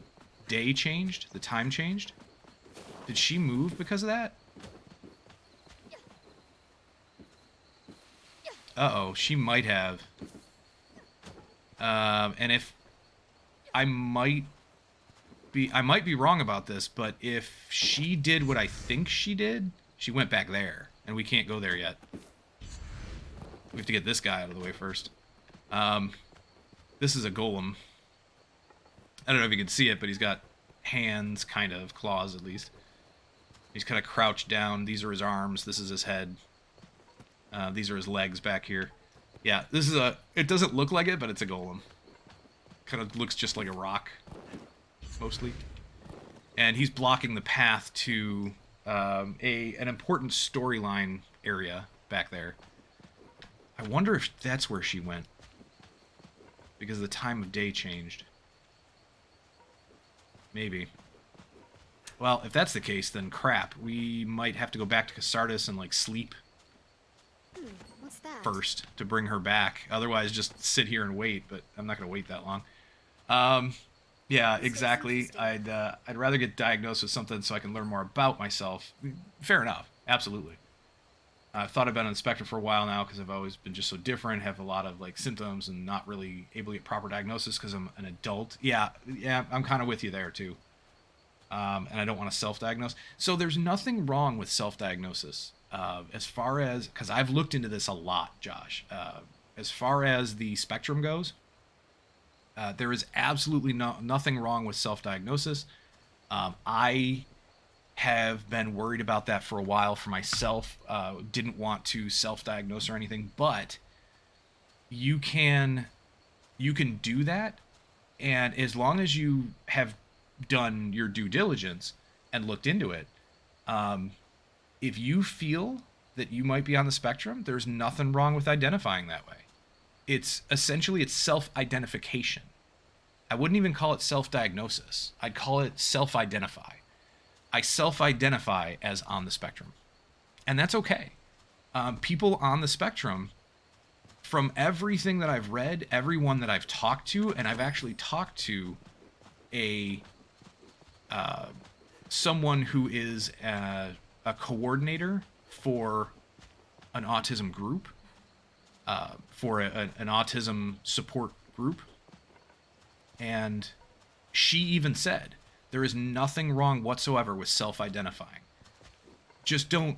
day changed? The time changed? Did she move because of that? Uh-oh, she might have. And if... I might be wrong about this, but if she did what I think she did, she went back there, and we can't go there yet. We have to get this guy out of the way first. This is a golem. I don't know if you can see it, but he's got hands, kind of, claws at least. He's kind of crouched down. These are his arms. This is his head. These are his legs back here. Yeah, this is it doesn't look like it, but it's a golem. Kind of looks just like a rock, mostly. and he's blocking the path to an important storyline area back there. I wonder if that's where she went, because the time of day changed. Maybe. Well, if that's the case, then crap. We might have to go back to Casardis and, like, sleep What's that? first to bring her back. Otherwise, just sit here and wait, but I'm not going to wait that long. Yeah, exactly. I'd rather get diagnosed with something so I can learn more about myself. Fair enough. Absolutely. I've thought I've been on the spectrum for a while now because I've always been just so different, have a lot of like symptoms and not really able to get proper diagnosis because I'm an adult. Yeah, I'm kind of with you there too. And I don't want to self-diagnose. So there's nothing wrong with self-diagnosis. As far as, because I've looked into this a lot, Josh. As far as the spectrum goes, there is absolutely nothing wrong with self-diagnosis. I have been worried about that for a while for myself. Didn't want to self-diagnose or anything, but you can do that, and as long as you have done your due diligence and looked into it, if you feel that you might be on the spectrum, there's nothing wrong with identifying that way. It's essentially self-identification. I wouldn't even call it self-diagnosis. I'd call it self-identify. I self-identify as on the spectrum. And that's okay. People on the spectrum, from everything that I've read, everyone that I've talked to, and I've actually talked to someone who is a coordinator for an autism group, for an autism support group. And she even said, there is nothing wrong whatsoever with self-identifying. Just don't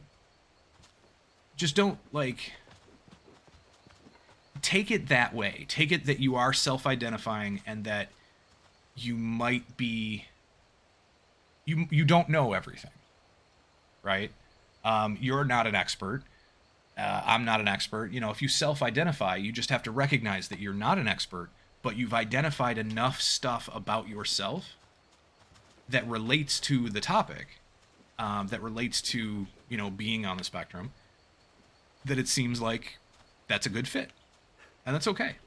like take it that way. Take it that you are self-identifying and that you might be you don't know everything, right? You're not an expert. I'm not an expert. You know, if you self-identify, you just have to recognize that you're not an expert, but you've identified enough stuff about yourself that relates to the topic, that relates to, you know, being on the spectrum, that it seems like that's a good fit. And that's okay.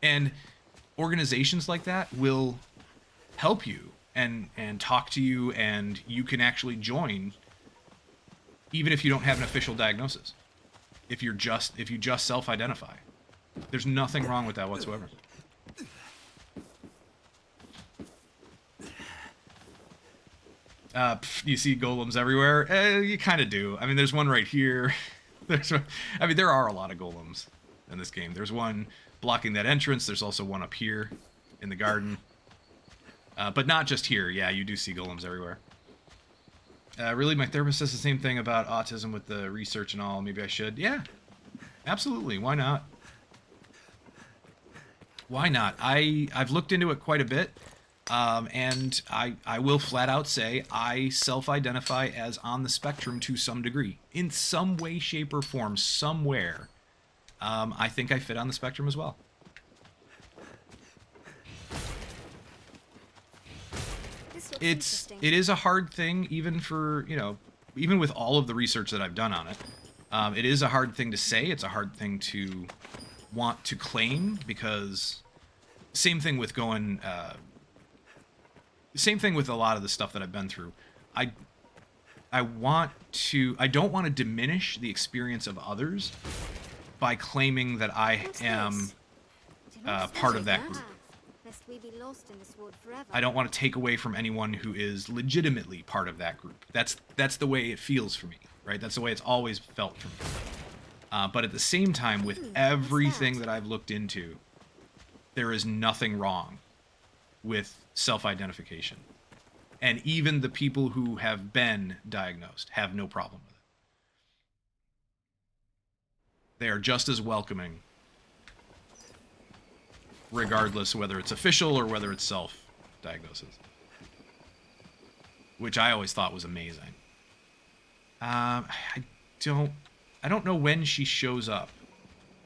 And organizations like that will help you and talk to you, and you can actually join even if you don't have an official diagnosis. If you just self-identify. There's nothing wrong with that whatsoever. You see golems everywhere? You kind of do. I mean, there's one right here. There are a lot of golems in this game. There's one blocking that entrance. There's also one up here in the garden. But not just here. Yeah, you do see golems everywhere. Really, my therapist says the same thing about autism with the research and all. Maybe I should. Yeah, absolutely. Why not? Why not? I've looked into it quite a bit. And I will flat out say I self-identify as on the spectrum to some degree. In some way, shape, or form, somewhere, I think I fit on the spectrum as well. It is a hard thing, even for, you know, even with all of the research that I've done on it. It is a hard thing to say. It's a hard thing to want to claim, because same thing with going... Same thing with a lot of the stuff that I've been through. I don't want to diminish the experience of others by claiming that I am part of that group. Lest we be lost in this world forever. I don't want to take away from anyone who is legitimately part of that group. That's the way it feels for me, right? That's the way it's always felt for me. But at the same time, with everything that I've looked into, there is nothing wrong with self-identification. And even the people who have been diagnosed have no problem with it. They are just as welcoming, regardless whether it's official or whether it's self-diagnosis. Which I always thought was amazing. I don't know when she shows up,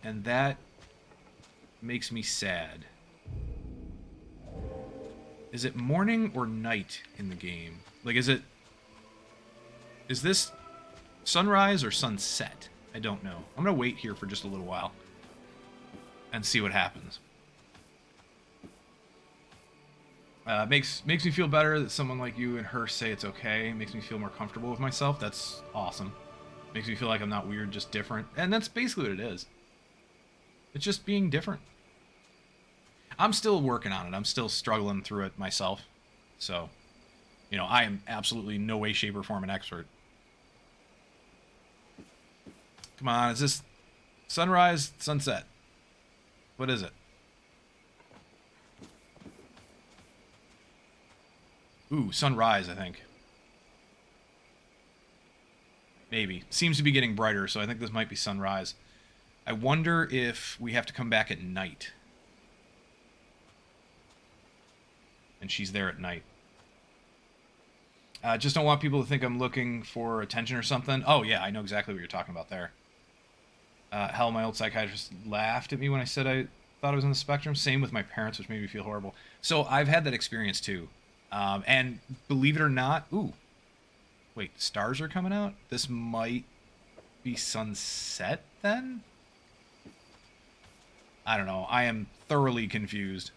and that makes me sad. Is it morning or night in the game? Like, is this sunrise or sunset? I don't know. I'm gonna wait here for just a little while and see what happens. Makes me feel better that someone like you and her say it's okay. Makes me feel more comfortable with myself. That's awesome. Makes me feel like I'm not weird, just different. And that's basically what it is. It's just being different. I'm still working on it. I'm still struggling through it myself. So, you know, I am absolutely no way, shape, or form an expert. Come on, is this sunrise, sunset? What is it? Ooh, sunrise, I think. Maybe. Seems to be getting brighter, so I think this might be sunrise. I wonder if we have to come back at night. And she's there at night. Just don't want people to think I'm looking for attention or something. Oh, yeah, I know exactly what you're talking about there. Hell, my old psychiatrist laughed at me when I said I thought I was on the spectrum. Same with my parents, which made me feel horrible. So I've had that experience, too. And believe it or not... Ooh. Wait, stars are coming out? This might be sunset, then? I don't know. I am thoroughly confused.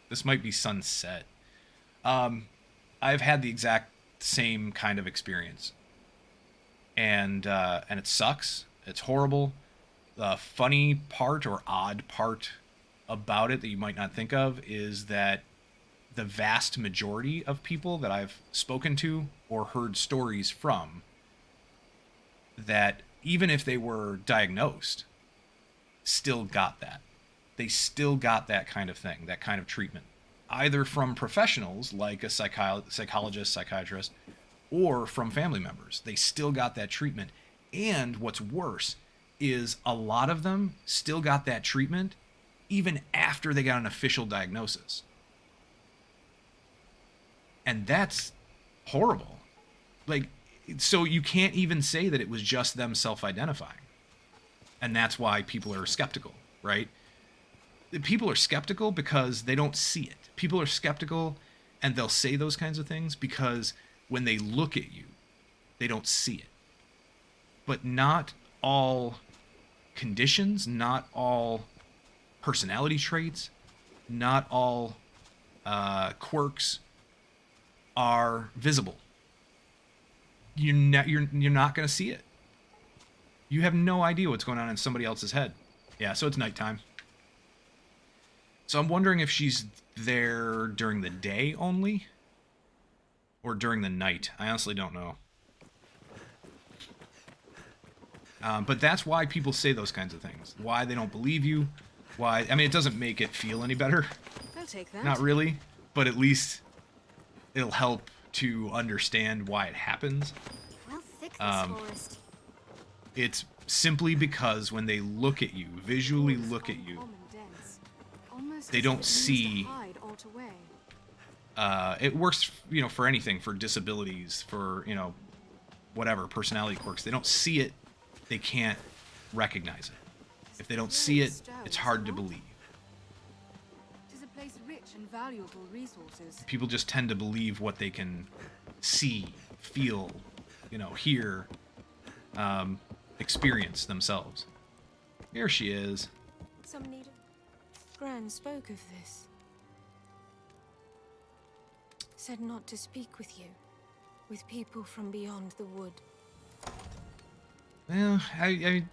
This might be sunset. I've had the exact same kind of experience. And it sucks. It's horrible. The funny part or odd part about it that you might not think of is that the vast majority of people that I've spoken to or heard stories from, that even if they were diagnosed, still got that. They still got that kind of thing, that kind of treatment. Either from professionals like a psychologist, psychiatrist, or from family members. They still got that treatment. And what's worse is a lot of them still got that treatment even after they got an official diagnosis. And that's horrible. Like, so you can't even say that it was just them self-identifying. And that's why people are skeptical, right? People are skeptical because they don't see it. People are skeptical and they'll say those kinds of things because when they look at you, they don't see it. But not all conditions, not all personality traits, not all quirks are visible. You're not going to see it. You have no idea what's going on in somebody else's head. Yeah, so it's nighttime. So I'm wondering if she's there during the day only or during the night. I honestly don't know. But that's why people say those kinds of things. Why they don't believe you. Why? I mean, it doesn't make it feel any better. I'll take that. Not really. But at least it'll help to understand why it happens. How thick this forest? It's simply because when they look at you, visually look at you, they don't see. It works, you know, for anything, for disabilities, for, you know, whatever, personality quirks. They don't see it, they can't recognize it. If they don't see it, it's hard to believe. It is a place rich in valuable resources. People just tend to believe what they can see, feel, you know, hear, experience themselves. Here she is. Some need. Gran spoke of this. Said not to speak with you, with people from beyond the wood. Well,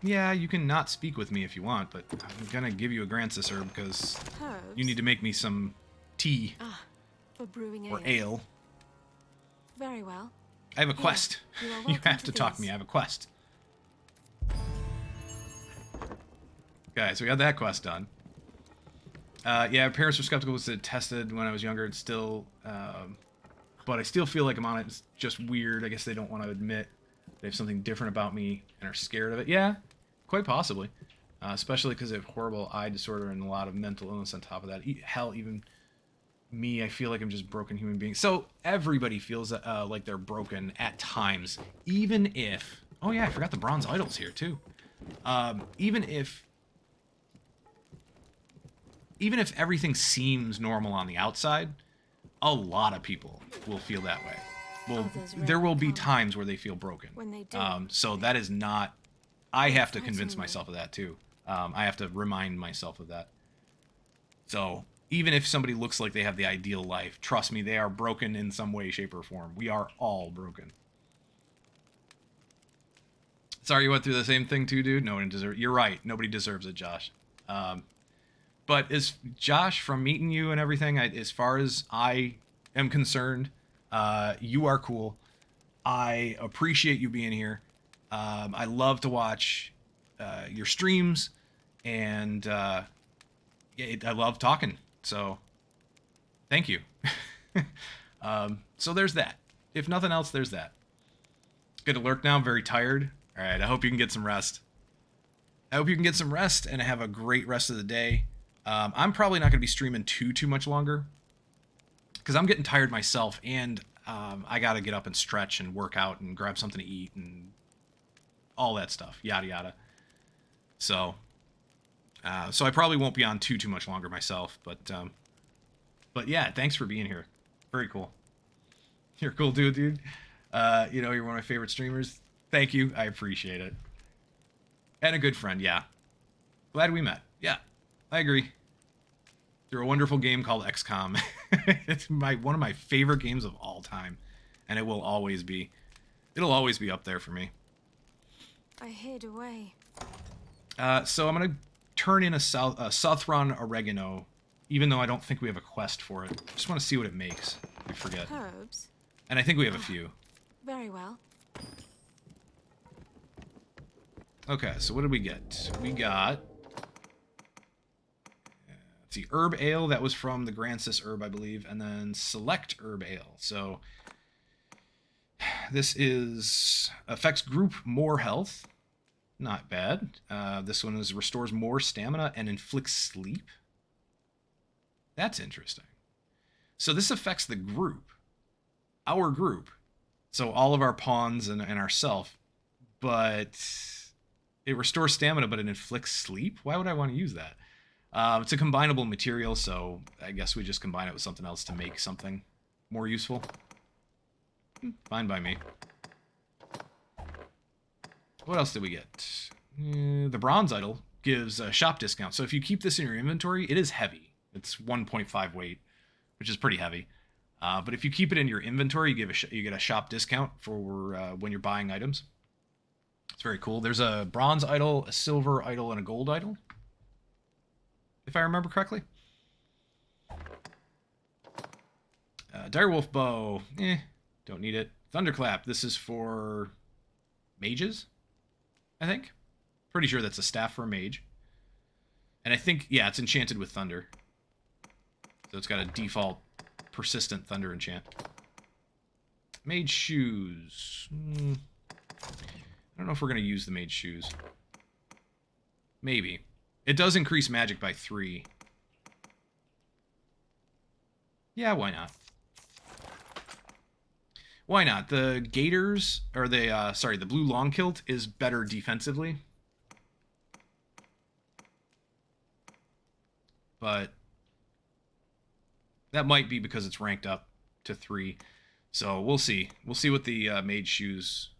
yeah, you can not speak with me if you want, but I'm gonna give you a Grand Sister because Herbs? you need to make me some tea For brewing ale. or ale. Very well. I have a quest. you are You welcome have to talk to me. I have a quest. Okay, so we got that quest done. Yeah, parents were skeptical. Was it tested when I was younger? It's still, but I still feel like I'm on it. It's just weird. I guess they don't want to admit they have something different about me and are scared of it. Yeah, quite possibly. Especially because I have horrible eye disorder and a lot of mental illness on top of that. Hell, even me, I feel like I'm just a broken human being. So everybody feels like they're broken at times, even if. Oh yeah, I forgot the bronze idols here too. Even if everything seems normal on the outside, a lot of people will feel that way. Well, Others there will rarely be come. times where they feel broken. When they do, So that is not... I have to frighten convince me. myself of that, too. I have to remind myself of that. So, even if somebody looks like they have the ideal life, trust me, they are broken in some way, shape, or form. We are all broken. Sorry you went through the same thing too, dude? No one deserves... You're right. Nobody deserves it, Josh. But as Josh, from meeting you and everything, as far as I am concerned, you are cool. I appreciate you being here. I love to watch your streams, and I love talking. So, thank you. So there's that. If nothing else, there's that. Good to lurk now. I'm very tired. All right, I hope you can get some rest. I hope you can get some rest and have a great rest of the day. I'm probably not going to be streaming too much longer because I'm getting tired myself, and I got to get up and stretch and work out and grab something to eat and all that stuff, yada yada. So I probably won't be on too much longer myself, but yeah, thanks for being here. Very cool. You're a cool dude. You know, you're one of my favorite streamers. Thank you. I appreciate it. And a good friend, yeah. Glad we met. Yeah, I agree. Through a wonderful game called XCOM. It's one of my favorite games of all time, and it will always be. It'll always be up there for me. I hid away. So I'm gonna turn in a Southron oregano, even though I don't think we have a quest for it. Just want to see what it makes. I forget. Herbs? And I think we have a few. Very well. Okay, so what did we get? We got... let's see, Herb Ale. That was from the Grancis Herb, I believe. And then Select Herb Ale. So this is... affects group more health. Not bad. This one is restores more stamina and inflicts sleep. That's interesting. So this affects the group. Our group. So all of our pawns and ourself. But... it restores stamina, but it inflicts sleep? Why would I want to use that? It's a combinable material, so I guess we just combine it with something else to make something more useful. Fine by me. What else did we get? The Bronze Idol gives a shop discount. So if you keep this in your inventory, it is heavy. It's 1.5 weight, which is pretty heavy. But if you keep it in your inventory, you get a shop discount for when you're buying items. It's very cool. There's a bronze idol, a silver idol, and a gold idol, if I remember correctly. Direwolf bow, don't need it. Thunderclap, this is for mages, I think. Pretty sure that's a staff for a mage. And I think, yeah, it's enchanted with thunder. So it's got a default persistent thunder enchant. Mage shoes. I don't know if we're going to use the mage shoes. Maybe. It does increase magic by 3. Yeah, why not? Why not? The gaiters, or the blue long kilt is better defensively. But that might be because it's ranked up to 3. So we'll see. We'll see what the mage shoes...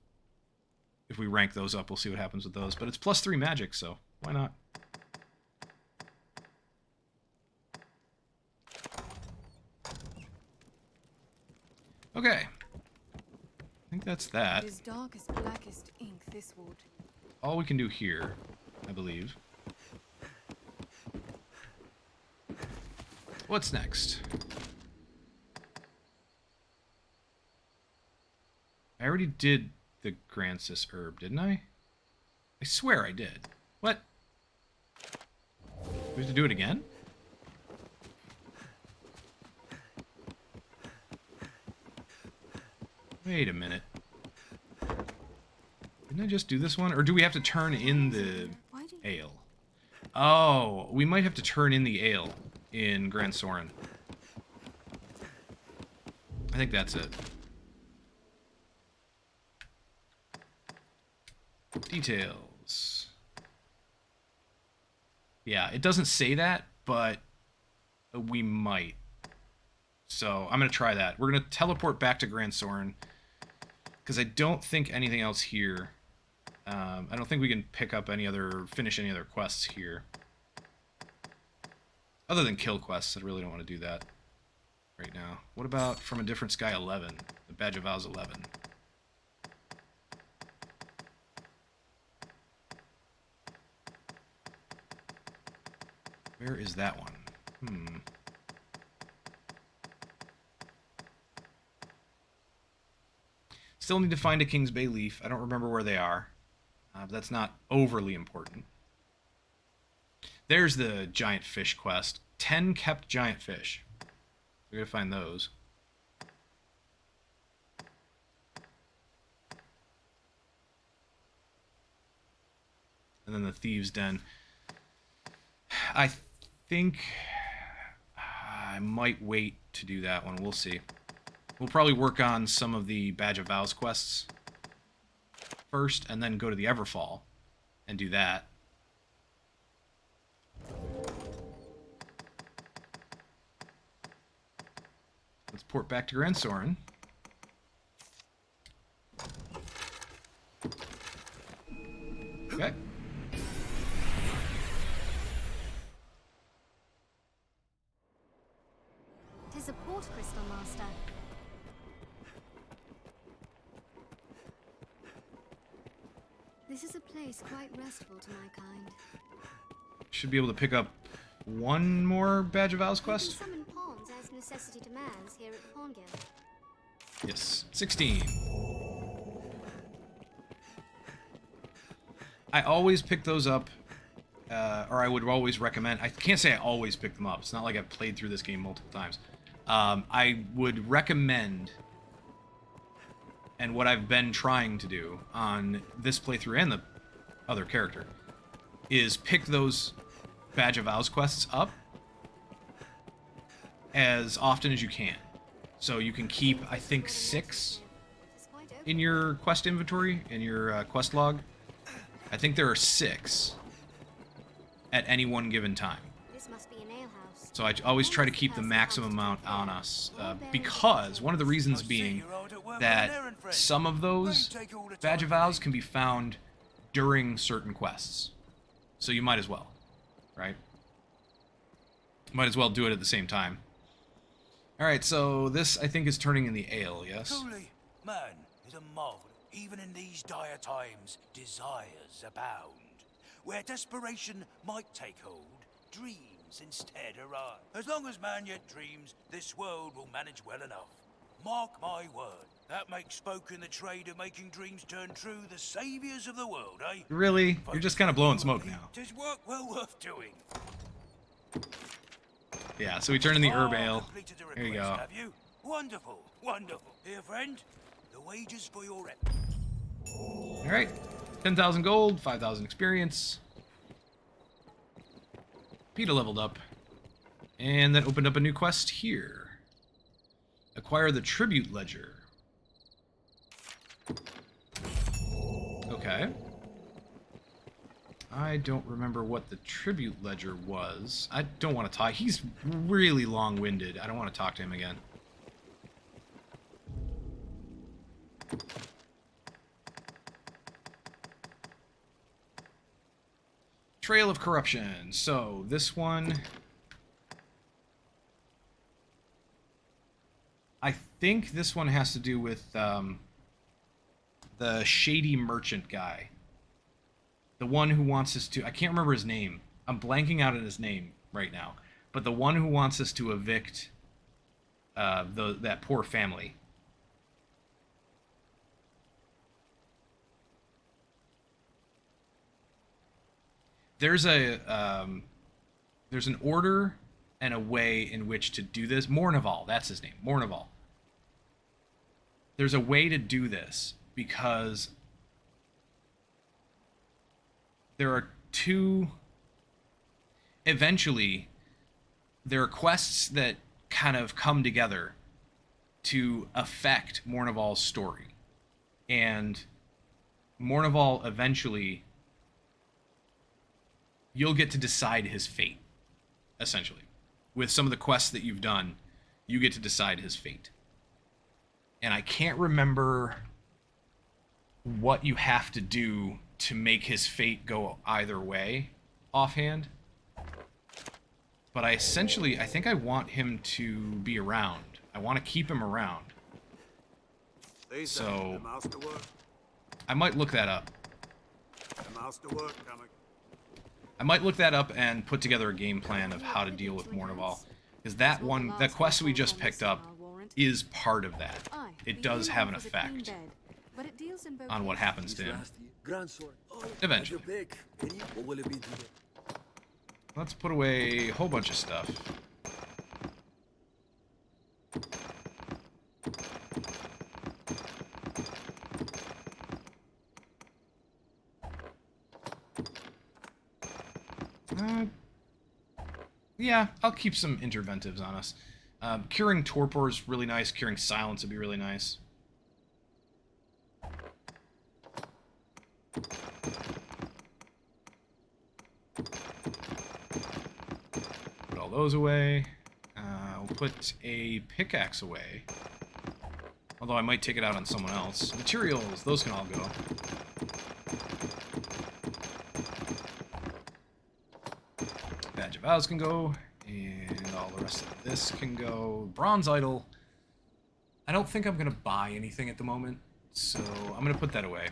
if we rank those up, we'll see what happens with those. But it's plus 3 magic, so why not? Okay. I think that's that. It is dark as blackest ink, this wood. All we can do here, I believe. What's next? I already did the Grancis herb, didn't I? I swear I did. What? We have to do it again? Wait a minute. Didn't I just do this one? Or do we have to turn in the ale? Oh, we might have to turn in the ale in Gran Soren. I think that's it. Details. Yeah, it doesn't say that, but we might. So I'm going to try that. We're going to teleport back to Grand Soren, because I don't think anything else here. I don't think we can finish any other quests here. Other than kill quests, I really don't want to do that right now. What about From a Different Sky 11? The Badge of Vows 11. Where is that one? Still need to find a King's Bay leaf. I don't remember where they are. But that's not overly important. There's the giant fish quest. 10 kept giant fish. We gotta find those. And then the Thieves' Den. I think I might wait to do that one. We'll see. We'll probably work on some of the Badge of Vows quests first, and then go to the Everfall and do that. Let's port back to Grand Soren. Okay. Tis a port crystal, Master. This is a place quite restful to my kind. Should be able to pick up one more Badge of Vows You quest. can summon pawns as necessity demands here at the Pawn Guild. Yes, 16. I always pick those up, or I would always recommend. I can't say I always pick them up. It's not like I've played through this game multiple times. I would recommend, and what I've been trying to do on this playthrough and the other character, is pick those Badge of Vows quests up as often as you can. So you can keep, I think, 6 in your quest inventory, in your quest log. I think there are 6 at any one given time. This must be an alehouse. So I always try to keep the maximum amount on us, because one of the reasons being that some of those Badge of Vows can be found during certain quests. So you might as well, right? Might as well do it at the same time. Alright, so this, I think, is turning in the ale, yes? Truly, man is a marvel. Even in these dire times, desires abound. Where desperation might take hold, dreams instead arise. As long as man yet dreams, this world will manage well enough. Mark my word. That makes folk in the trade of making dreams turn true the saviors of the world, eh? Really? You're just kind of blowing smoke now. 'Tis work well worth doing. Yeah, so we turn in the herb ale. Completed the Here you request, go. have you? Wonderful, wonderful. Here, friend, the wages for your rep. Alright. 10,000 gold, 5,000 experience. Peeta leveled up. And that opened up a new quest here. Acquire the Tribute Ledger. Okay. I don't remember what the Tribute Ledger was. I don't want to talk. He's really long-winded. I don't want to talk to him again. Trail of Corruption. So, this one... I think this one has to do with the shady merchant guy. The one who wants us to... I can't remember his name. I'm blanking out on his name right now. But the one who wants us to evict that poor family. There's an order and a way in which to do this. Mornival, that's his name. Mornival. There's a way to do this because there are two... Eventually, there are quests that kind of come together to affect Mornival's story. And Mornival eventually... You'll get to decide his fate, essentially. With some of the quests that you've done, you get to decide his fate. And I can't remember what you have to do to make his fate go either way offhand. But I think I want him to be around. I want to keep him around. So I might look that up. I might look that up and put together a game plan of how to deal with Mournival. Because that quest we just picked up is part of that. It does have an effect on what happens to him. Eventually. Let's put away a whole bunch of stuff. Yeah, I'll keep some interventives on us. Curing Torpor is really nice. Curing Silence would be really nice. Put all those away. We'll put a pickaxe away. Although I might take it out on someone else. Materials, those can all go. Badge of Vows can go, and all the rest of this can go. Bronze Idol. I don't think I'm going to buy anything at the moment, so I'm going to put that away.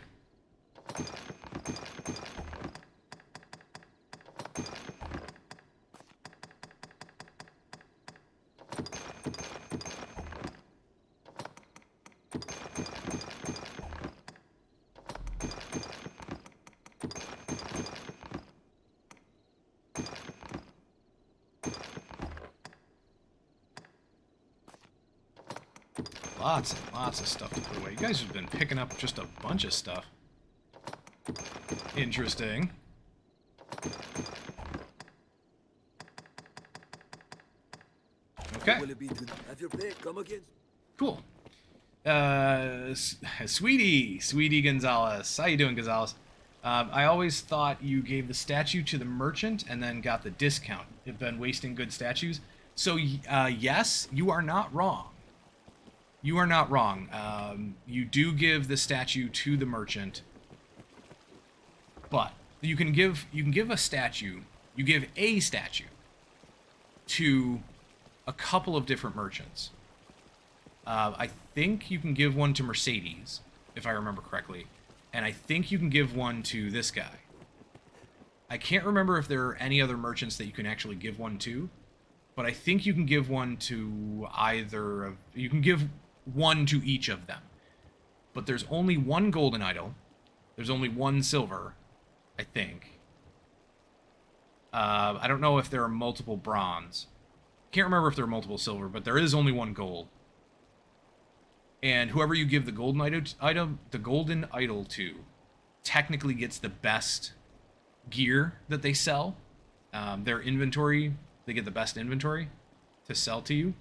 Lots and lots of stuff to put away. You guys have been picking up just a bunch of stuff. Interesting. Okay. Cool. Sweetie Gonzalez. How you doing, Gonzalez? I always thought you gave the statue to the merchant and then got the discount. You've been wasting good statues. So, yes, you are not wrong. You are not wrong. You do give the statue to the merchant, but you can give a statue. You give a statue to a couple of different merchants. I think you can give one to Mercedes, if I remember correctly, and I think you can give one to this guy. I can't remember if there are any other merchants that you can actually give one to, but I think you can give one to either of. You can give one to each of them. But there's only one golden idol. There's only one silver, I think. I don't know if there are multiple bronze. Can't remember if there are multiple silver, but there is only one gold. And whoever you give the golden idol to technically gets the best gear that they sell. Their inventory, they get the best inventory to sell to you.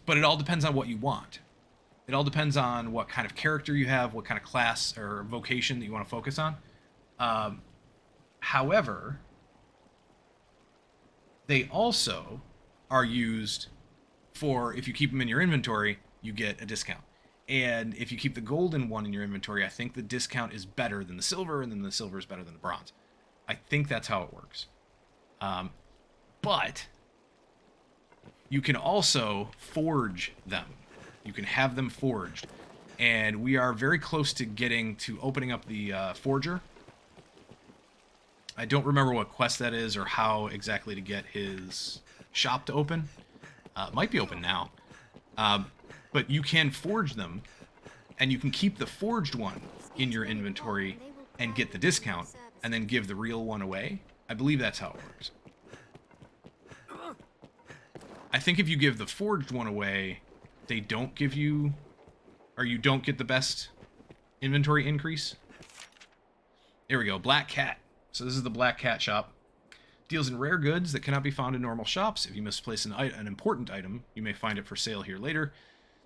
But it all depends on what you want. It all depends on what kind of character you have, what kind of class or vocation that you want to focus on. However, they also are used for, if you keep them in your inventory, you get a discount. And if you keep the golden one in your inventory, I think the discount is better than the silver, and then the silver is better than the bronze. I think that's how it works. But you can also forge them. You can have them forged. And we are very close to opening up the forger. I don't remember what quest that is or how exactly to get his shop to open. It might be open now. But you can forge them, and you can keep the forged one in your inventory and get the discount, and then give the real one away. I believe that's how it works. I think if you give the forged one away, they don't give you, or you don't get the best inventory increase. There we go, Black Cat. So this is the Black Cat shop. Deals in rare goods that cannot be found in normal shops. If you misplace an important item, you may find it for sale here later.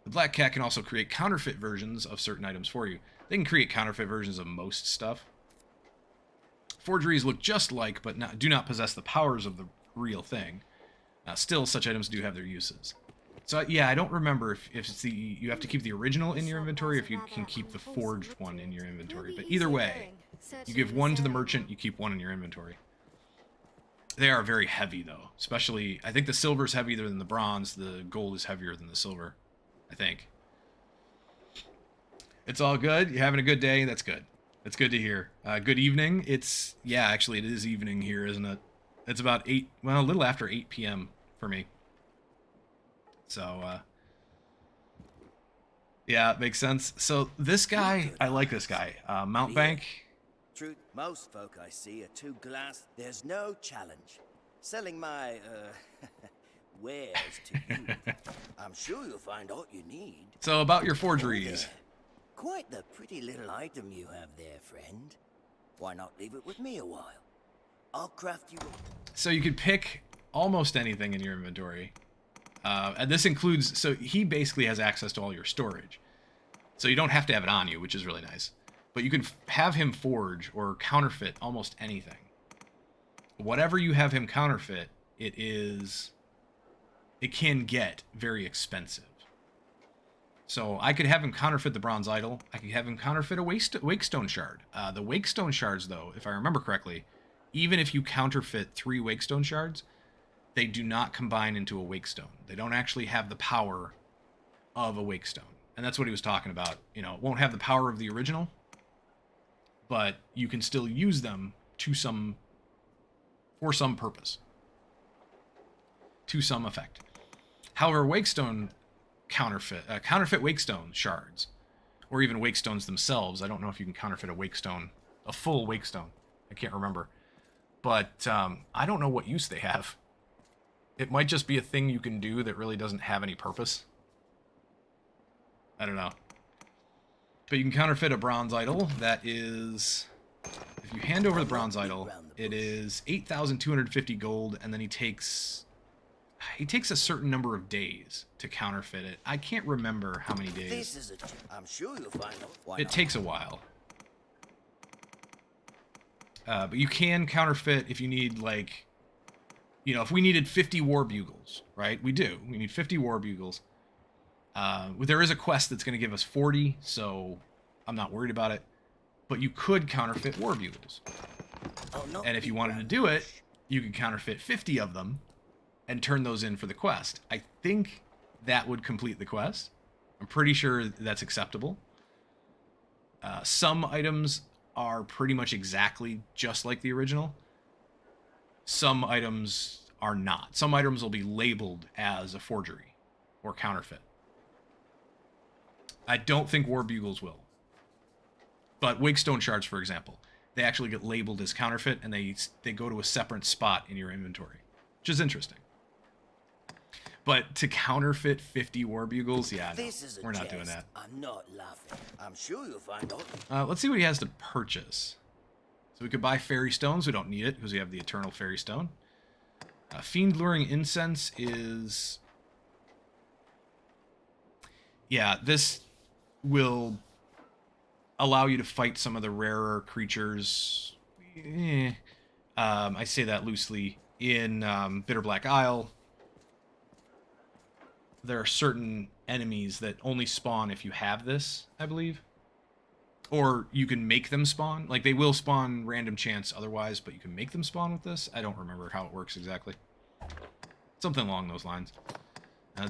The Black Cat can also create counterfeit versions of certain items for you. They can create counterfeit versions of most stuff. Forgeries look just like, but do not possess the powers of the real thing. Still, such items do have their uses. So yeah, I don't remember if it's you have to keep the original in your inventory, or if you can keep the forged one in your inventory. But either way, you give one to the merchant, you keep one in your inventory. They are very heavy though, especially I think the silver is heavier than the bronze, the gold is heavier than the silver, I think. It's all good. You're having a good day. That's good. That's good to hear. Good evening. Yeah, actually it is evening here, isn't it? It's about 8, well, a little after 8 p.m. for me. So, yeah, it makes sense. So this guy, I like this guy. Mountebank. Truth, most folk I see are too glass. There's no challenge. Selling my, wares to you. I'm sure you'll find all you need. So about your forgeries. Quite the pretty little item you have there, friend. Why not leave it with me a while? I'll craft you. So you could pick almost anything in your inventory. And this includes, so he basically has access to all your storage. So you don't have to have it on you, which is really nice. But you can have him forge or counterfeit almost anything. Whatever you have him counterfeit, it can get very expensive. So I could have him counterfeit the bronze idol. I could have him counterfeit a wakestone shard. The wakestone shards, though, if I remember correctly, even if you counterfeit 3 wakestone shards, they do not combine into a wakestone. They don't actually have the power of a wakestone. And that's what he was talking about. You know, it won't have the power of the original, but you can still use them for some purpose. To some effect. However, wakestone counterfeit wakestone shards, or even wakestones themselves. I don't know if you can counterfeit a full wakestone. I can't remember. But I don't know what use they have. It might just be a thing you can do that really doesn't have any purpose. I don't know. But you can counterfeit a bronze idol. That is, if you hand over the bronze idol, it is 8,250 gold, and then he takes a certain number of days to counterfeit it. I can't remember how many days. I'm sure you'll find out. It takes a while. But you can counterfeit if you need, like, you know, if we needed 50 war bugles, right? We do. We need 50 war bugles. There is a quest that's going to give us 40, so I'm not worried about it. But you could counterfeit war bugles. And if you wanted to do it, you could counterfeit 50 of them and turn those in for the quest. I think that would complete the quest. I'm pretty sure that's acceptable. Some items are pretty much exactly just like the original. Some items are not. Some items will be labeled as a forgery or counterfeit. I don't think war bugles will. But wakestone shards, for example, they actually get labeled as counterfeit, and they go to a separate spot in your inventory, which is interesting. But to counterfeit 50 war bugles, yeah, no, we're not doing that. I'm not laughing. I'm sure you'll find out. Let's see what he has to purchase. So we could buy fairy stones. We don't need it because we have the eternal fairy stone. Fiend luring incense is... Yeah, this will allow you to fight some of the rarer creatures. I say that loosely. In Bitter Black Isle, there are certain enemies that only spawn if you have this, I believe. Or you can make them spawn. Like, they will spawn random chance otherwise, but you can make them spawn with this. I don't remember how it works exactly. Something along those lines.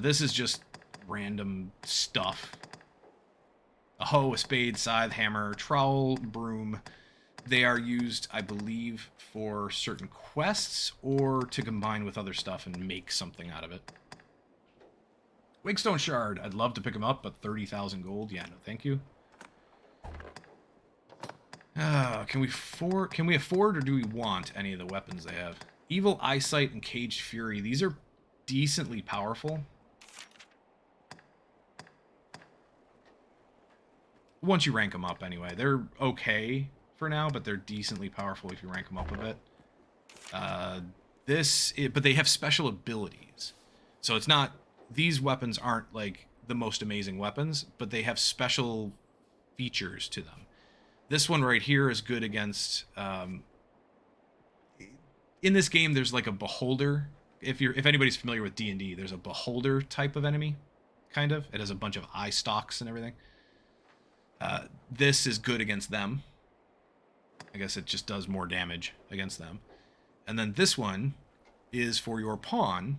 This is just random stuff. A hoe, a spade, scythe, hammer, trowel, broom. They are used, I believe, for certain quests or to combine with other stuff and make something out of it. Wakestone shard. I'd love to pick them up, but 30,000 gold. Yeah, no, thank you. Can we afford or do we want any of the weapons they have? Evil Eyesight and Caged Fury. These are decently powerful. Once you rank them up, anyway. They're okay for now, but they're decently powerful if you rank them up a bit. But they have special abilities. So it's not... These weapons aren't, like, the most amazing weapons, but they have special features to them. This one right here is good against... in this game, there's, like, a beholder if anybody's familiar with D&D, there's a beholder type of enemy, kind of. It has a bunch of eye stalks and everything. This is good against them. I guess it just does more damage against them. And then this one is for your pawn,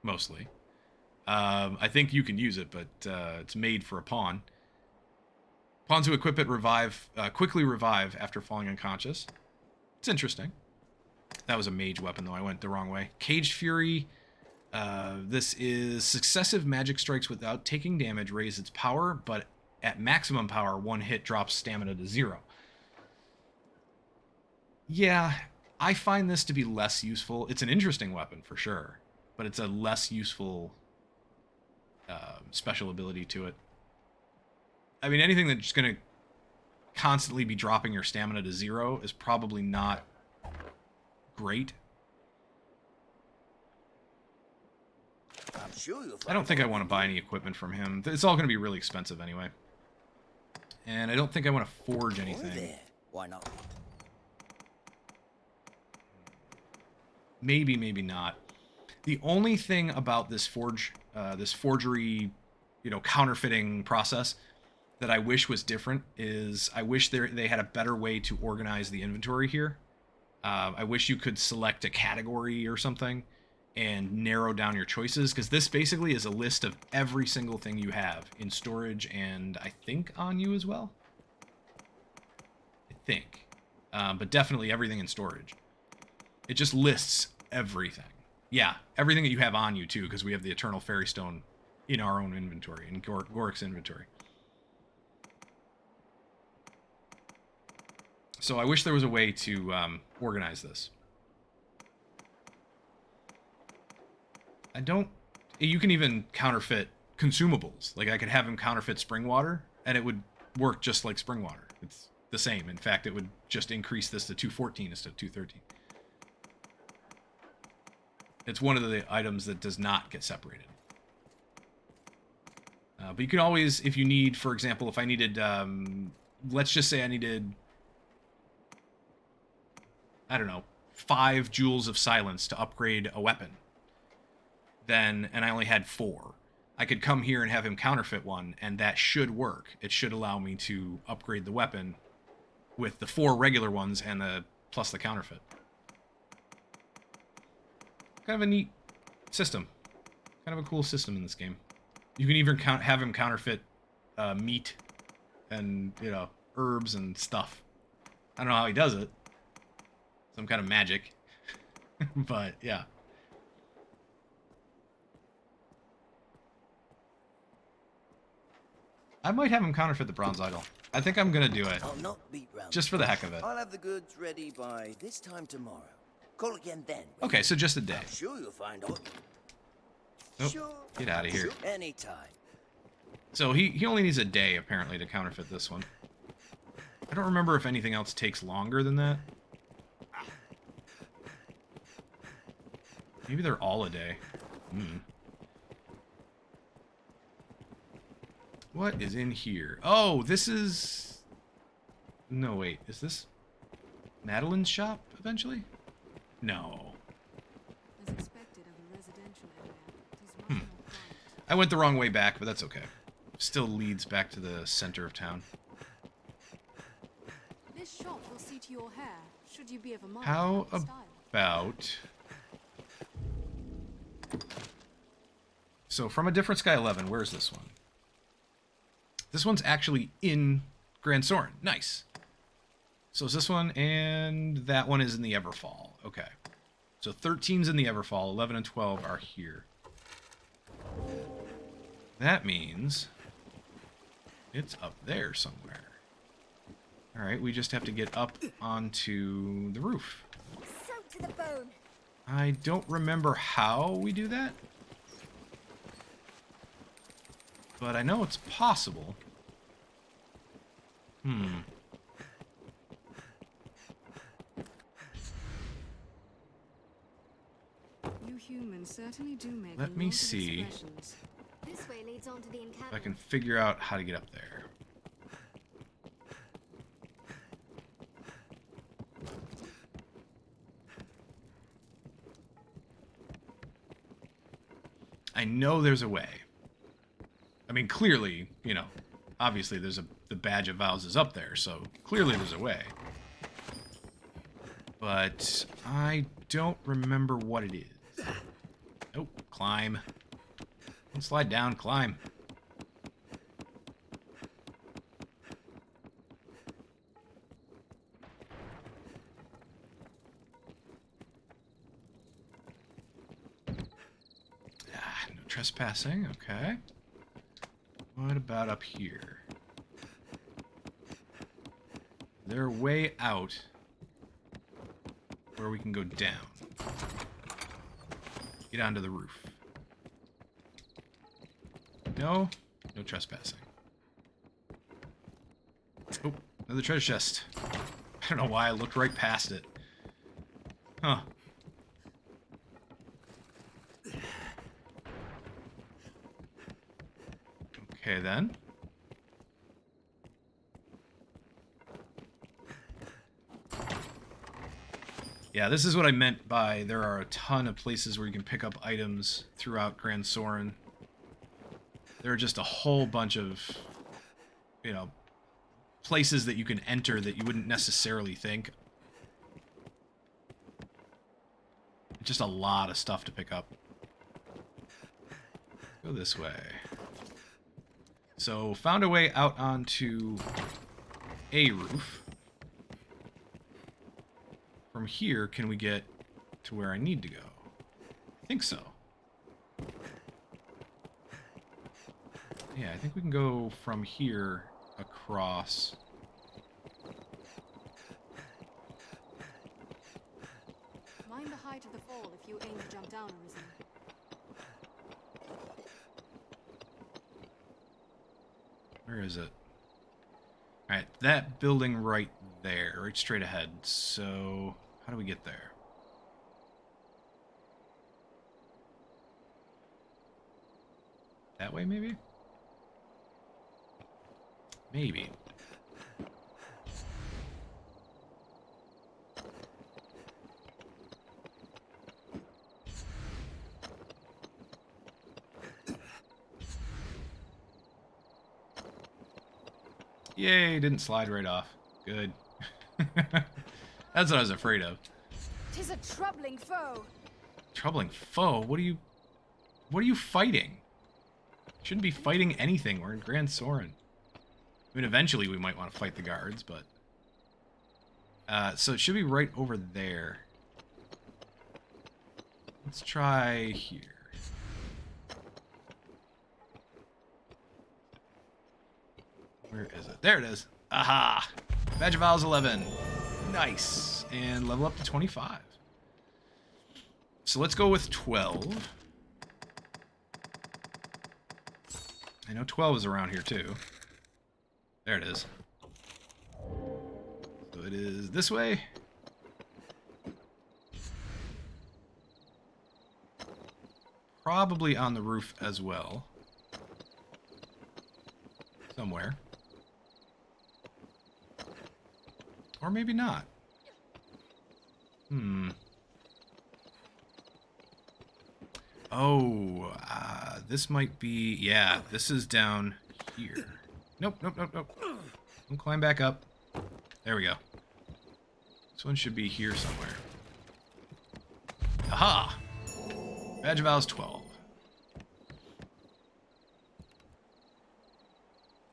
mostly. I think you can use it, but it's made for a pawn. Pawns who equip it quickly revive after falling unconscious. It's interesting. That was a mage weapon, though. I went the wrong way. Caged Fury. This is successive magic strikes without taking damage raise its power, but at maximum power, one hit drops stamina to 0. Yeah, I find this to be less useful. It's an interesting weapon for sure, but it's a less useful special ability to it. I mean, anything that's just going to constantly be dropping your stamina to 0 is probably not great. I'm sure you'll I don't think I want to buy any equipment from him. It's all going to be really expensive anyway. And I don't think I want to forge anything. Why not? Maybe, maybe not. The only thing about this forgery, counterfeiting process that I wish was different is I wish they had a better way to organize the inventory here. I wish you could select a category or something and narrow down your choices, because this basically is a list of every single thing you have in storage and I think on you as well. I think. But definitely everything in storage. It just lists everything. Yeah, everything that you have on you too, because we have the Eternal Fairy Stone in our own inventory, in Gorik's inventory. So I wish there was a way to organize this. You can even counterfeit consumables. Like I could have him counterfeit spring water and it would work just like spring water. It's the same. In fact, it would just increase this to 214 instead of 213. It's one of the items that does not get separated. But you can always, if you need, for example, if I needed, let's just say I needed, I don't know, 5 Jewels of Silence to upgrade a weapon. And I only had 4. I could come here and have him counterfeit one, and that should work. It should allow me to upgrade the weapon with the 4 regular ones and plus the counterfeit. Kind of a neat system. Kind of a cool system in this game. You can even have him counterfeit meat and, herbs and stuff. I don't know how he does it. Some kind of magic. But, yeah. I might have him counterfeit the bronze idol. I think I'm going to do it. I'll not beat round just for the heck of it. I'll have the goods ready by this time tomorrow. Call again then. Okay, so just a day. I'm sure you'll find out. Nope. Sure. Get out of here. Sure. Anytime. So he only needs a day, apparently, to counterfeit this one. I don't remember if anything else takes longer than that. Maybe they're all a day. What is in here? Oh, this is... No, wait. Is this Madeline's shop, eventually? No. As expected of a residential area, it is much more quiet. I went the wrong way back, but that's okay. Still leads back to the center of town. This shop will see to your hair, should you be of a mind How about style. about... So, from A Different Sky 11, where's this one? This one's actually in Grand Soren. Nice. So is this one, and that one is in the Everfall. Okay. So 13's in the Everfall, 11 and 12 are here. That means it's up there somewhere. Alright, we just have to get up onto the roof. Soaked to the bone. I don't remember how we do that. But I know it's possible. You humans certainly do make Let a me lot of see. expressions. This way leads on to the If I encampment. can figure out how to get up there. I know there's a way. I mean, clearly, you know, obviously the Badge of Vows is up there, so clearly there's a way. But I don't remember what it is. Nope, climb. Don't slide down, climb. No trespassing, okay. What about up here? Is there a way out where we can go down? Get onto the roof. No? No trespassing. Oh, another treasure chest. I don't know why I looked right past it. Huh. Okay, then. Yeah, this is what I meant by there are a ton of places where you can pick up items throughout Grand Soren. There are just a whole bunch of, you know, places that you can enter that you wouldn't necessarily think. Just a lot of stuff to pick up. Go this way. So, found a way out onto a roof. From here, can we get to where I need to go? I think so. Yeah, I think we can go from here across. Mind the height of the fall if you aim to jump down, Arisen. Where is it? Alright, that building right there, right straight ahead. So, how do we get there? That way, maybe? Maybe. Yay, didn't slide right off. Good. That's what I was afraid of. 'Tis a troubling foe. Troubling foe? What are you fighting? Shouldn't be fighting anything. We're in Grand Soren. I mean, eventually we might want to fight the guards, but... so it should be right over there. Let's try here. Where is it? There it is. Aha! Badge of Vows 11. Nice. And level up to 25. So let's go with 12. I know 12 is around here too. There it is. So it is this way. Probably on the roof as well. Somewhere. Or maybe not. Oh, this might be... Yeah, this is down here. Nope, nope, nope, nope. Don't climb back up. There we go. This one should be here somewhere. Aha! Badge of Vows 12.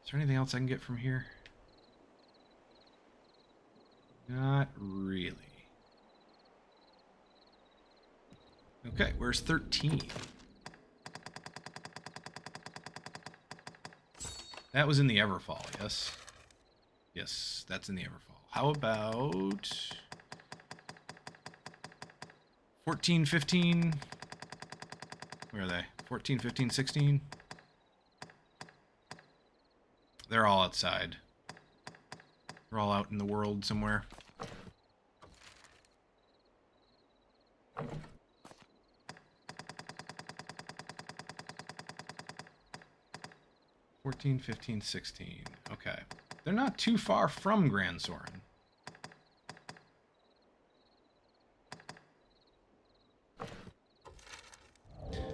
Is there anything else I can get from here? Not really. Okay, where's 13? That was in the Everfall, yes? Yes, that's in the Everfall. How about 14, 15? Where are they? 14, 15, 16? They're all outside. They're all out in the world somewhere. $14, 15, 16. Okay. They're not too far from Grand Soren.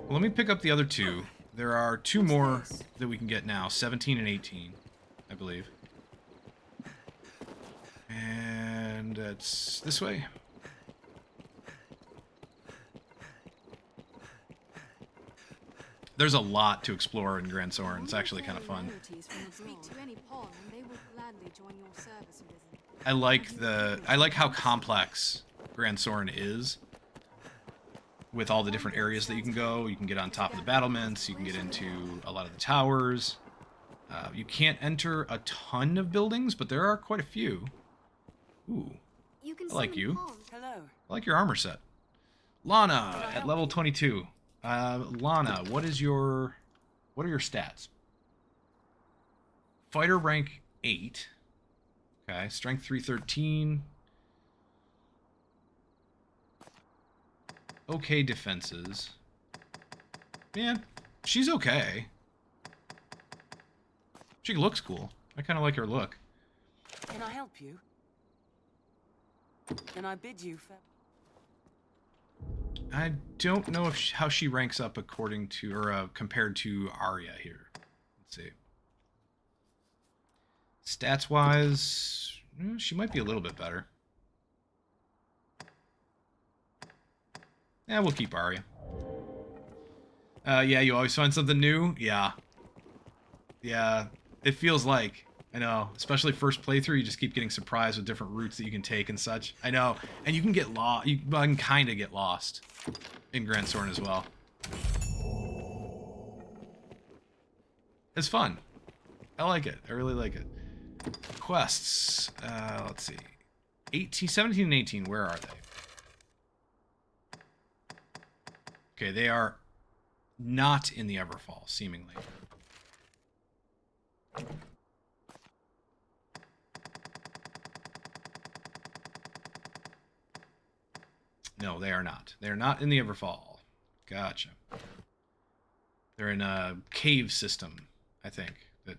Well, let me pick up the other two. There are two more that we can get now, 17 and 18, I believe. And it's this way. There's a lot to explore in Grand Soren. It's actually kind of fun. Speak to any pawn and they will gladly join your service, Arisen. I like how complex Grand Soren is. With all the different areas that you can go. You can get on top of the battlements. You can get into a lot of the towers. You can't enter a ton of buildings, but there are quite a few. Ooh. I like you. Hello. I like your armor set. Lana at level 22. Lana, what are your stats? Fighter rank 8. Okay, strength 313. Okay defenses. Man, she's okay. She looks cool. I kind of like her look. Can I help you? Can I bid you for... I don't know if how she ranks up according to or compared to Arya here. Let's see. Stats wise, she might be a little bit better. Yeah, we'll keep Arya. Yeah, you always find something new? Yeah. Yeah, it feels like. I know. Especially first playthrough, you just keep getting surprised with different routes that you can take and such. I know. And you can get lost. You can kind of get lost in Grand Soren as well. It's fun. I like it. I really like it. Quests. Let's see. 17 and 18, where are they? Okay, they are not in the Everfall, seemingly. No, they are not. They are not in the Everfall. Gotcha. They're in a cave system, I think, that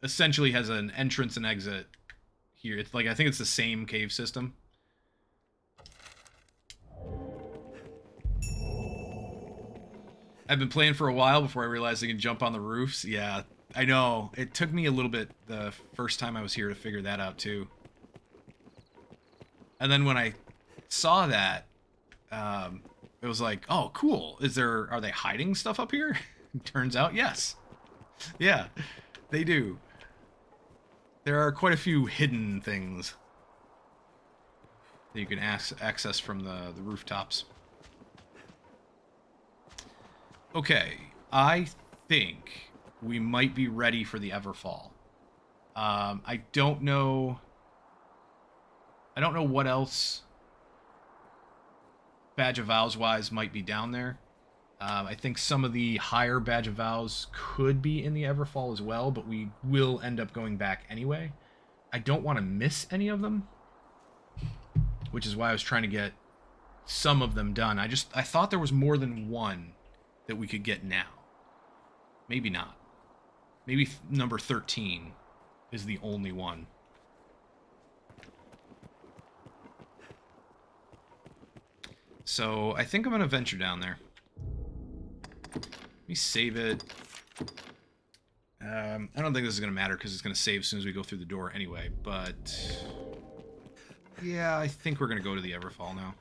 essentially has an entrance and exit here. It's like, I think it's the same cave system. I've been playing for a while before I realized I can jump on the roofs. Yeah, I know. It took me a little bit the first time I was here to figure that out, too. And then when I saw that, it was like, oh, cool. Are they hiding stuff up here? Turns out, yes. Yeah, they do. There are quite a few hidden things that you can access from the rooftops. Okay, I think we might be ready for the Everfall. I don't know what else Badge of Vows wise might be down there. I think some of the higher Badge of Vows could be in the Everfall as well, but we will end up going back anyway. I don't want to miss any of them, which is why I was trying to get some of them done. I thought there was more than one that we could get now. Maybe not. Maybe number 13 is the only one. So I think I'm going to venture down there. Let me save it. I don't think this is going to matter because it's going to save as soon as we go through the door anyway, but yeah, I think we're going to go to the Everfall now.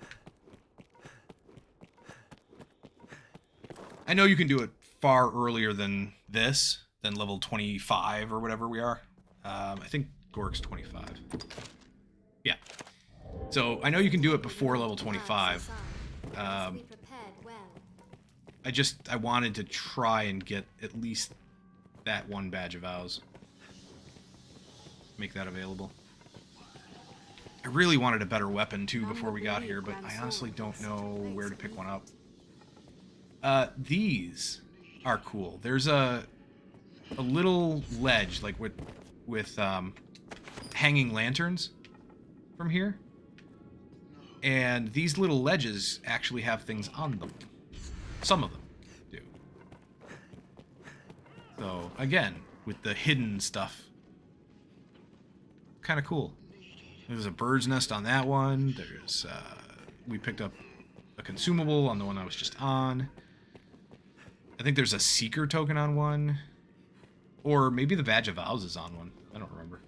I know you can do it far earlier than this, than level 25 or whatever we are. I think Gork's 25. Yeah. So I know you can do it before level 25. I wanted to try and get at least that one Badge of Vows. Make that available. I really wanted a better weapon too before we got here, but I honestly don't know where to pick one up. These are cool. There's a little ledge, like with hanging lanterns from here. And these little ledges actually have things on them. Some of them do. So, again, with the hidden stuff. Kind of cool. There's a bird's nest on that one. There's, we picked up a consumable on the one I was just on. I think there's a Seeker token on one. Or maybe the Badge of Vows is on one. I don't remember.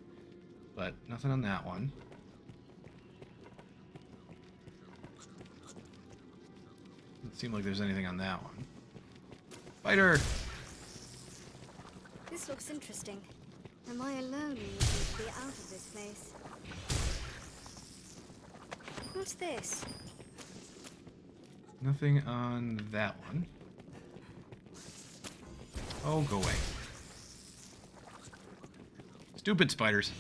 But nothing on that one. Doesn't seem like there's anything on that one. Spider! This looks interesting. Am I alone in looking to be out of this place? What's this? Nothing on that one. Oh, go away. Stupid spiders.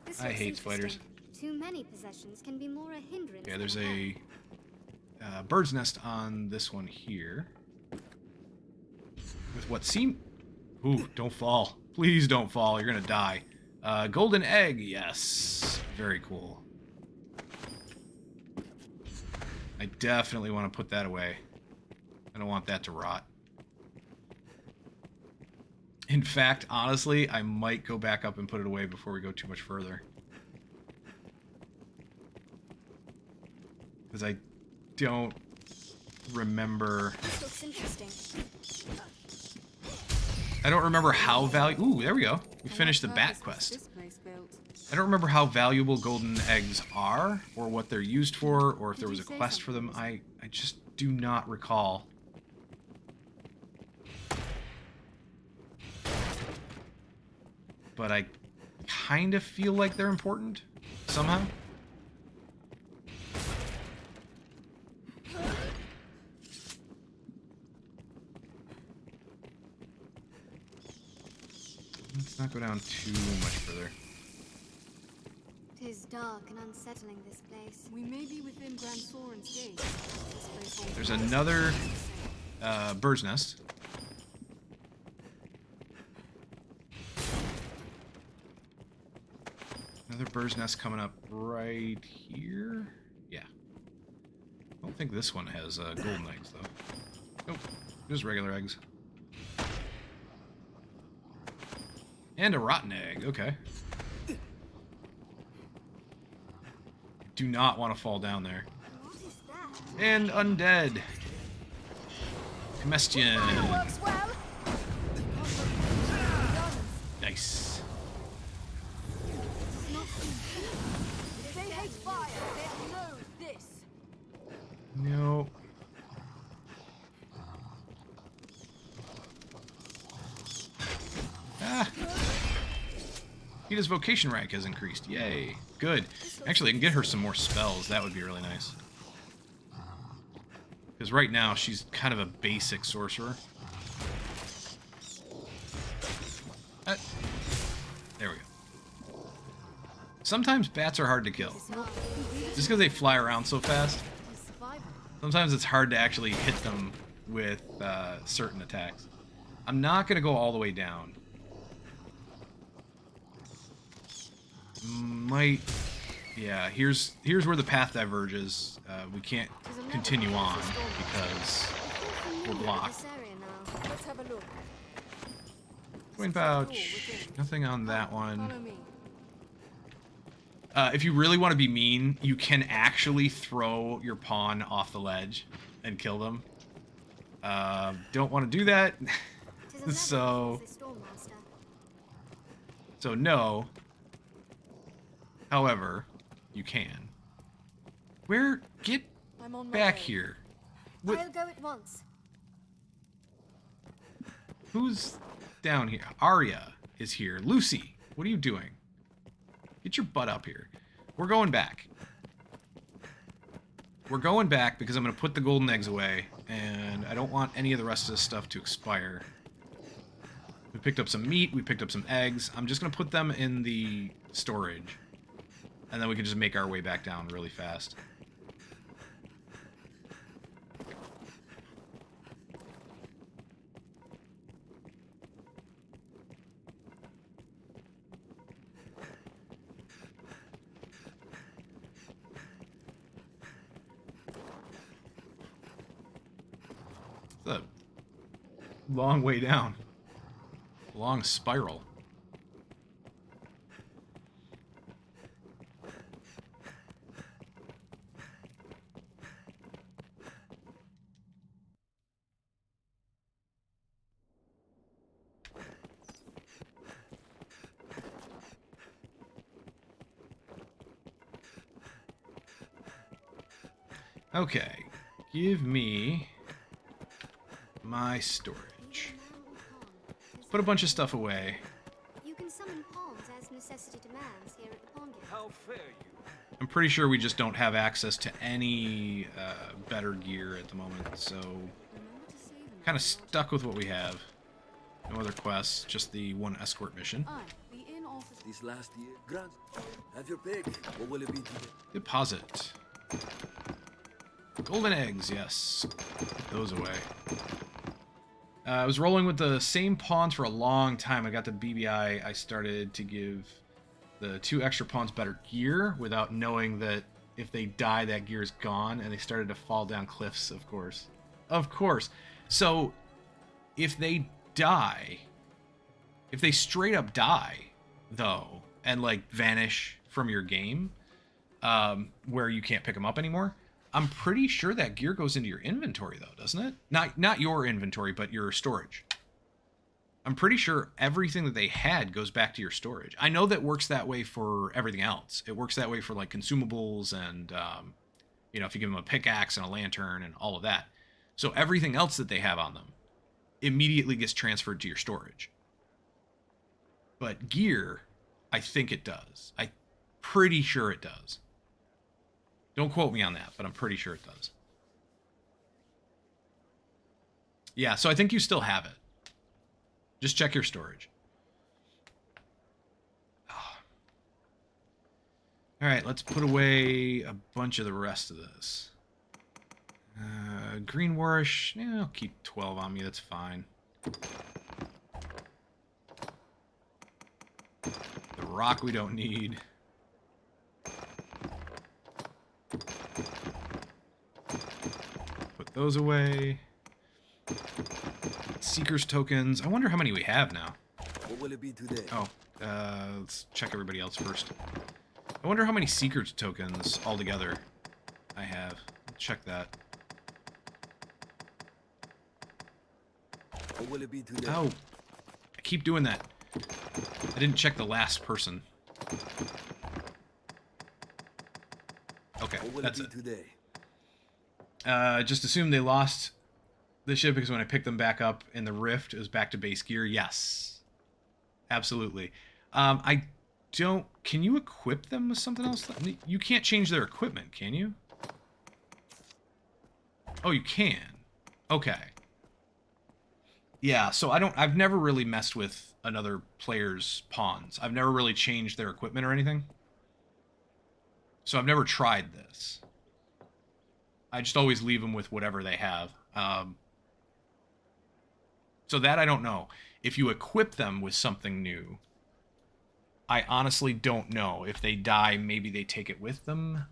This I looks hate spiders. interesting. Too many possessions can be more a hindrance. Yeah, than there's a a bird's nest on this one here. With what seem... Ooh, don't fall. Please don't fall. You're gonna die. Golden egg, yes. Very cool. I definitely want to put that away. I don't want that to rot. In fact, honestly, I might go back up and put it away before we go too much further. Because I don't remember... This looks interesting. I don't remember how valuable... Ooh, there we go. We finished the bat quest. I don't remember how valuable golden eggs are, or what they're used for, or if there was a quest for them. I just do not recall. But I kind of feel like they're important, somehow. Let's not go down too much further. It is dark and unsettling, this place. We may be within Grand Soren's gate. There's another bird's nest. Another bird's nest coming up right here. Yeah. I don't think this one has golden eggs, though. Nope. Just regular eggs. And a rotten egg. Okay. Do not want to fall down there. What is that? And undead. Combustion. Works well. Nice. They hate fire. They know this. No. Ah. Hita's vocation rank has increased. Yay. Good. Actually, I can get her some more spells. That would be really nice. Because right now, she's kind of a basic sorcerer. There we go. Sometimes bats are hard to kill. Just because they fly around so fast. Sometimes it's hard to actually hit them with certain attacks. I'm not going to go all the way down. Might... Yeah, here's where the path diverges. We can't continue on because we're blocked. Let's have a look. Coin pouch. Nothing on that one. If you really want to be mean, you can actually throw your pawn off the ledge and kill them. Don't want to do that. So no. However, you can. Where? Get back here. What? I'll go at once. Who's down here? Arya is here. Lucy, what are you doing? Get your butt up here. We're going back. We're going back because I'm going to put the golden eggs away, and I don't want any of the rest of this stuff to expire. We picked up some meat. We picked up some eggs. I'm just going to put them in the storage. And then we can just make our way back down really fast. It's a long way down. Long spiral. Okay. Give me my storage. Let's put a bunch of stuff away. You can summon pawns as necessity demands here at the pawn guild. How fair you. I'm pretty sure we just don't have access to any better gear at the moment, so kind of stuck with what we have. No other quests, just the one escort mission. This last year, Grant, have your pick. What will it be today? Deposit. Golden eggs, yes. Put those away. I was rolling with the same pawns for a long time. I got the BBI. I started to give the 2 extra pawns better gear without knowing that if they die, that gear is gone, and they started to fall down cliffs, of course. Of course. So, if they die, if they straight up die, though, and, like, vanish from your game, where you can't pick them up anymore, I'm pretty sure that gear goes into your inventory, though, doesn't it? Not your inventory, but your storage. I'm pretty sure everything that they had goes back to your storage. I know that works that way for everything else. It works that way for, like, consumables and, you know, if you give them a pickaxe and a lantern and all of that. So everything else that they have on them immediately gets transferred to your storage. But gear, I think it does. I'm pretty sure it does. Don't quote me on that, but I'm pretty sure it does. Yeah, so I think you still have it. Just check your storage. Oh. All right, let's put away a bunch of the rest of this. Green Warish, yeah, I'll keep 12 on me, that's fine. The rock we don't need. Put those away. Seeker's tokens. I wonder how many we have now. What will it be today? Oh, let's check everybody else first. I wonder how many Seeker's tokens altogether I have. Check that. What will it be today? Oh, I keep doing that. I didn't check the last person. Okay, what will that's it be today? Just assume they lost the ship because when I picked them back up in the rift, it was back to base gear. Yes, absolutely. I don't. Can you equip them with something else? You can't change their equipment, can you? Oh, you can. Okay. Yeah, so I've never really messed with another player's pawns. I've never really changed their equipment or anything. So I've never tried this. I just always leave them with whatever they have. So that I don't know. If you equip them with something new, I honestly don't know. If they die, maybe they take it with them.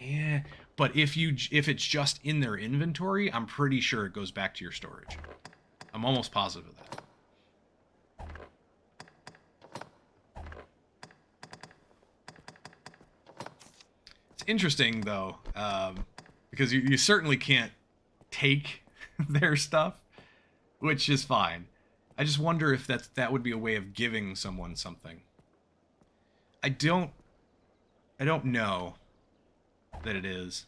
Yeah. But if it's just in their inventory, I'm pretty sure it goes back to your storage. I'm almost positive of that. It's interesting, though, because you certainly can't take their stuff, which is fine. I just wonder if that would be a way of giving someone something. I don't know that it is.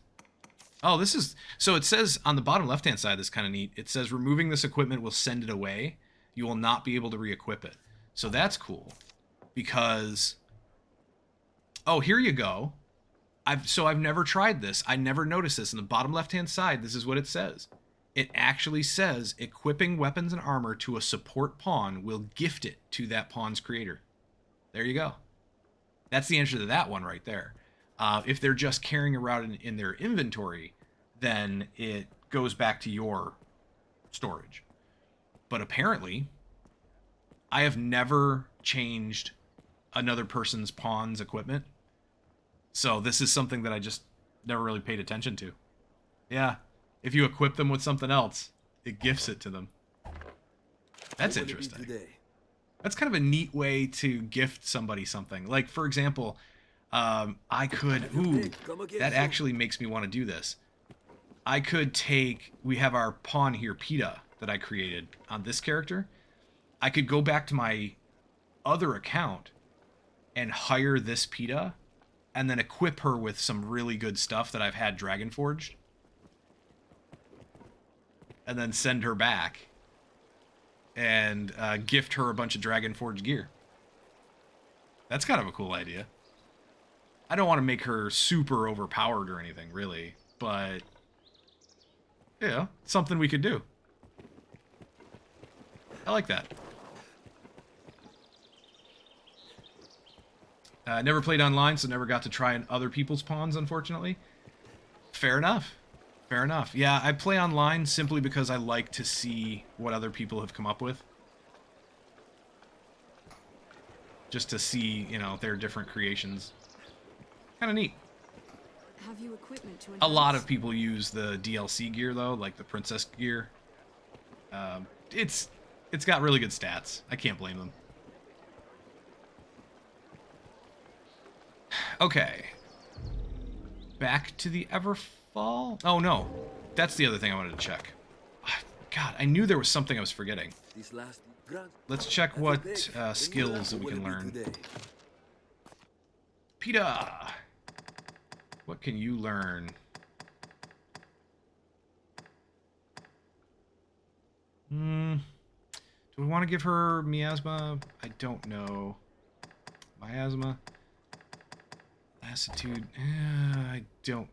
Oh, this is... So it says on the bottom left-hand side, this is kind of neat. It says, removing this equipment will send it away. You will not be able to re-equip it. So that's cool. Because... Oh, here you go. I've never tried this. I never noticed this. In the bottom left-hand side, this is what it says. It actually says, equipping weapons and armor to a support pawn will gift it to that pawn's creator. There you go. That's the answer to that one right there. If they're just carrying around in their inventory, then it goes back to your storage. But apparently, I have never changed another person's pawn's equipment. So this is something that I just never really paid attention to. Yeah, if you equip them with something else, it gifts it to them. That's interesting. That's kind of a neat way to gift somebody something. Like, for example... I could, that actually makes me want to do this. I could take, we have our pawn here, PETA, that I created on this character. I could go back to my other account and hire this PETA and then equip her with some really good stuff that I've had Dragon Forged and then send her back and gift her a bunch of Dragon Forge gear. That's kind of a cool idea. I don't want to make her super overpowered or anything, really, but yeah, something we could do. I like that. Never played online, so never got to try on other people's pawns, unfortunately. Fair enough. Fair enough. Yeah, I play online simply because I like to see what other people have come up with. Just to see, you know, their different creations. Kind of neat. Have you equipment to A lot of people use the DLC gear, though, like the Princess gear. It's got really good stats. I can't blame them. Okay. Back to the Everfall? Oh, no. That's the other thing I wanted to check. God, I knew there was something I was forgetting. Let's check what skills that we can learn. PETA! What can you learn? Do we want to give her miasma? I don't know. Miasma? Lassitude? I don't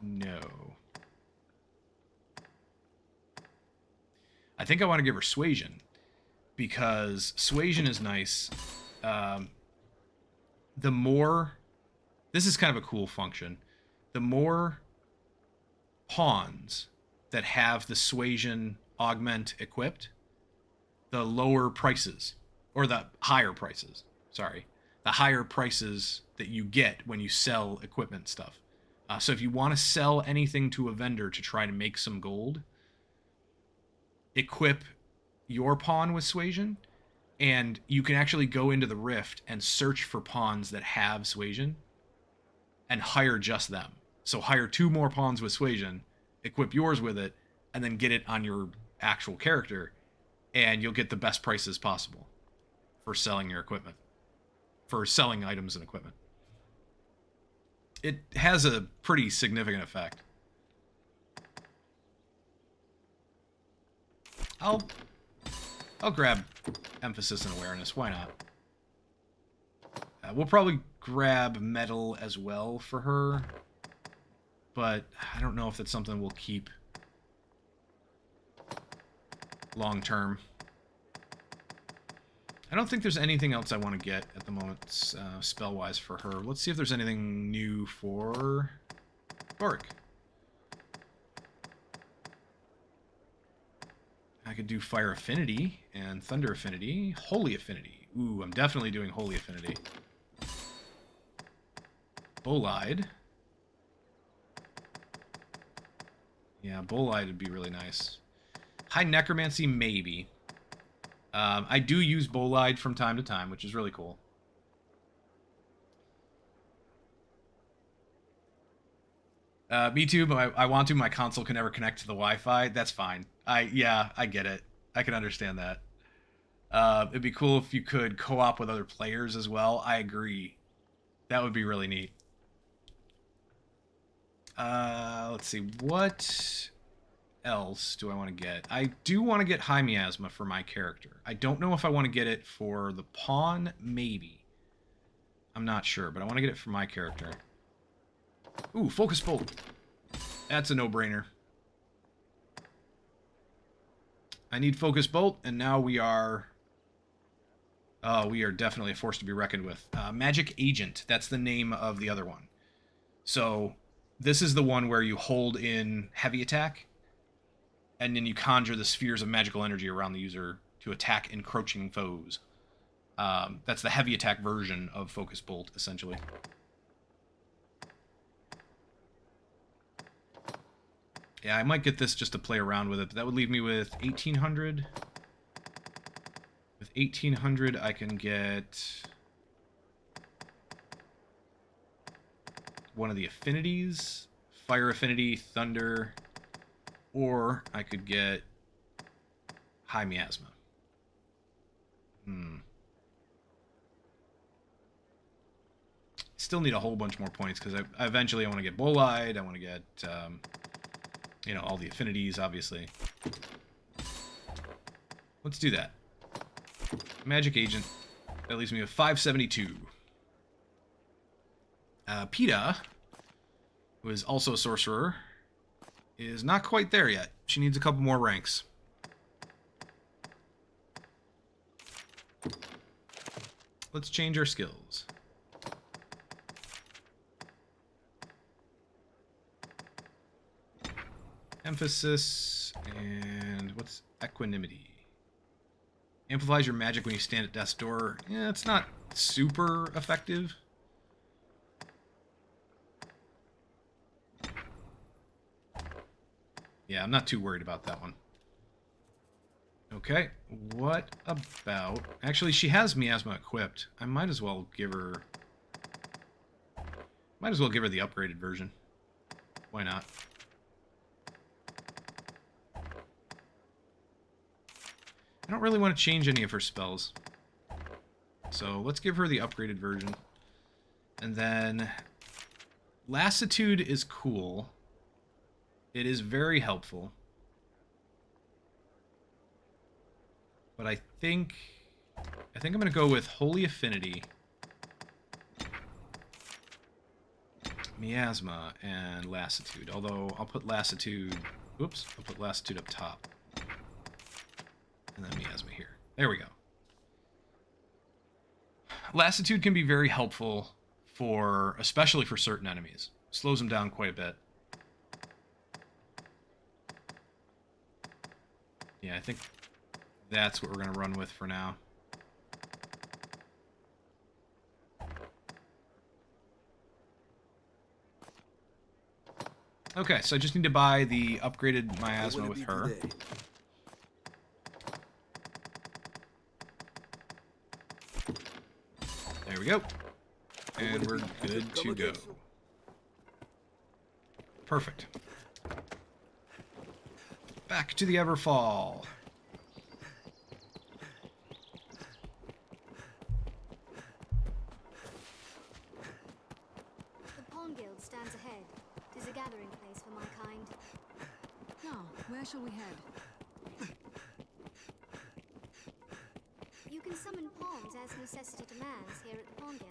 know. I think I want to give her suasion, because suasion is nice. The more... This is kind of a cool function. The more pawns that have the suasion augment equipped, the lower prices, or the higher prices, sorry. The higher prices that you get when you sell equipment stuff. So if you want to sell anything to a vendor to try to make some gold, equip your pawn with suasion, and you can actually go into the rift and search for pawns that have suasion and hire just them. So hire 2 more pawns with suasion, equip yours with it, and then get it on your actual character, and you'll get the best prices possible for selling your equipment. For selling items and equipment. It has a pretty significant effect. I'll grab emphasis and awareness. Why not? We'll probably grab metal as well for her, but I don't know if that's something we'll keep long term. I don't think there's anything else I want to get at the moment, spell-wise, for her. Let's see if there's anything new for Boric. I could do Fire Affinity and Thunder Affinity. Holy Affinity. Ooh, I'm definitely doing Holy Affinity. Bolide. Yeah, Bolide would be really nice. High Necromancy, maybe. I do use Bolide from time to time, which is really cool. Me too, but I want to. My console can never connect to the Wi-Fi. That's fine. Yeah, I get it. I can understand that. It'd be cool if you could co-op with other players as well. I agree. That would be really neat. Let's see. What else do I want to get? I do want to get High Miasma for my character. I don't know if I want to get it for the pawn. Maybe. I'm not sure, but I want to get it for my character. Ooh, Focus Bolt. That's a no-brainer. I need Focus Bolt, and now we are... Oh, we are definitely a force to be reckoned with. Magic Agent. That's the name of the other one. So, this is the one where you hold in heavy attack, and then you conjure the spheres of magical energy around the user to attack encroaching foes. That's the heavy attack version of Focus Bolt, essentially. Yeah, I might get this just to play around with it, but that would leave me with 1,800. With 1,800, I can get one of the affinities, Fire Affinity, Thunder, or I could get High Miasma. Still need a whole bunch more points, because eventually I want to get Bolide, I want to get You know, all the affinities, obviously. Let's do that. Magic agent. That leaves me with 572. PETA, who is also a sorcerer, is not quite there yet. She needs a couple more ranks. Let's change our skills. Emphasis, and what's equanimity? Amplifies your magic when you stand at death's door. Yeah, it's not super effective. Yeah, I'm not too worried about that one. Okay, what about... Actually, she has miasma equipped. I might as well give her... Might as well give her the upgraded version. Why not? I don't really want to change any of her spells. So let's give her the upgraded version. And then... Lassitude is cool. It is very helpful. But I think I'm going to go with Holy Affinity, Miasma, and Lassitude. Although I'll put Lassitude... Oops, I'll put Lassitude up top. And then Miasma here. There we go. Lassitude can be very helpful for, especially for certain enemies. Slows them down quite a bit. Yeah, I think that's what we're going to run with for now. Okay, so I just need to buy the upgraded miasma with her. There we go. And we're good to go. Perfect. Back to the Everfall. The Pawn Guild stands ahead. It is a gathering place for my kind. Now, where shall we head? You can summon pawns as necessity demands here at the Pawn Guild.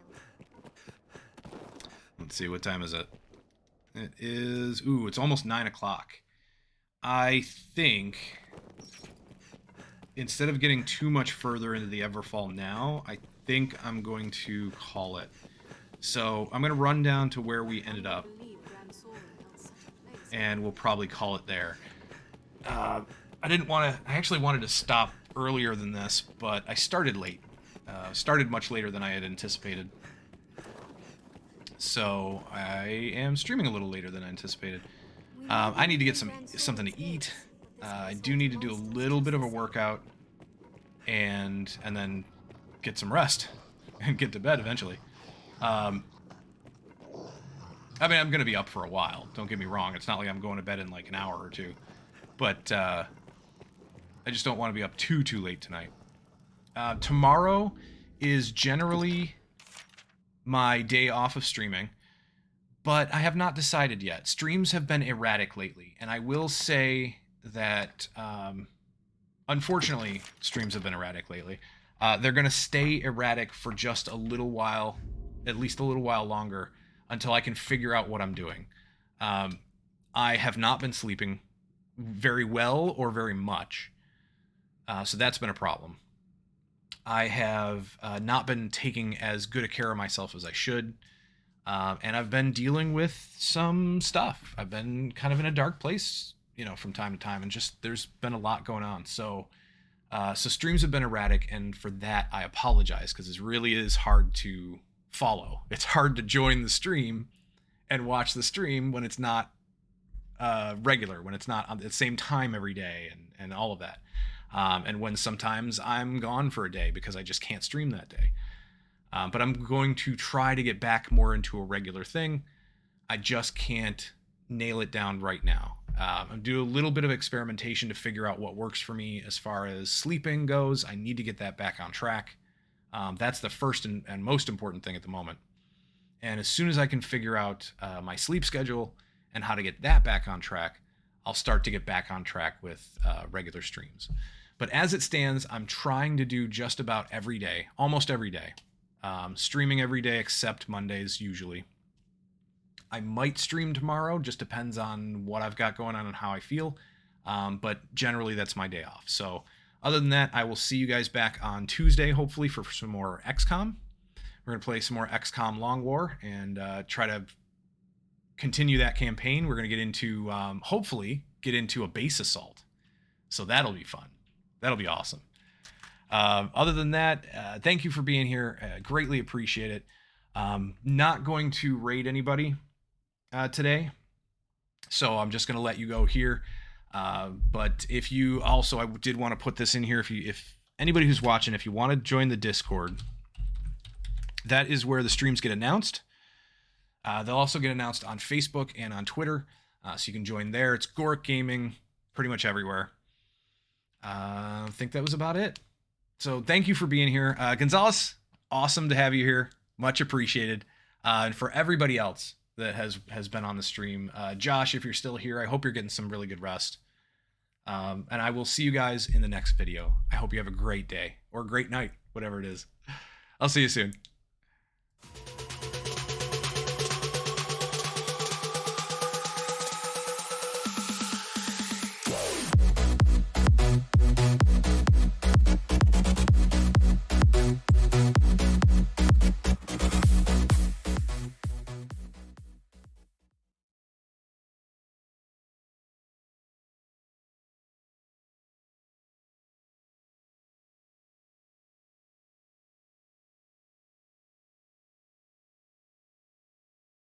Let's see, what time is it? It is... Ooh, it's almost 9 o'clock. I think... Instead of getting too much further into the Everfall now, I think I'm going to call it. So, I'm going to run down to where we ended up. And we'll probably call it there. I didn't want to... I actually wanted to stop earlier than this, but I started late. Started much later than I had anticipated. So I am streaming a little later than I anticipated. I need to get something to eat. I do need to do a little bit of a workout, and then get some rest and get to bed eventually. I mean, I'm going to be up for a while. Don't get me wrong. It's not like I'm going to bed in like an hour or two, but I just don't want to be up too late tonight. Tomorrow is generally my day off of streaming, but I have not decided yet. Streams have been erratic lately, and I will say that, unfortunately, streams have been erratic lately. They're going to stay erratic for just a little while, at least a little while longer, until I can figure out what I'm doing. I have not been sleeping very well or very much, so that's been a problem. I have not been taking as good a care of myself as I should, and I've been dealing with some stuff. I've been kind of in a dark place, you know, from time to time, and just there's been a lot going on. So streams have been erratic, and for that I apologize, because it really is hard to follow. It's hard to join the stream and watch the stream when it's not regular, when it's not at the same time every day, and all of that. And when sometimes I'm gone for a day because I just can't stream that day. But I'm going to try to get back more into a regular thing. I just can't nail it down right now. I'm doing a little bit of experimentation to figure out what works for me as far as sleeping goes. I need to get that back on track. That's the first and most important thing at the moment. And as soon as I can figure out my sleep schedule and how to get that back on track, I'll start to get back on track with regular streams. But as it stands, I'm trying to do just about every day, almost every day. Streaming every day except Mondays usually. I might stream tomorrow, just depends on what I've got going on and how I feel. But generally that's my day off. So other than that, I will see you guys back on Tuesday, hopefully, for some more XCOM. We're going to play some more XCOM Long War and try to continue that campaign. We're going to get into, hopefully, get into a base assault. So that'll be fun. That'll be awesome. Other than that, thank you for being here. Greatly appreciate it. Not going to raid anybody today. So I'm just going to let you go here. But if you also, I did want to put this in here. If anybody who's watching, if you want to join the Discord, that is where the streams get announced. They'll also get announced on Facebook and on Twitter. So you can join there. It's Goric Gaming pretty much everywhere. I think that was about it. So thank you for being here. Gonzalez, awesome to have you here. Much appreciated. And for everybody else that has been on the stream, Josh, if you're still here, I hope you're getting some really good rest. And I will see you guys in the next video. I hope you have a great day or a great night, whatever it is. I'll see you soon.